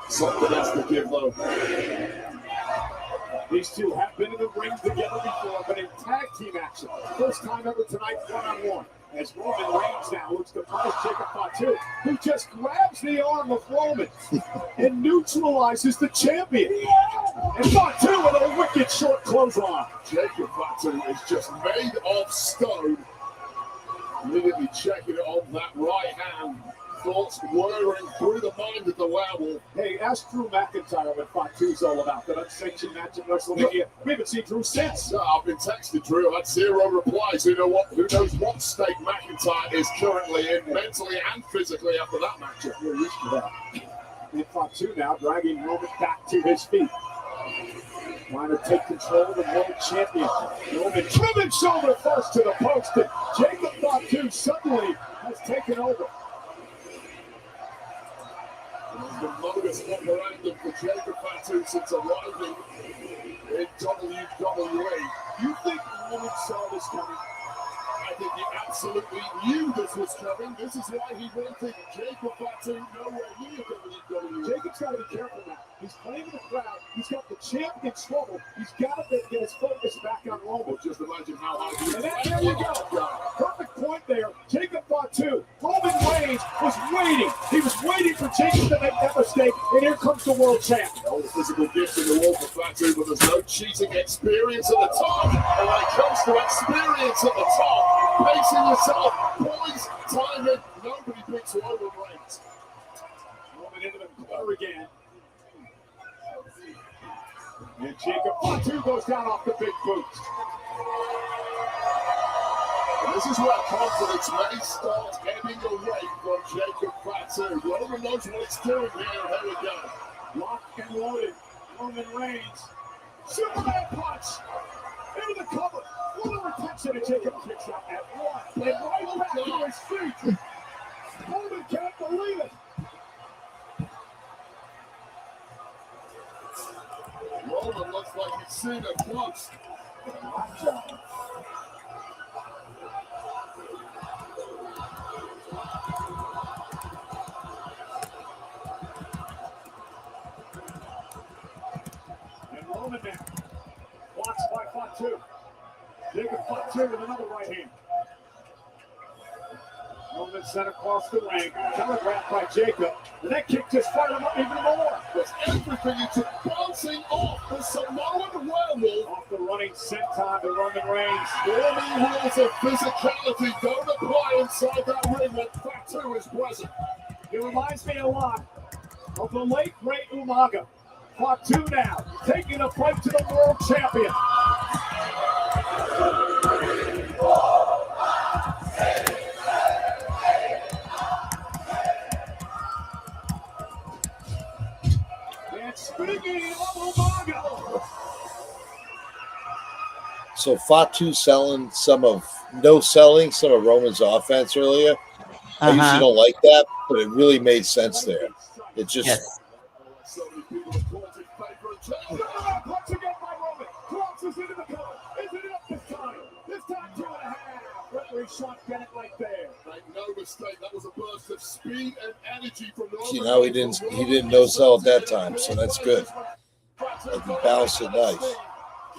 Something else to give, though. These two have been in the ring together before, but in tag team action. First time ever tonight, one-on-one. As Roman Reigns now looks to punish Jacob Fatu, who just grabs the arm of Roman and neutralizes the champion. And Fatu with a wicked short clothesline. Jacob Fatu is just made of stone. Immediately checking it on that right hand. Thoughts whirring through the mind of the werewolf. Hey, ask Drew McIntyre what Fatu's all about. That unsanctioned match in WrestleMania. We haven't seen Drew since. I've been texting Drew. I had 0 replies. Who knows what state McIntyre is currently in, mentally and physically, after that matchup. You're used to that. And Fatu now dragging Roman back to his feet. Trying to take control of the world champion. Roman driven shoulder first to the post. And Jacob Fatu suddenly has taken over. The modus operandi for Jacob Fatu since arriving in WWE. You think Roman saw this coming? I think he absolutely knew this was coming. This is why he wanted Jacob Fatu nowhere near WWE. Jacob's got to be careful now. He's playing the crowd. He's got the champ in trouble. He's got to get his focus back on Roman. Just imagine how hard he is. And there you go. Perfect point there. Jacob Fatu. Roman Reigns was waiting. He was waiting for Jacob to make that mistake. And here comes the world champ. All the physical gift in the world for Fatu, but there's no cheating experience at the top. And when it comes to experience at the top, pacing yourself, poise, timing, nobody beats Roman Reigns. Roman into the corner again. And Jacob Fatu goes down off the big boot. And this is where confidence may start heading away from Jacob Fatu. Roman knows what it's doing here, and here we go. Lock and loaded. Roman Reigns. Superman punch. Into the cover. Full of attention, and Jacob kicks out at one. And right back to his feet. Roman can't believe it. Roman looks like he's seen it once. And Roman now. Blocks by Fatu. Jacob Fatu with another right hand. Roman sent across the ring. Telegraphed by Jacob. And that kick just fired him up even more. There's everything into bouncing off the Samoan werewolf. Off the running senton to Roman Reigns. All the rules of physicality don't apply inside that ring when Fatu is present. It reminds me a lot of the late great Umaga. Fatu now taking a fight to the world champion. And speaking of Umaga. So Fatu selling some of Roman's offense earlier. I usually don't like that, but it really made sense there. It just Punch again by Roman. Crosses into the cover. Isn't it up this time? This time 2.5. Referee shot Bennett right there. Make no mistake, that was a burst of speed and energy from Roman. see now he didn't no sell at that time, so that's good. Like he balanced it nice.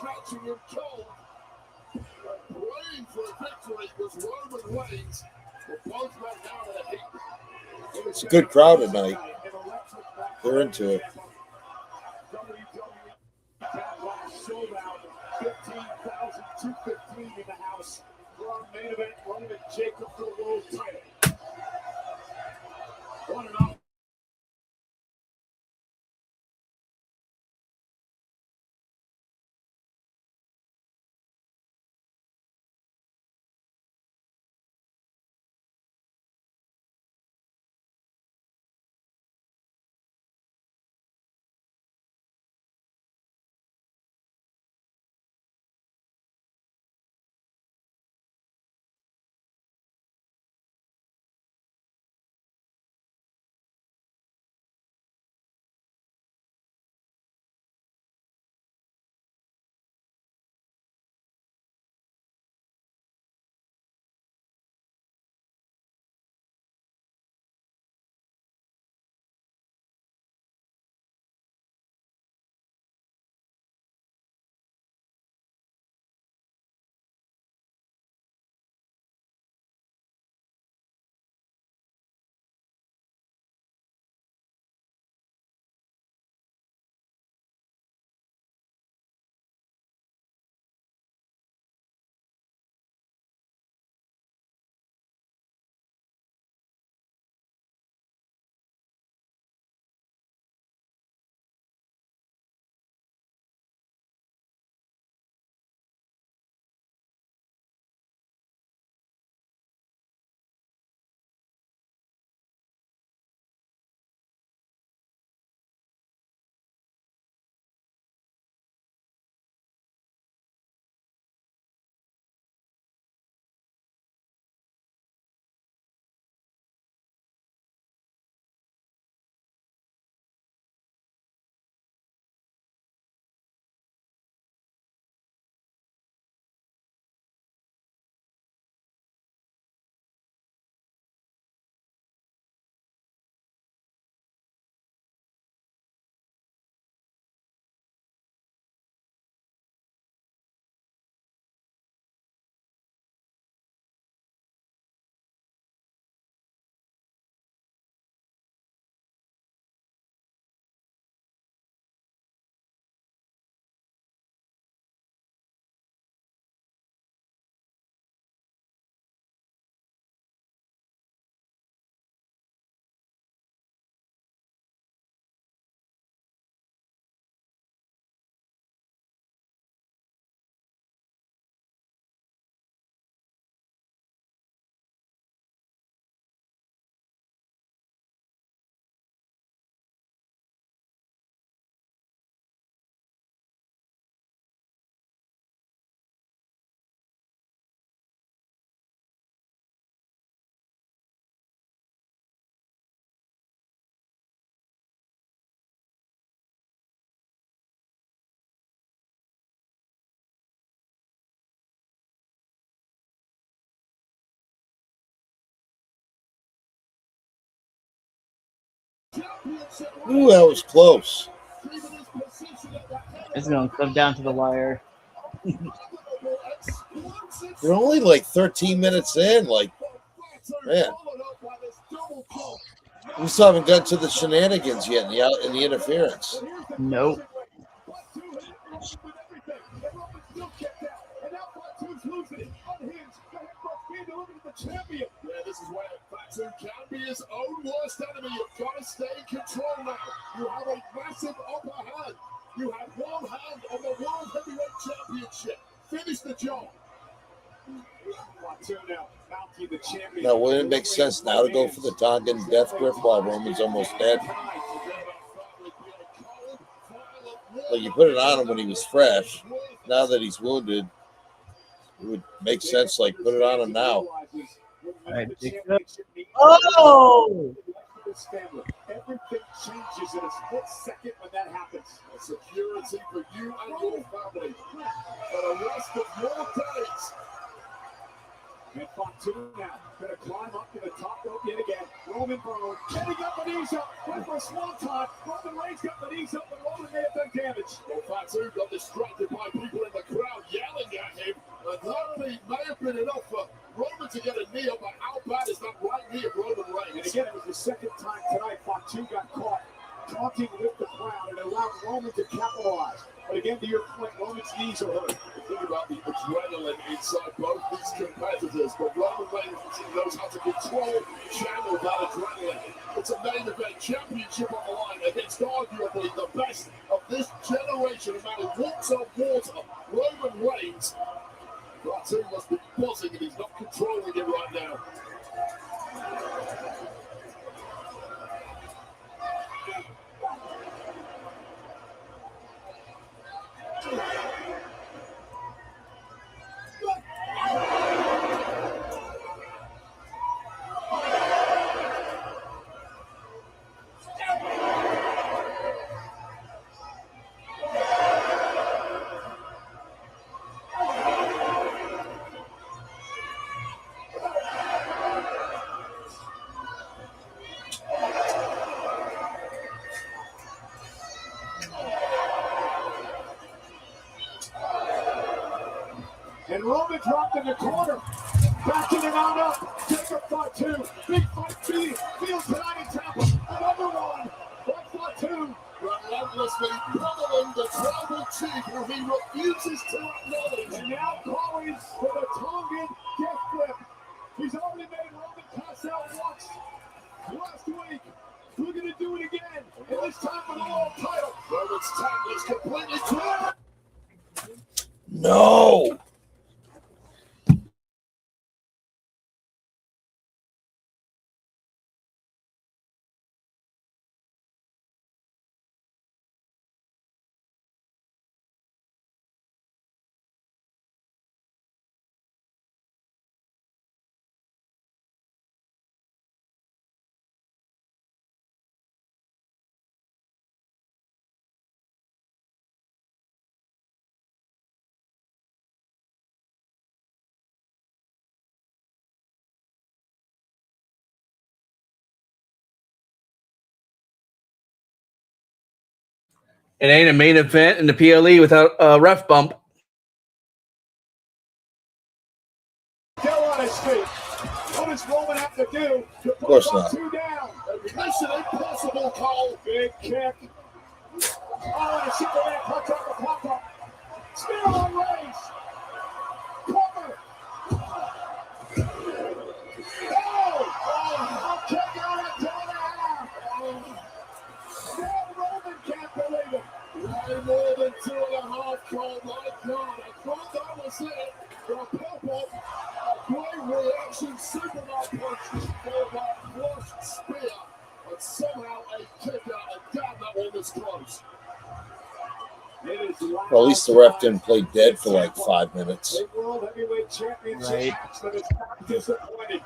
Catching him cold. Praying for a victory was Roman Reigns. But both men now in a heat. It's a good crowd tonight. They're into it. Sold out 15,215 in the house for our main event, Roman Jacob for the world title. 1-0. Ooh, that was close. It's going to come down to the wire. They're only like 13 minutes in. Like, man, we still haven't got to the shenanigans yet in the interference. Nope. Champion. Yeah, this is where Fatu can be his own worst enemy. You've got to stay in control now. You have a massive upper hand. You have one hand on the World Heavyweight Championship. Finish the job. Fatu now mounting the champion. Now, wouldn't it make sense now to go for the Tongan death grip while Roman's almost dead? Like, you put it on him when he was fresh. Now that he's wounded, it would make sense, like, put it on him now. Oh! Everything changes in a split second when that happens. A security for you and your family for the rest of your days. And Fatu now going to climb up to the top rope yet again. Roman Brown getting up the knees up. Went for a swanton. Roman Reigns got the knees up, but Roman may have done damage. Well, Fatu got distracted by people in the crowd yelling at him. And that may have been enough for Roman to get a knee up, but how bad is that right knee of Roman Reigns? And again, it was the second time tonight Fatu got caught talking with the crowd and allowed Roman to capitalize. But again, to your point, Roman's knees are hurt. Think about the adrenaline inside both these competitors, but Roman Reigns knows how to channel that adrenaline. It's a main event championship on the line against arguably the best of this generation, no matter what's on water, Roman Reigns. Fatu must be buzzing and he's not controlling it right now. And Roman dropped in the corner. Backing it on up. Take a Fatu. Big fight B. Feels tonight in Tampa. Another one. Fatu. Relentlessly pummeling the tribal chief who he refuses to acknowledge. And now calling for the Tongan death grip. He's already made Roman pass out once last week. We're going to do it again. And this time for the world title. Roman's tag is completely clear. No! It ain't a main event in the PLE without a ref bump. Go on his feet. What does Roman have to do to put course not. Fatu down? Mission impossible, Cole. Big kick. Oh, and a Superman punch off the pop-up. Spear on Reigns. Cover. Oh, kick out of 2.5. Now Roman can't believe it. Way more than 2.5, Cole. My God, I thought that was it. For a pop-up. Great reaction, Superman punch for that flush spear, but somehow a kick out, and damn, that one was close. Well, at least the ref didn't play dead for like 5 minutes. World Heavyweight Championship Right. match that is not disappointing.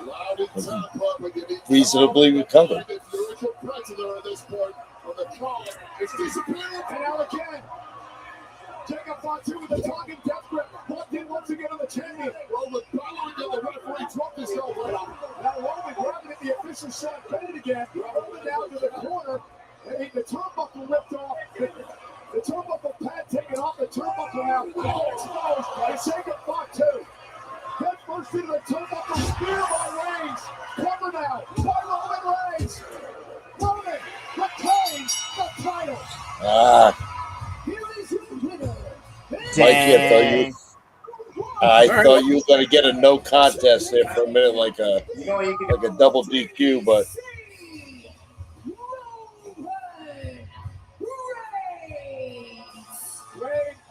Loud and tough, but you need Reasonably recovered. if you're a competitor at this point, on the card, it's disappearing. And now again, Jacob Fatu with the Tongan death grip. Locked in once again on the champion. Roman following and the referee dropped his elbow. Now Roman grabbing at the official shot. Got it again. Roman down to the Mikey, I thought you were going to get a no contest there for a minute, like a double DQ, but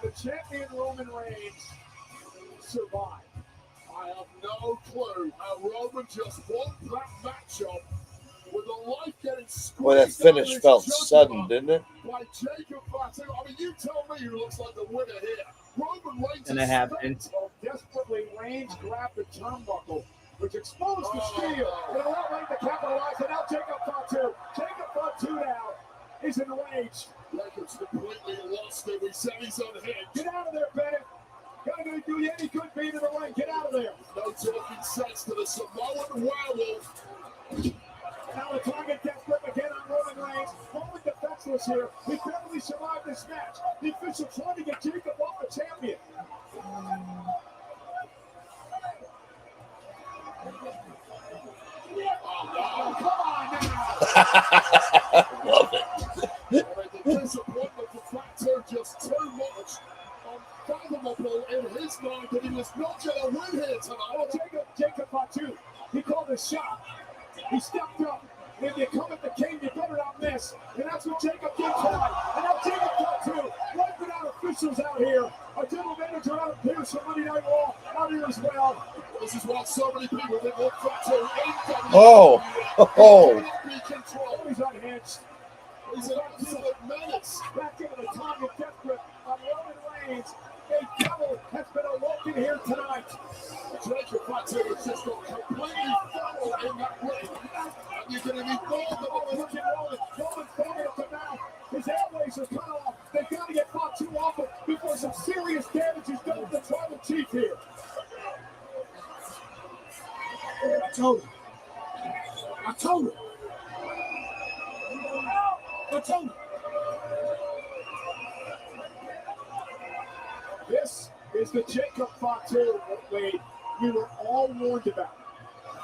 The champion Roman Reigns survived. I have no clue how Roman just won that matchup with the life getting squeezed. well, that finish felt sudden, didn't it? By Jacob Fatu. I mean, you tell me who looks like the winner here. Roman Reigns And it happened. Desperately, Reigns grabbed the turnbuckle, which exposed the steal. And allowed Reigns to capitalize. And now Jacob Fatu. Jacob Fatu now is enraged. Jacob's completely lost it. We said he's unhinged. Get out of there, Bennett. Gotta do you any good being in the ring. Get out of there. No talking sense to the Samoan werewolf. Now the target desperate again on Roman Reigns. Roman defenseless here. He barely survived this match. The official trying to get Jacob off the champion. Oh, come on now. Love it. The disappointment for Fatu just too much. Unfathomable in his mind that he was not going to win here tonight. Oh, Jacob Fatu, he called his shot. He stepped up. If you come at the king, you better not miss. And that's what Jacob did tonight. And now Jacob Fatu, right without officials out here. Our general manager out of Pierce from Monday Night Raw out here as well. This is why so many people think what Fatu ain't. Oh. He's unhinged. He's an absolute menace. Back into the target desperate on Roman Reigns. A devil has been awoken here tonight. Jacob Fatu has just got completely fouled in that ring. And you're going to be bold about looking Roman. Roman's foaming up the mouth. His airways are cut off. They've got to get Fatu off it before some serious damage is done to the tribal chief here. I told him. This is the Jacob Fatu Wade we were all warned about.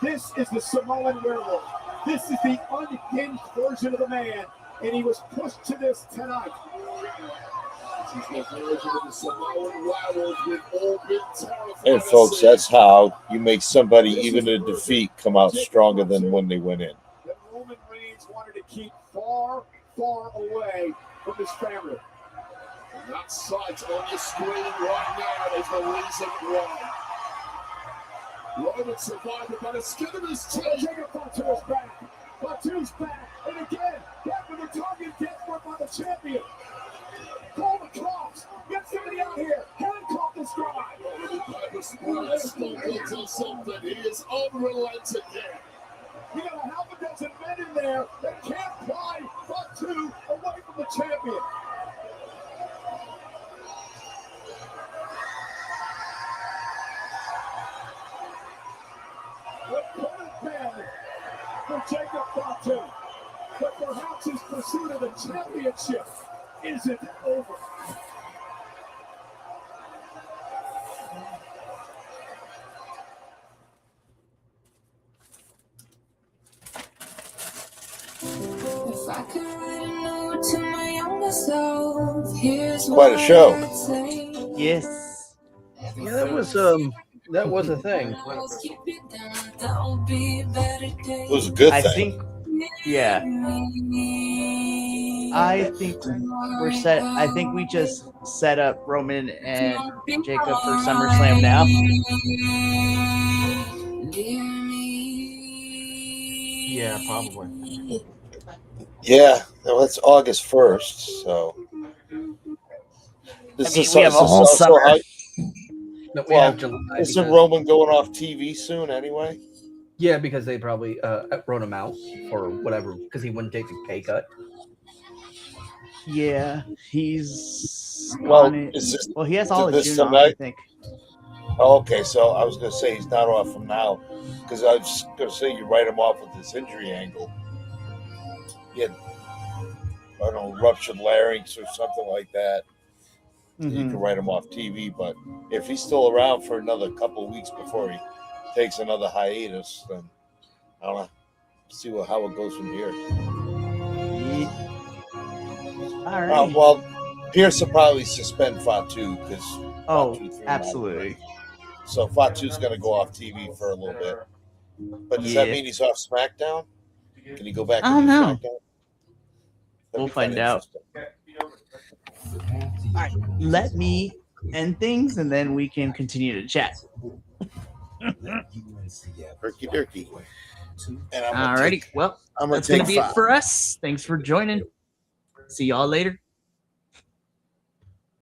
This is the Samoan werewolf. This is the unhinged version of the man, and he was pushed to this tonight. This is the version of the Samoan werewolf we've all been terrified. And folks, that's how you make somebody, even in defeat, come out stronger than when they went in. That Roman Reigns wanted to keep far, far away from his family. And that sight on your screen right now is the reason why. Roman survived it by the skin of his teeth. Jacob Fatu's back. Fatu's back. And again, back with the target desperate by the champion. Call the cops. Get somebody out here. Handcuff this guy. Still something. He is unrelenting here. You got a half a dozen men in there that can't pry Fatu away from the champion. What could have been for Jacob Fatu, but perhaps his pursuit of the championship isn't over. If I could write a note to my younger self, here's Quite a show. Yes. Yeah, that was a thing. It was a good I thing. think, yeah. I think we're set. I think we just set up Roman and Jacob for SummerSlam now. Yeah, probably. Yeah, well, it's August 1st, so. I mean, we have a whole summer. No, we have July. Isn't because- Roman going off TV soon anyway? Yeah, because they probably wrote him out for whatever, because he wouldn't take a pay cut. Yeah, he's Well, on it. is this- Well, he has is all it his this June off, I tonight? think. Oh, okay, so I was going to say he's not off from now, because I was going to say you write him off with this injury angle. He had, I don't know, ruptured larynx or something like that. You can write him off TV, but if he's still around for another couple of weeks before he takes another hiatus, then I don't know. See how it goes from here. All right. Well, Pierce will probably suspend Fatu because absolutely. So Fatu's going to go off TV for a little bit. But does that mean he's off SmackDown? Can he go back? I don't know. SmackDown? We'll find out. All right, let me end things, and then we can continue to chat. Herky jerky. Alrighty, well, that's gonna be it for us. Thanks for joining. See y'all later.